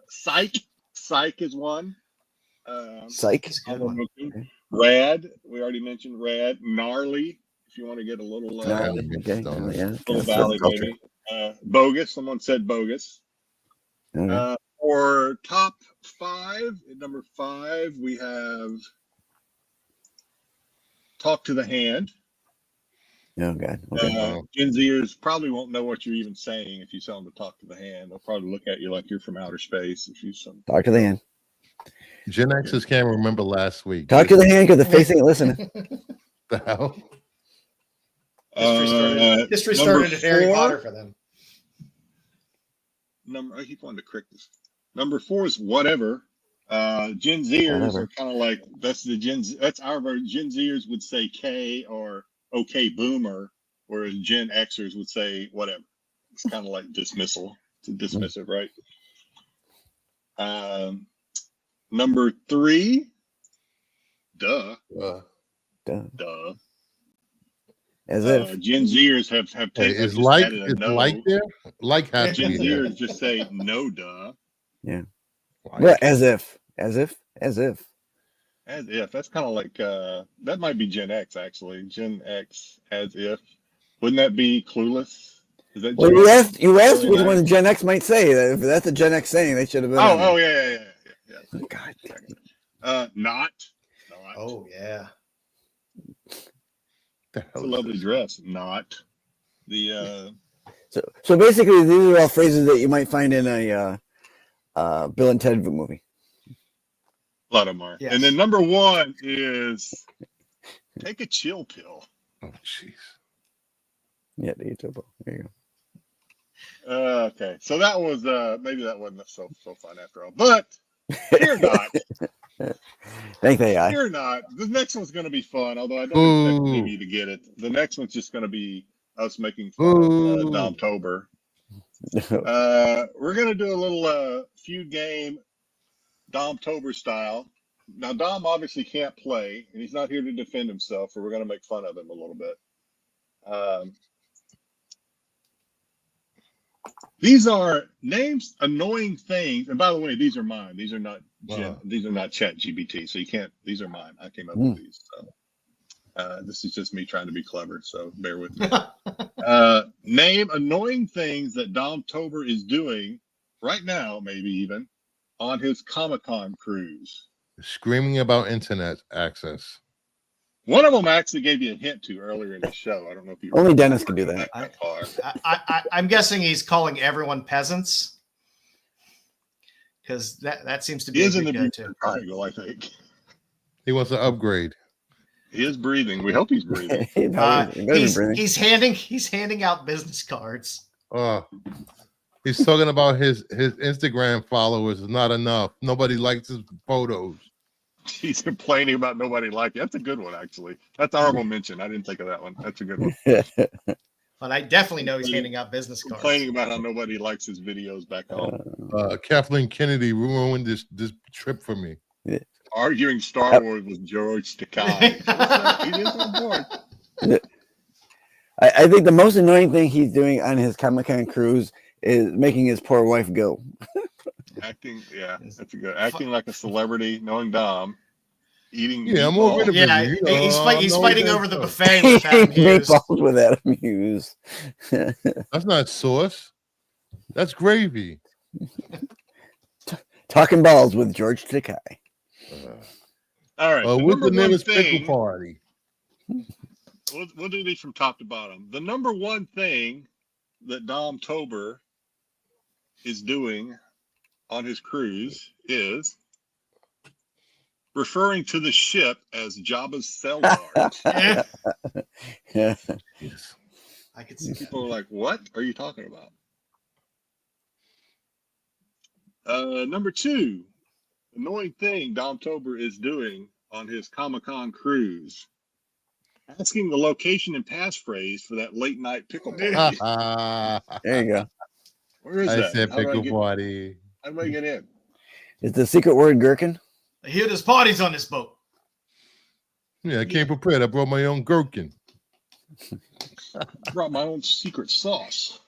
Psych. Psych is one. Psych. That's a good one. Rad. We already mentioned Rad. Gnarly. If you want to get a little, Okay. Don't Yeah. little valley baby. Bogus. Someone said bogus. Okay. For top 5, at number 5, we have Talk to the Hand. Oh God. Okay. Gen Zers probably won't know what you're even saying if you tell them to talk to the hand. They'll probably look at you like you're from outer space. If you some Talk to the hand. Gen X's can't remember last week. Talk to the hand because the face ain't listening. The hell? History started at Harry 4, Potter for them. I keep wanting to correct this. Number 4 is whatever. Gen Zers are kind of like that's our version. Gen Zers would say K or okay boomer, whereas Gen Xers would say whatever. It's kind of like dismissal. It's a dismissive, right? Number 3, duh. As if. Gen Zers have taken. Is like there? Like has to Gen be there. Zers just say no, duh. Yeah. Like. Well, as if. As if. That's kind of like that might be Gen X actually. Gen X as if. Wouldn't that be clueless? Is that Well, Gen you X? asked which one Gen X might say. If that's a Gen X saying, they should have been. Yeah. God. Not. Oh yeah. It's a lovely dress. Not the. So basically, these are all phrases that you might find in a Bill and Ted movie. A lot of them are. Yes. And then number 1 is take a chill pill. Oh, jeez. Yeah, the YouTube. There you go. Okay, so that was maybe that wasn't so fun after all, but fear not. Thank AI. Fear not. The next one's going to be fun, although I don't expect maybe to get it. The next one's just going to be us making fun of Dom Tober. We're going to do a little feud game, Dom Tober style. Now, Dom obviously can't play, and he's not here to defend himself, so we're going to make fun of him a little bit. These are names, annoying things, and by the way, these are mine. These are not these are not Chat GBT, so you can't. These are mine. I came up with these. So this is just me trying to be clever. So bear with me. Name annoying things that Dom Tober is doing right now, maybe even on his Comic-Con cruise. Screaming about internet access. One of them I actually gave you a hint to earlier in the show. I don't know if you Only Dennis can do that. I'm guessing he's calling everyone peasants because that seems to be a good go-to. Triangle, I think. He wants to upgrade. He is breathing. We hope he's breathing. He's handing out business cards. He's talking about his Instagram followers is not enough. Nobody likes his photos. He's complaining about nobody liking. That's a good one, actually. That's honorable mention. I didn't think of that one. That's a good one. But I definitely know he's handing out business cards. Complaining about how nobody likes his videos back home. Kathleen Kennedy ruined this trip for me. Arguing Star Wars with George Takei. He is on board. I think the most annoying thing he's doing on his Comic-Con cruise is making his poor wife go. Acting, yeah, that's a good. Acting like a celebrity, knowing Dom, eating. Yeah, I'm over the he's fighting over the buffet with Adam Hughes. Meatballs with Adam Hughes. That's not sauce. That's gravy. Talking balls with George Takei. All right. What's the nearest pickle party? We'll do these from top to bottom. The number one thing that Dom Tober is doing on his cruise is referring to the ship as Jabba's cell guard. Yes. I could see people are like, "What are you talking about?" Number two, annoying thing Dom Tober is doing on his Comic-Con cruise. Asking the location and passphrase for that late night pickle party. There you go. Where is I that? said pickle party. How do I get in? Is the secret word gherkin? I hear there's parties on this boat. Yeah, I came prepared. I brought my own gherkin. I brought my own secret sauce.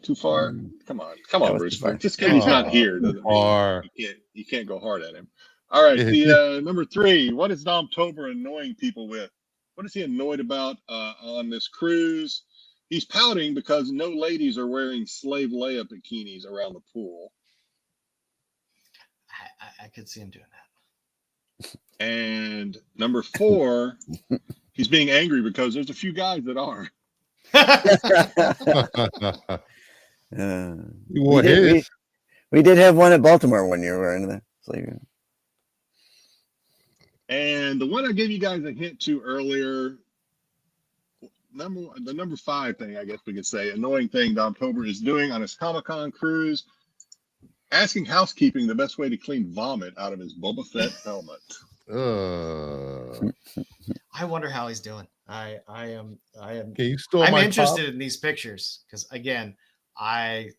Too far. Come on, That was Bruce. too far. Just because he's not here doesn't mean you can't go hard at him. All right, the number 3. What is Dom Tober annoying people with? What is he annoyed about on this cruise? He's pouting because no ladies are wearing slave layup bikinis around the pool. I could see him doing that. And number 4, he's being angry because there's a few guys that are. We did have one at Baltimore one year wearing that. And the one I gave you guys a hint to earlier, the number 5 thing, I guess we could say, annoying thing Dom Tober is doing on his Comic-Con cruise, asking housekeeping the best way to clean vomit out of his Boba Fett helmet. I wonder how he's doing. I am. Can you store I'm my interested pop? in these pictures because again, I'm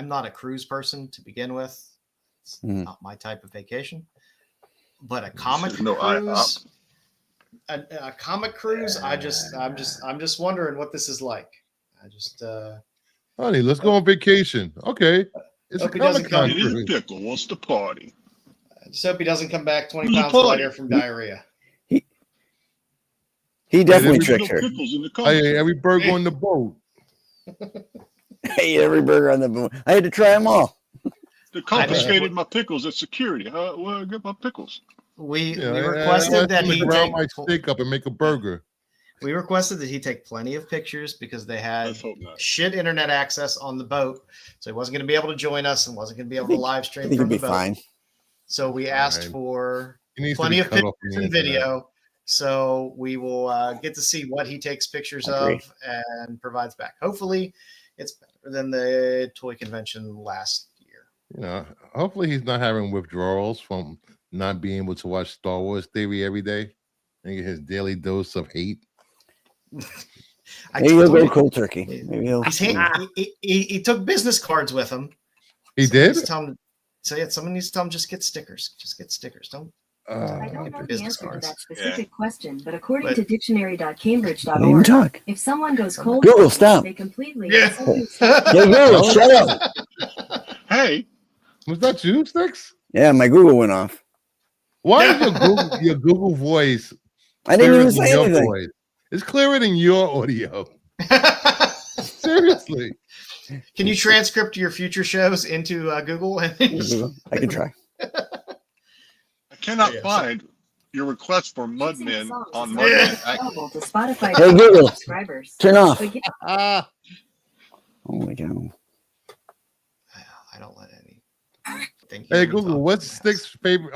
not a cruise person to begin with. It's not my type of vacation. But a comic cruise, a comic cruise. I'm just wondering what this is like. Honey, let's go on vacation. Okay, it's a Comic-Con cruise. Pickle wants to party. I just hope he doesn't come back 20 pounds lighter from diarrhea. He definitely tricked her. I ate every burger on the boat. I ate every burger on the boat. I had to try them all. They confiscated my pickles at security. Where I get my pickles? We requested that he take my steak up and make a burger. We requested that he take plenty of pictures because they had shit internet access on the boat, so he wasn't going to be able to join us and wasn't going to be able to live stream from the boat. Fine. So we asked for plenty of pictures and video. So we will get to see what he takes pictures of and provides back. Hopefully, it's better than the toy convention last year. Hopefully he's not having withdrawals from not being able to watch Star Wars Theory every day and get his daily dose of hate. Maybe he'll go cold turkey. Maybe he took business cards with him. He did? Someone needs to tell him just get stickers. Just get stickers. Don't. I don't know the answer to that specific Yeah. question, but according to dictionary.cambridge.org, if someone goes cold, Google, stop. they completely. Yeah. Google, shut up. Hey, was that you, Styx? Yeah, my Google went off. Why is your Google voice? I didn't even say anything. Voice? It's clearer than your audio. Seriously. Can you transcript your future shows into Google? I can try. I cannot find your request for Mudmen on Mudmen. To Spotify Hey Google, subscribers. turn off. Oh my god. I don't let any. Hey Google, what's Styx's favorite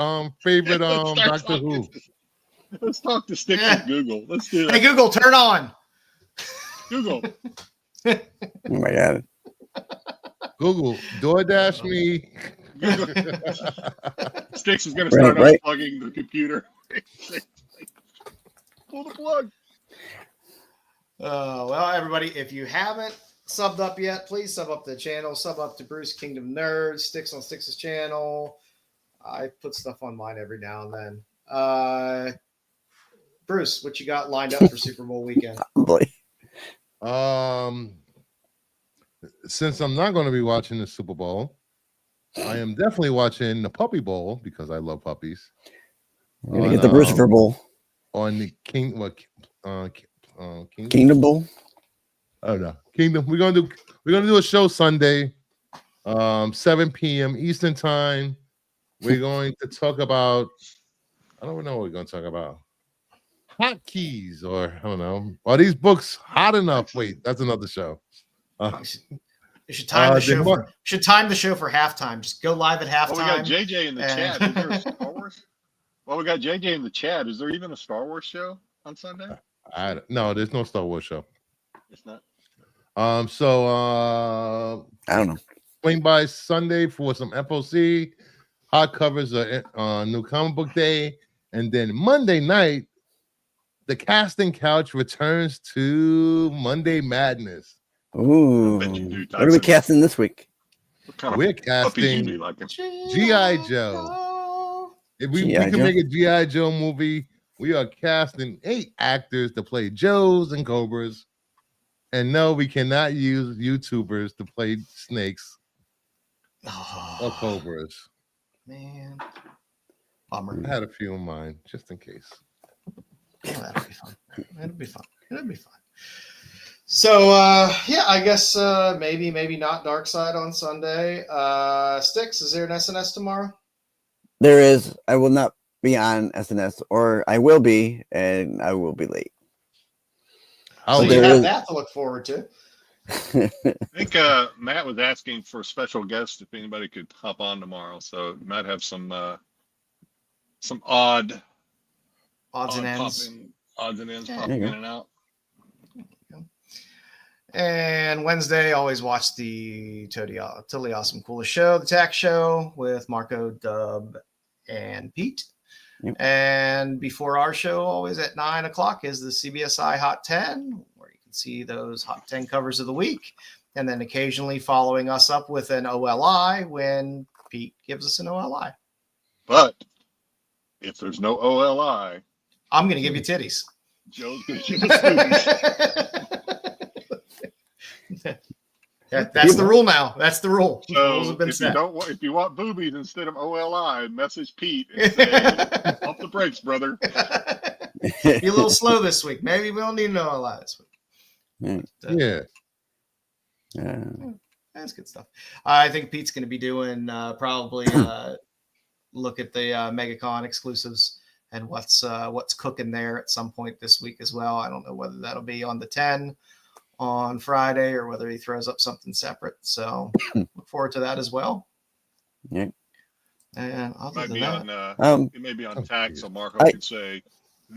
Doctor Who? Let's talk to Styx with Google. Let's do that. Hey Google, turn on. Google. Oh my god. Google, DoorDash me. Styx is going to start unplugging the computer. Pull the plug. Well, everybody, if you haven't subbed up yet, please sub up to the channel. Sub up to Bruce Kingdom Nerds, Styx on Styx's channel. I put stuff on mine every now and then. Bruce, what you got lined up for Super Bowl weekend? Since I'm not going to be watching the Super Bowl, I am definitely watching the Puppy Bowl because I love puppies. We're gonna get the Brucifer Bowl on the Kingdom Bowl. Oh no, Kingdom. We're gonna do a show Sunday, 7 p.m. Eastern time. We're going to talk about. I don't know what we're going to talk about. Hotkeys, or I don't know. Are these books hot enough? Wait, that's another show. You should time the show. Should time the show for halftime. Just go live at halftime. We got JJ in the chat. Is there a Star Wars? Well, we got JJ in the chat. Is there even a Star Wars show on Sunday? No, there's no Star Wars show. It's not. So I don't know. Swing by Sunday for some FOC. Hot covers on New Comic Book Day, and then Monday night, the casting couch returns to Monday Madness. Ooh, what are we casting this week? We're casting G.I. Joe. If we can make a G.I. Joe movie, we are casting 8 actors to play Joes and Cobras. And no, we cannot use YouTubers to play snakes or cobras. Man, bummer. I had a few in mind just in case. Oh, that'll be fun. It'll be fun. So yeah, I guess maybe not Dark Side on Sunday. Styx, is there an SNS tomorrow? There is. I will not be on SNS, or I will be, and I will be late. So you have that to look forward to. I think Matt was asking for a special guest if anybody could hop on tomorrow. So you might have some odds and ends popping in and out. And Wednesday, always watch the Totally Awesome Coolest Show, the Tax Show with Marco, Dub, and Pete. Yep. And before our show, always at 9 o'clock, is the Cbsi Hot 10, where you can see those Hot 10 covers of the week. And then occasionally following us up with an OLI when Pete gives us an OLI. But if there's no OLI, I'm going to give you titties. Joe's going to give us movies. That's the rule now. That's the rule. So the rules have been set. If you want boobies instead of OLI, message Pete and say, "Off the brakes, brother." Be a little slow this week. Maybe we don't need an OLI this week. Yeah. That's good stuff. I think Pete's going to be doing probably look at the Megacon exclusives and what's cooking there at some point this week as well. I don't know whether that'll be on the 10 on Friday or whether he throws up something separate. So look forward to that as well. Yeah. And it may be on tax, so Marco can say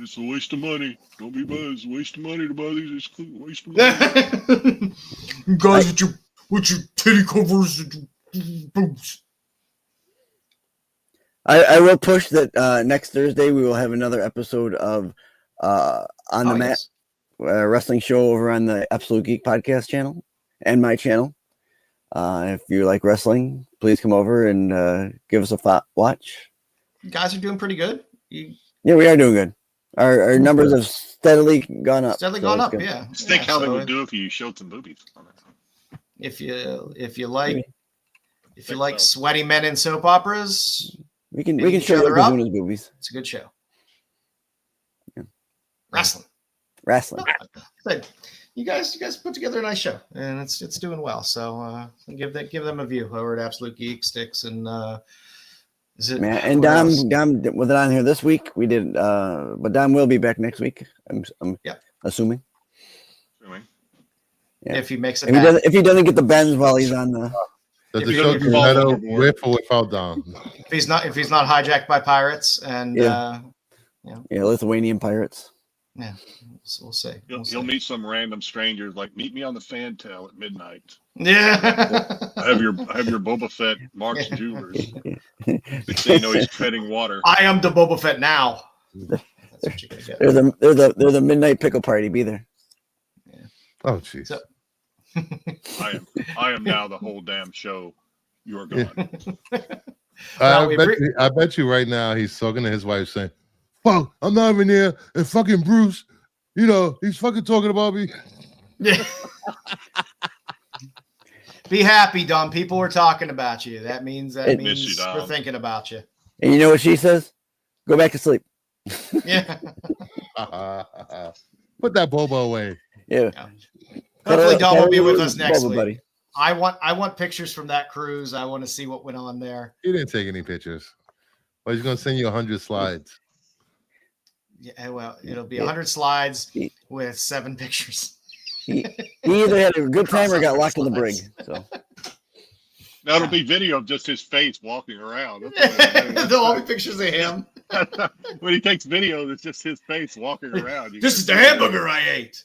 it's a waste of money. Don't be buying. It's a waste of money to buy these. It's a waste of money. You guys with your titty covers and boobs. I will push that next Thursday we will have another episode of On the Mat. Yes. Wrestling show over on the Absolute Geek podcast channel and my channel. If you like wrestling, please come over and give us a watch. You guys are doing pretty good. Yeah, we are doing good. Our numbers have steadily gone up. Good. Yeah. Think how they would do if you showed some boobies. If you like sweaty men in soap operas, we can show Yokozuna's boobies. It's a good show. Yeah. Wrestling. You guys put together a nice show, and it's doing well. So give them a view over at Absolute Geek, Styx, and is it? Man, and Dom was it on here this week? We did, but Dom will be back next week. I'm assuming. Yeah. If he makes it, if he doesn't get the bends while he's on the. Does the show do better with or without Dom? If he's not hijacked by pirates and Lithuanian pirates. Yeah, so we'll see. You'll meet some random strangers like meet me on the fan tail at midnight. Yeah, I have your Boba Fett Mark's Jewelers. They know he's treading water. I am the Boba Fett now. That's what you're gonna get. There's a midnight pickle party. Be there. Yeah. Oh jeez. So, I am now the whole damn show. You are gone. I bet you right now he's talking to his wife saying, "Fuck, I'm not even here, and fucking Bruce, he's fucking talking about me." Yeah. Be happy, Dom. People were talking about you. That means we're thinking about you. And you know what she says? Go back to sleep. Yeah. Put that Bobo away. Yeah. Hopefully, Dom will be with us next Boba week. Buddy. I want pictures from that cruise. I want to see what went on there. He didn't take any pictures, but he's gonna send you 100 slides. Yeah, well, it'll be 100 slides with 7 pictures. He either had a good time or got locked in the brig. So that'll be video of just his face walking around. There'll all be pictures of him. When he takes video, it's just his face walking around. This is the hamburger I ate.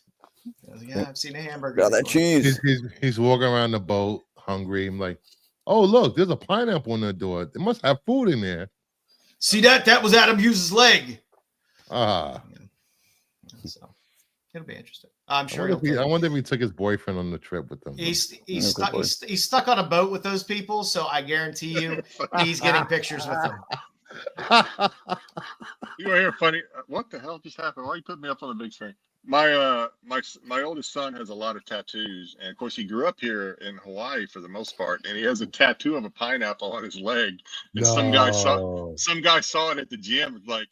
Yeah, I've seen a hamburger. Got that cheese. He's walking around the boat, hungry. I'm like, oh look, there's a pineapple on the door. It must have food in there. See that? That was Adam Hughes' leg. So it'll be interesting. I'm sure. I wonder if he took his boifriend on the trip with him. He's stuck on a boat with those people, so I guarantee you he's getting pictures with them. You are here funny. What the hell just happened? Why are you putting me up on the big screen? My oldest son has a lot of tattoos, and of course he grew up here in Hawaii for the most part, and he has a tattoo of a pineapple on his leg. And some guy saw it at the gym. Like,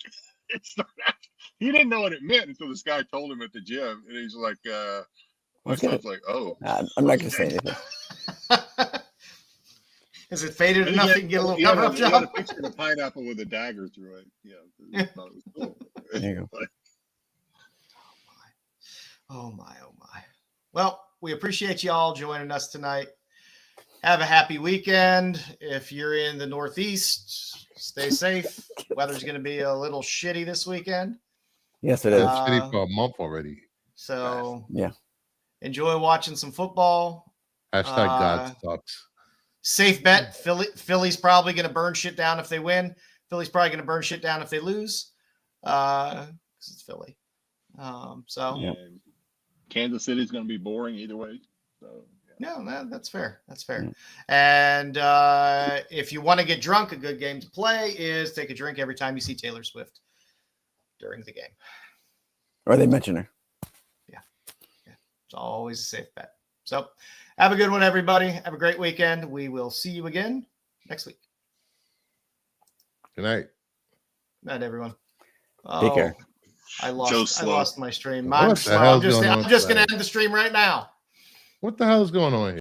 he didn't know what it meant until this guy told him at the gym, and he's like, my son's like, oh, I'm not gonna say anything. Is it faded enough you can get a little cover up job? He had a picture of a pineapple with a dagger through it. Yeah, thought it was cool. There you go. Oh my. Well, we appreciate you all joining us tonight. Have a happy weekend. If you're in the Northeast, stay safe. Weather's going to be a little shitty this weekend. Yes, it is. Shitty for a month already. So yeah, enjoy watching some football. Hashtag God sucks. Safe bet. Philly's probably going to burn shit down if they win. Philly's probably going to burn shit down if they lose. Because it's Philly. Yeah. Kansas City's going to be boring either way. So no, that's fair. That's fair. Mm. And if you want to get drunk, a good game to play is take a drink every time you see Taylor Swift during the game. Or they mention her. Yeah. It's always a safe bet. So have a good one, everybody. Have a great weekend. We will see you again next week. Good night. Good night, everyone. Take care. I lost my stream. What the hell's going on I'm just going to tonight? end the stream right now. What the hell is going on here?